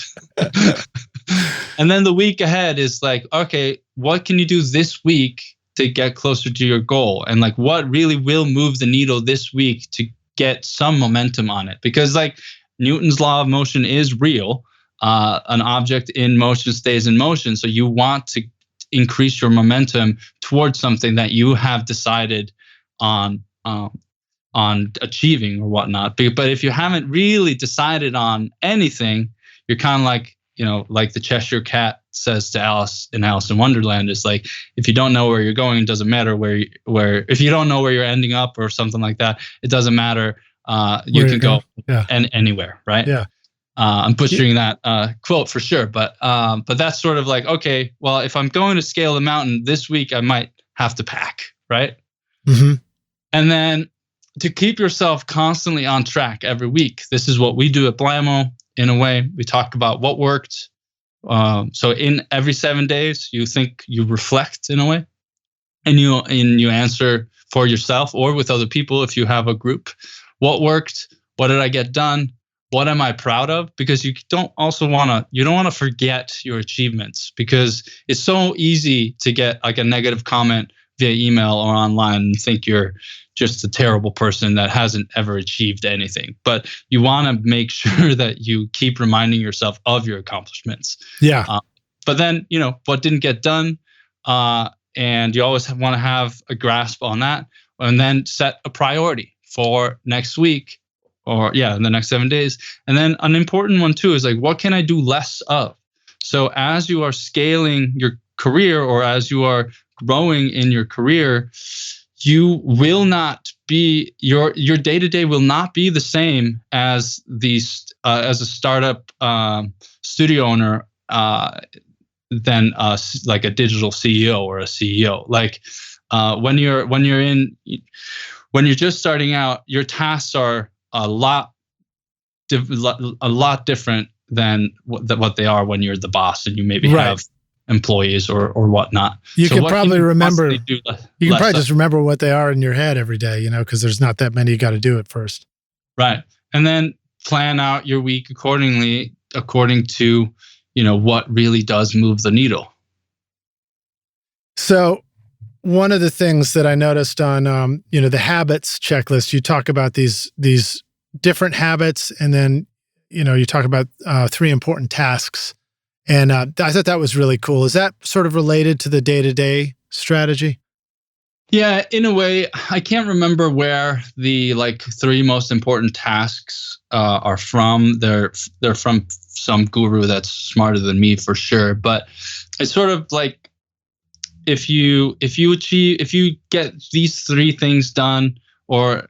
And then the week ahead is like, okay, what can you do this week to get closer to your goal? And like, what really will move the needle this week to get some momentum on it? Because like Newton's law of motion is real. An object in motion stays in motion. So you want to increase your momentum towards something that you have decided on achieving or whatnot. But if you haven't really decided on anything, you're kind of like, like the Cheshire Cat says to Alice in Wonderland, is like, if you don't know where you're going, it doesn't matter where if you don't know where you're ending up or something like that, it doesn't matter. You can go anywhere, right? Yeah. I'm butchering that quote for sure, but that's sort of like, okay, well, if I'm going to scale the mountain this week, I might have to pack, right? Mm-hmm. And then to keep yourself constantly on track every week, this is what we do at Blammo. In a way, we talk about what worked. So in every 7 days, you reflect in a way, and you answer for yourself or with other people if you have a group. What worked? What did I get done? What am I proud of? Because you don't want to forget your achievements, because it's so easy to get like a negative comment via email or online and think you're just a terrible person that hasn't ever achieved anything. But you want to make sure that you keep reminding yourself of your accomplishments. Yeah. But then, what didn't get done, and you always want to have a grasp on that, and then set a priority for next week. Or in the next 7 days. And then an important one too is like, what can I do less of? So as you are scaling your career, or as you are growing in your career, you will not be, your day-to-day will not be the same as as a startup studio owner than like a digital CEO or a CEO. Like when you're just starting out, your tasks are a lot different than what they are when you're the boss and you maybe have employees or whatnot. You so can probably remember. You can probably just just remember what they are in your head every day, because there's not that many you got to do at first. Right, and then plan out your week accordingly, according to what really does move the needle. So one of the things that I noticed on the habits checklist, you talk about these different habits, and then you talk about 3 important tasks. And I thought that was really cool. Is that sort of related to the day-to-day strategy? Yeah, in a way. I can't remember where the 3 most important tasks are from. They're from some guru that's smarter than me for sure. But it's sort of like if you get these 3 things done, or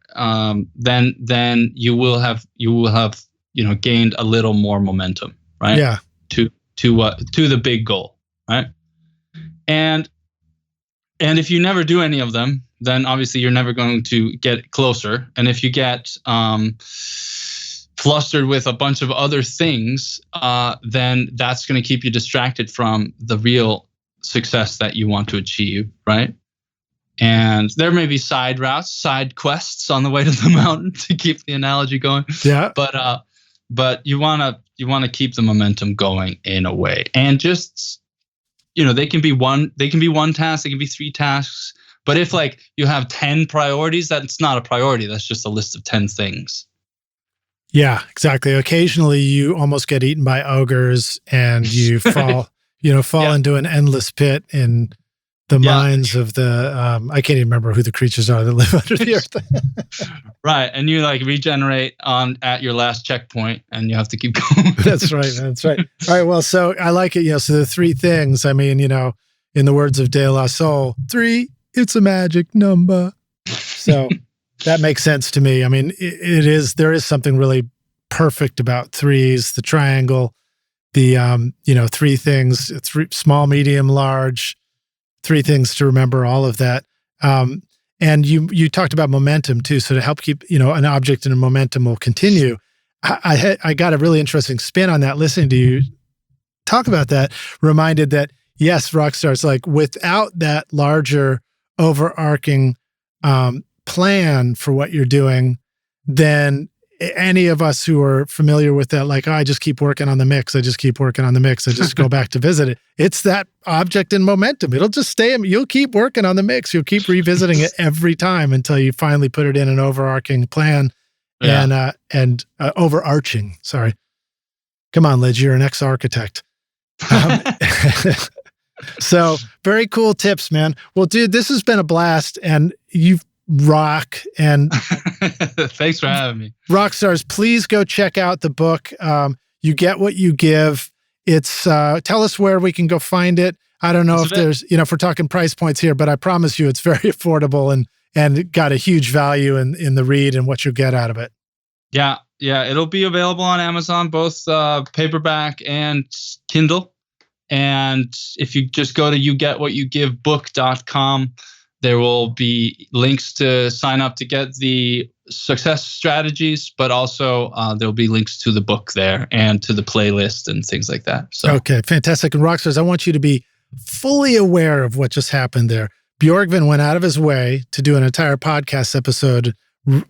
then you will have gained a little more momentum, right? Yeah. To the big goal, right? And if you never do any of them, then obviously you're never going to get closer. And if you get flustered with a bunch of other things, then that's going to keep you distracted from the real success that you want to achieve, right? And there may be side routes, side quests on the way to the mountain, to keep the analogy going. Yeah. But you want to keep the momentum going in a way. And just they can be one task, they can be 3 tasks. But if you have 10 priorities, that's not a priority. That's just a list of 10 things. Yeah, exactly. Occasionally you almost get eaten by ogres and you fall into an endless pit in the minds of the, I can't even remember who the creatures are that live under the earth. Right. And you regenerate at your last checkpoint and you have to keep going. That's right. All right. Well, so I like it. So the 3 things, I mean, in the words of De La Soul, 3, it's a magic number. So that makes sense to me. I mean, there is something really perfect about 3s, the triangle, the, 3 things, 3, small, medium, large, 3 things to remember, all of that. And you talked about momentum too. So to help keep, an object in a momentum will continue. I got a really interesting spin on that listening to you talk about that, reminded that, yes, Rockstars, without that larger overarching plan for what you're doing, then any of us who are familiar with that, I just keep working on the mix. I just keep working on the mix. I just go back to visit it. It's that object in momentum. It'll just stay. You'll keep working on the mix. You'll keep revisiting it every time until you finally put it in an overarching plan and overarching. Sorry. Come on, Liz, you're an ex-architect. So very cool tips, man. Well, dude, this has been a blast, and you rock. And thanks for having me. Rockstars, please go check out the book. You Get What You Give. It's tell us where we can go find it. I don't know if there's, if we're talking price points here, but I promise you it's very affordable and got a huge value in the read and what you get out of it. Yeah. It'll be available on Amazon, both paperback and Kindle. And if you just go to yougetwhatyougivebook.com, there will be links to sign up to get the success strategies, but also there'll be links to the book there and to the playlist and things like that. So okay, fantastic. And Rockstars, I want you to be fully aware of what just happened there. Björgvin went out of his way to do an entire podcast episode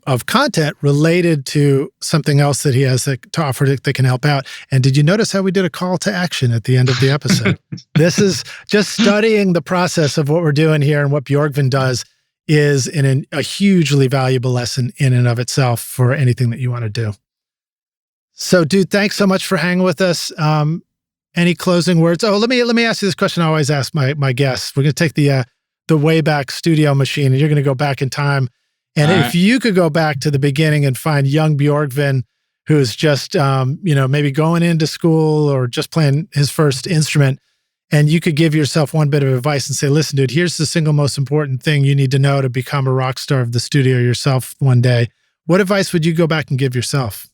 of content related to something else that he has to offer that can help out. And did you notice how we did a call to action at the end of the episode? This is just studying the process of what we're doing here, and what Björgvin does is a hugely valuable lesson in and of itself for anything that you want to do. So, dude, thanks so much for hanging with us. Any closing words? Oh, let me ask you this question I always ask my guests. We're going to take the Wayback Studio machine, and you're going to go back in time. And if you could go back to the beginning and find young Björgvin who is just, maybe going into school or just playing his first instrument, and you could give yourself one bit of advice and say, listen, dude, here's the single most important thing you need to know to become a rock star of the studio yourself one day, what advice would you go back and give yourself?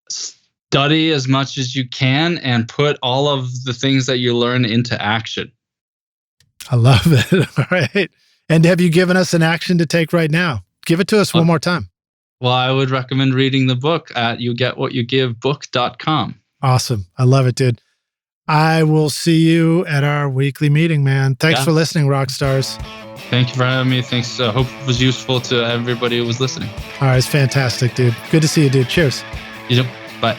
Study as much as you can and put all of the things that you learn into action. I love it. All right. And have you given us an action to take right now? Give it to us one more time. Well, I would recommend reading the book at yougetwhatyougivebook.com. Awesome. I love it, dude. I will see you at our weekly meeting, man. Thanks for listening, rock stars. Thank you for having me. Thanks. Hope it was useful to everybody who was listening. All right. It's fantastic, dude. Good to see you, dude. Cheers. You too. Bye.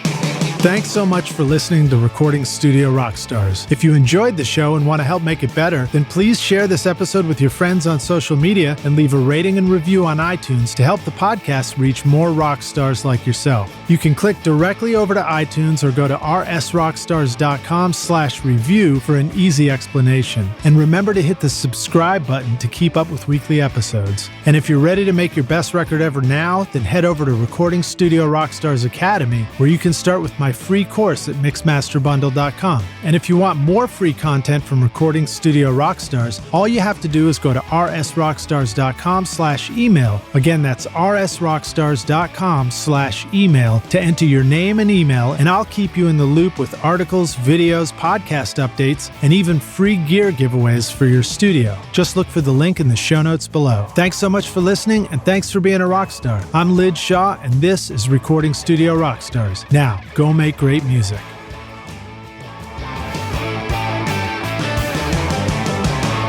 Thanks so much for listening to Recording Studio Rockstars. If you enjoyed the show and want to help make it better, then please share this episode with your friends on social media and leave a rating and review on iTunes to help the podcast reach more rock stars like yourself. You can click directly over to iTunes or go to rsrockstars.com/review for an easy explanation. And remember to hit the subscribe button to keep up with weekly episodes. And if you're ready to make your best record ever now, then head over to Recording Studio Rockstars Academy, where you can start with my free course at mixmasterbundle.com. And if you want more free content from Recording Studio Rockstars, all you have to do is go to rsrockstars.com/email. Again, that's rsrockstars.com/email to enter your name and email, and I'll keep you in the loop with articles, videos, podcast updates, and even free gear giveaways for your studio. Just look for the link in the show notes below. Thanks so much for listening, and thanks for being a rock star. I'm Lid Shaw, and this is Recording Studio Rockstars. Now, go make great music.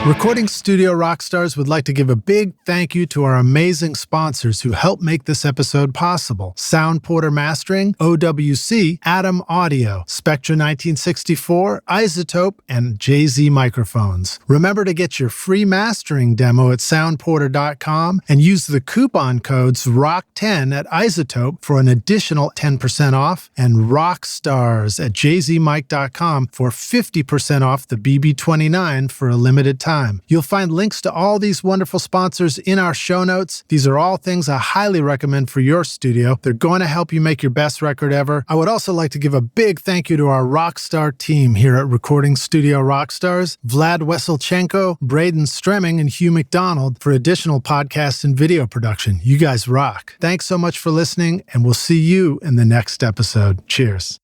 Recording Studio Rockstars would like to give a big thank you to our amazing sponsors who help make this episode possible. Sound Porter Mastering, OWC, Atom Audio, Spectra 1964, Isotope, and JZ Microphones. Remember to get your free mastering demo at soundporter.com and use the coupon codes ROCK10 at Isotope for an additional 10% off, and ROCKSTARS at jzmic.com for 50% off the BB29 for a limited time. You'll find links to all these wonderful sponsors in our show notes. These are all things I highly recommend for your studio. They're going to help you make your best record ever. I would also like to give a big thank you to our rockstar team here at Recording Studio Rockstars, Vlad Weselchenko, Braden Stremming, and Hugh McDonald for additional podcasts and video production. You guys rock. Thanks so much for listening, and we'll see you in the next episode. Cheers.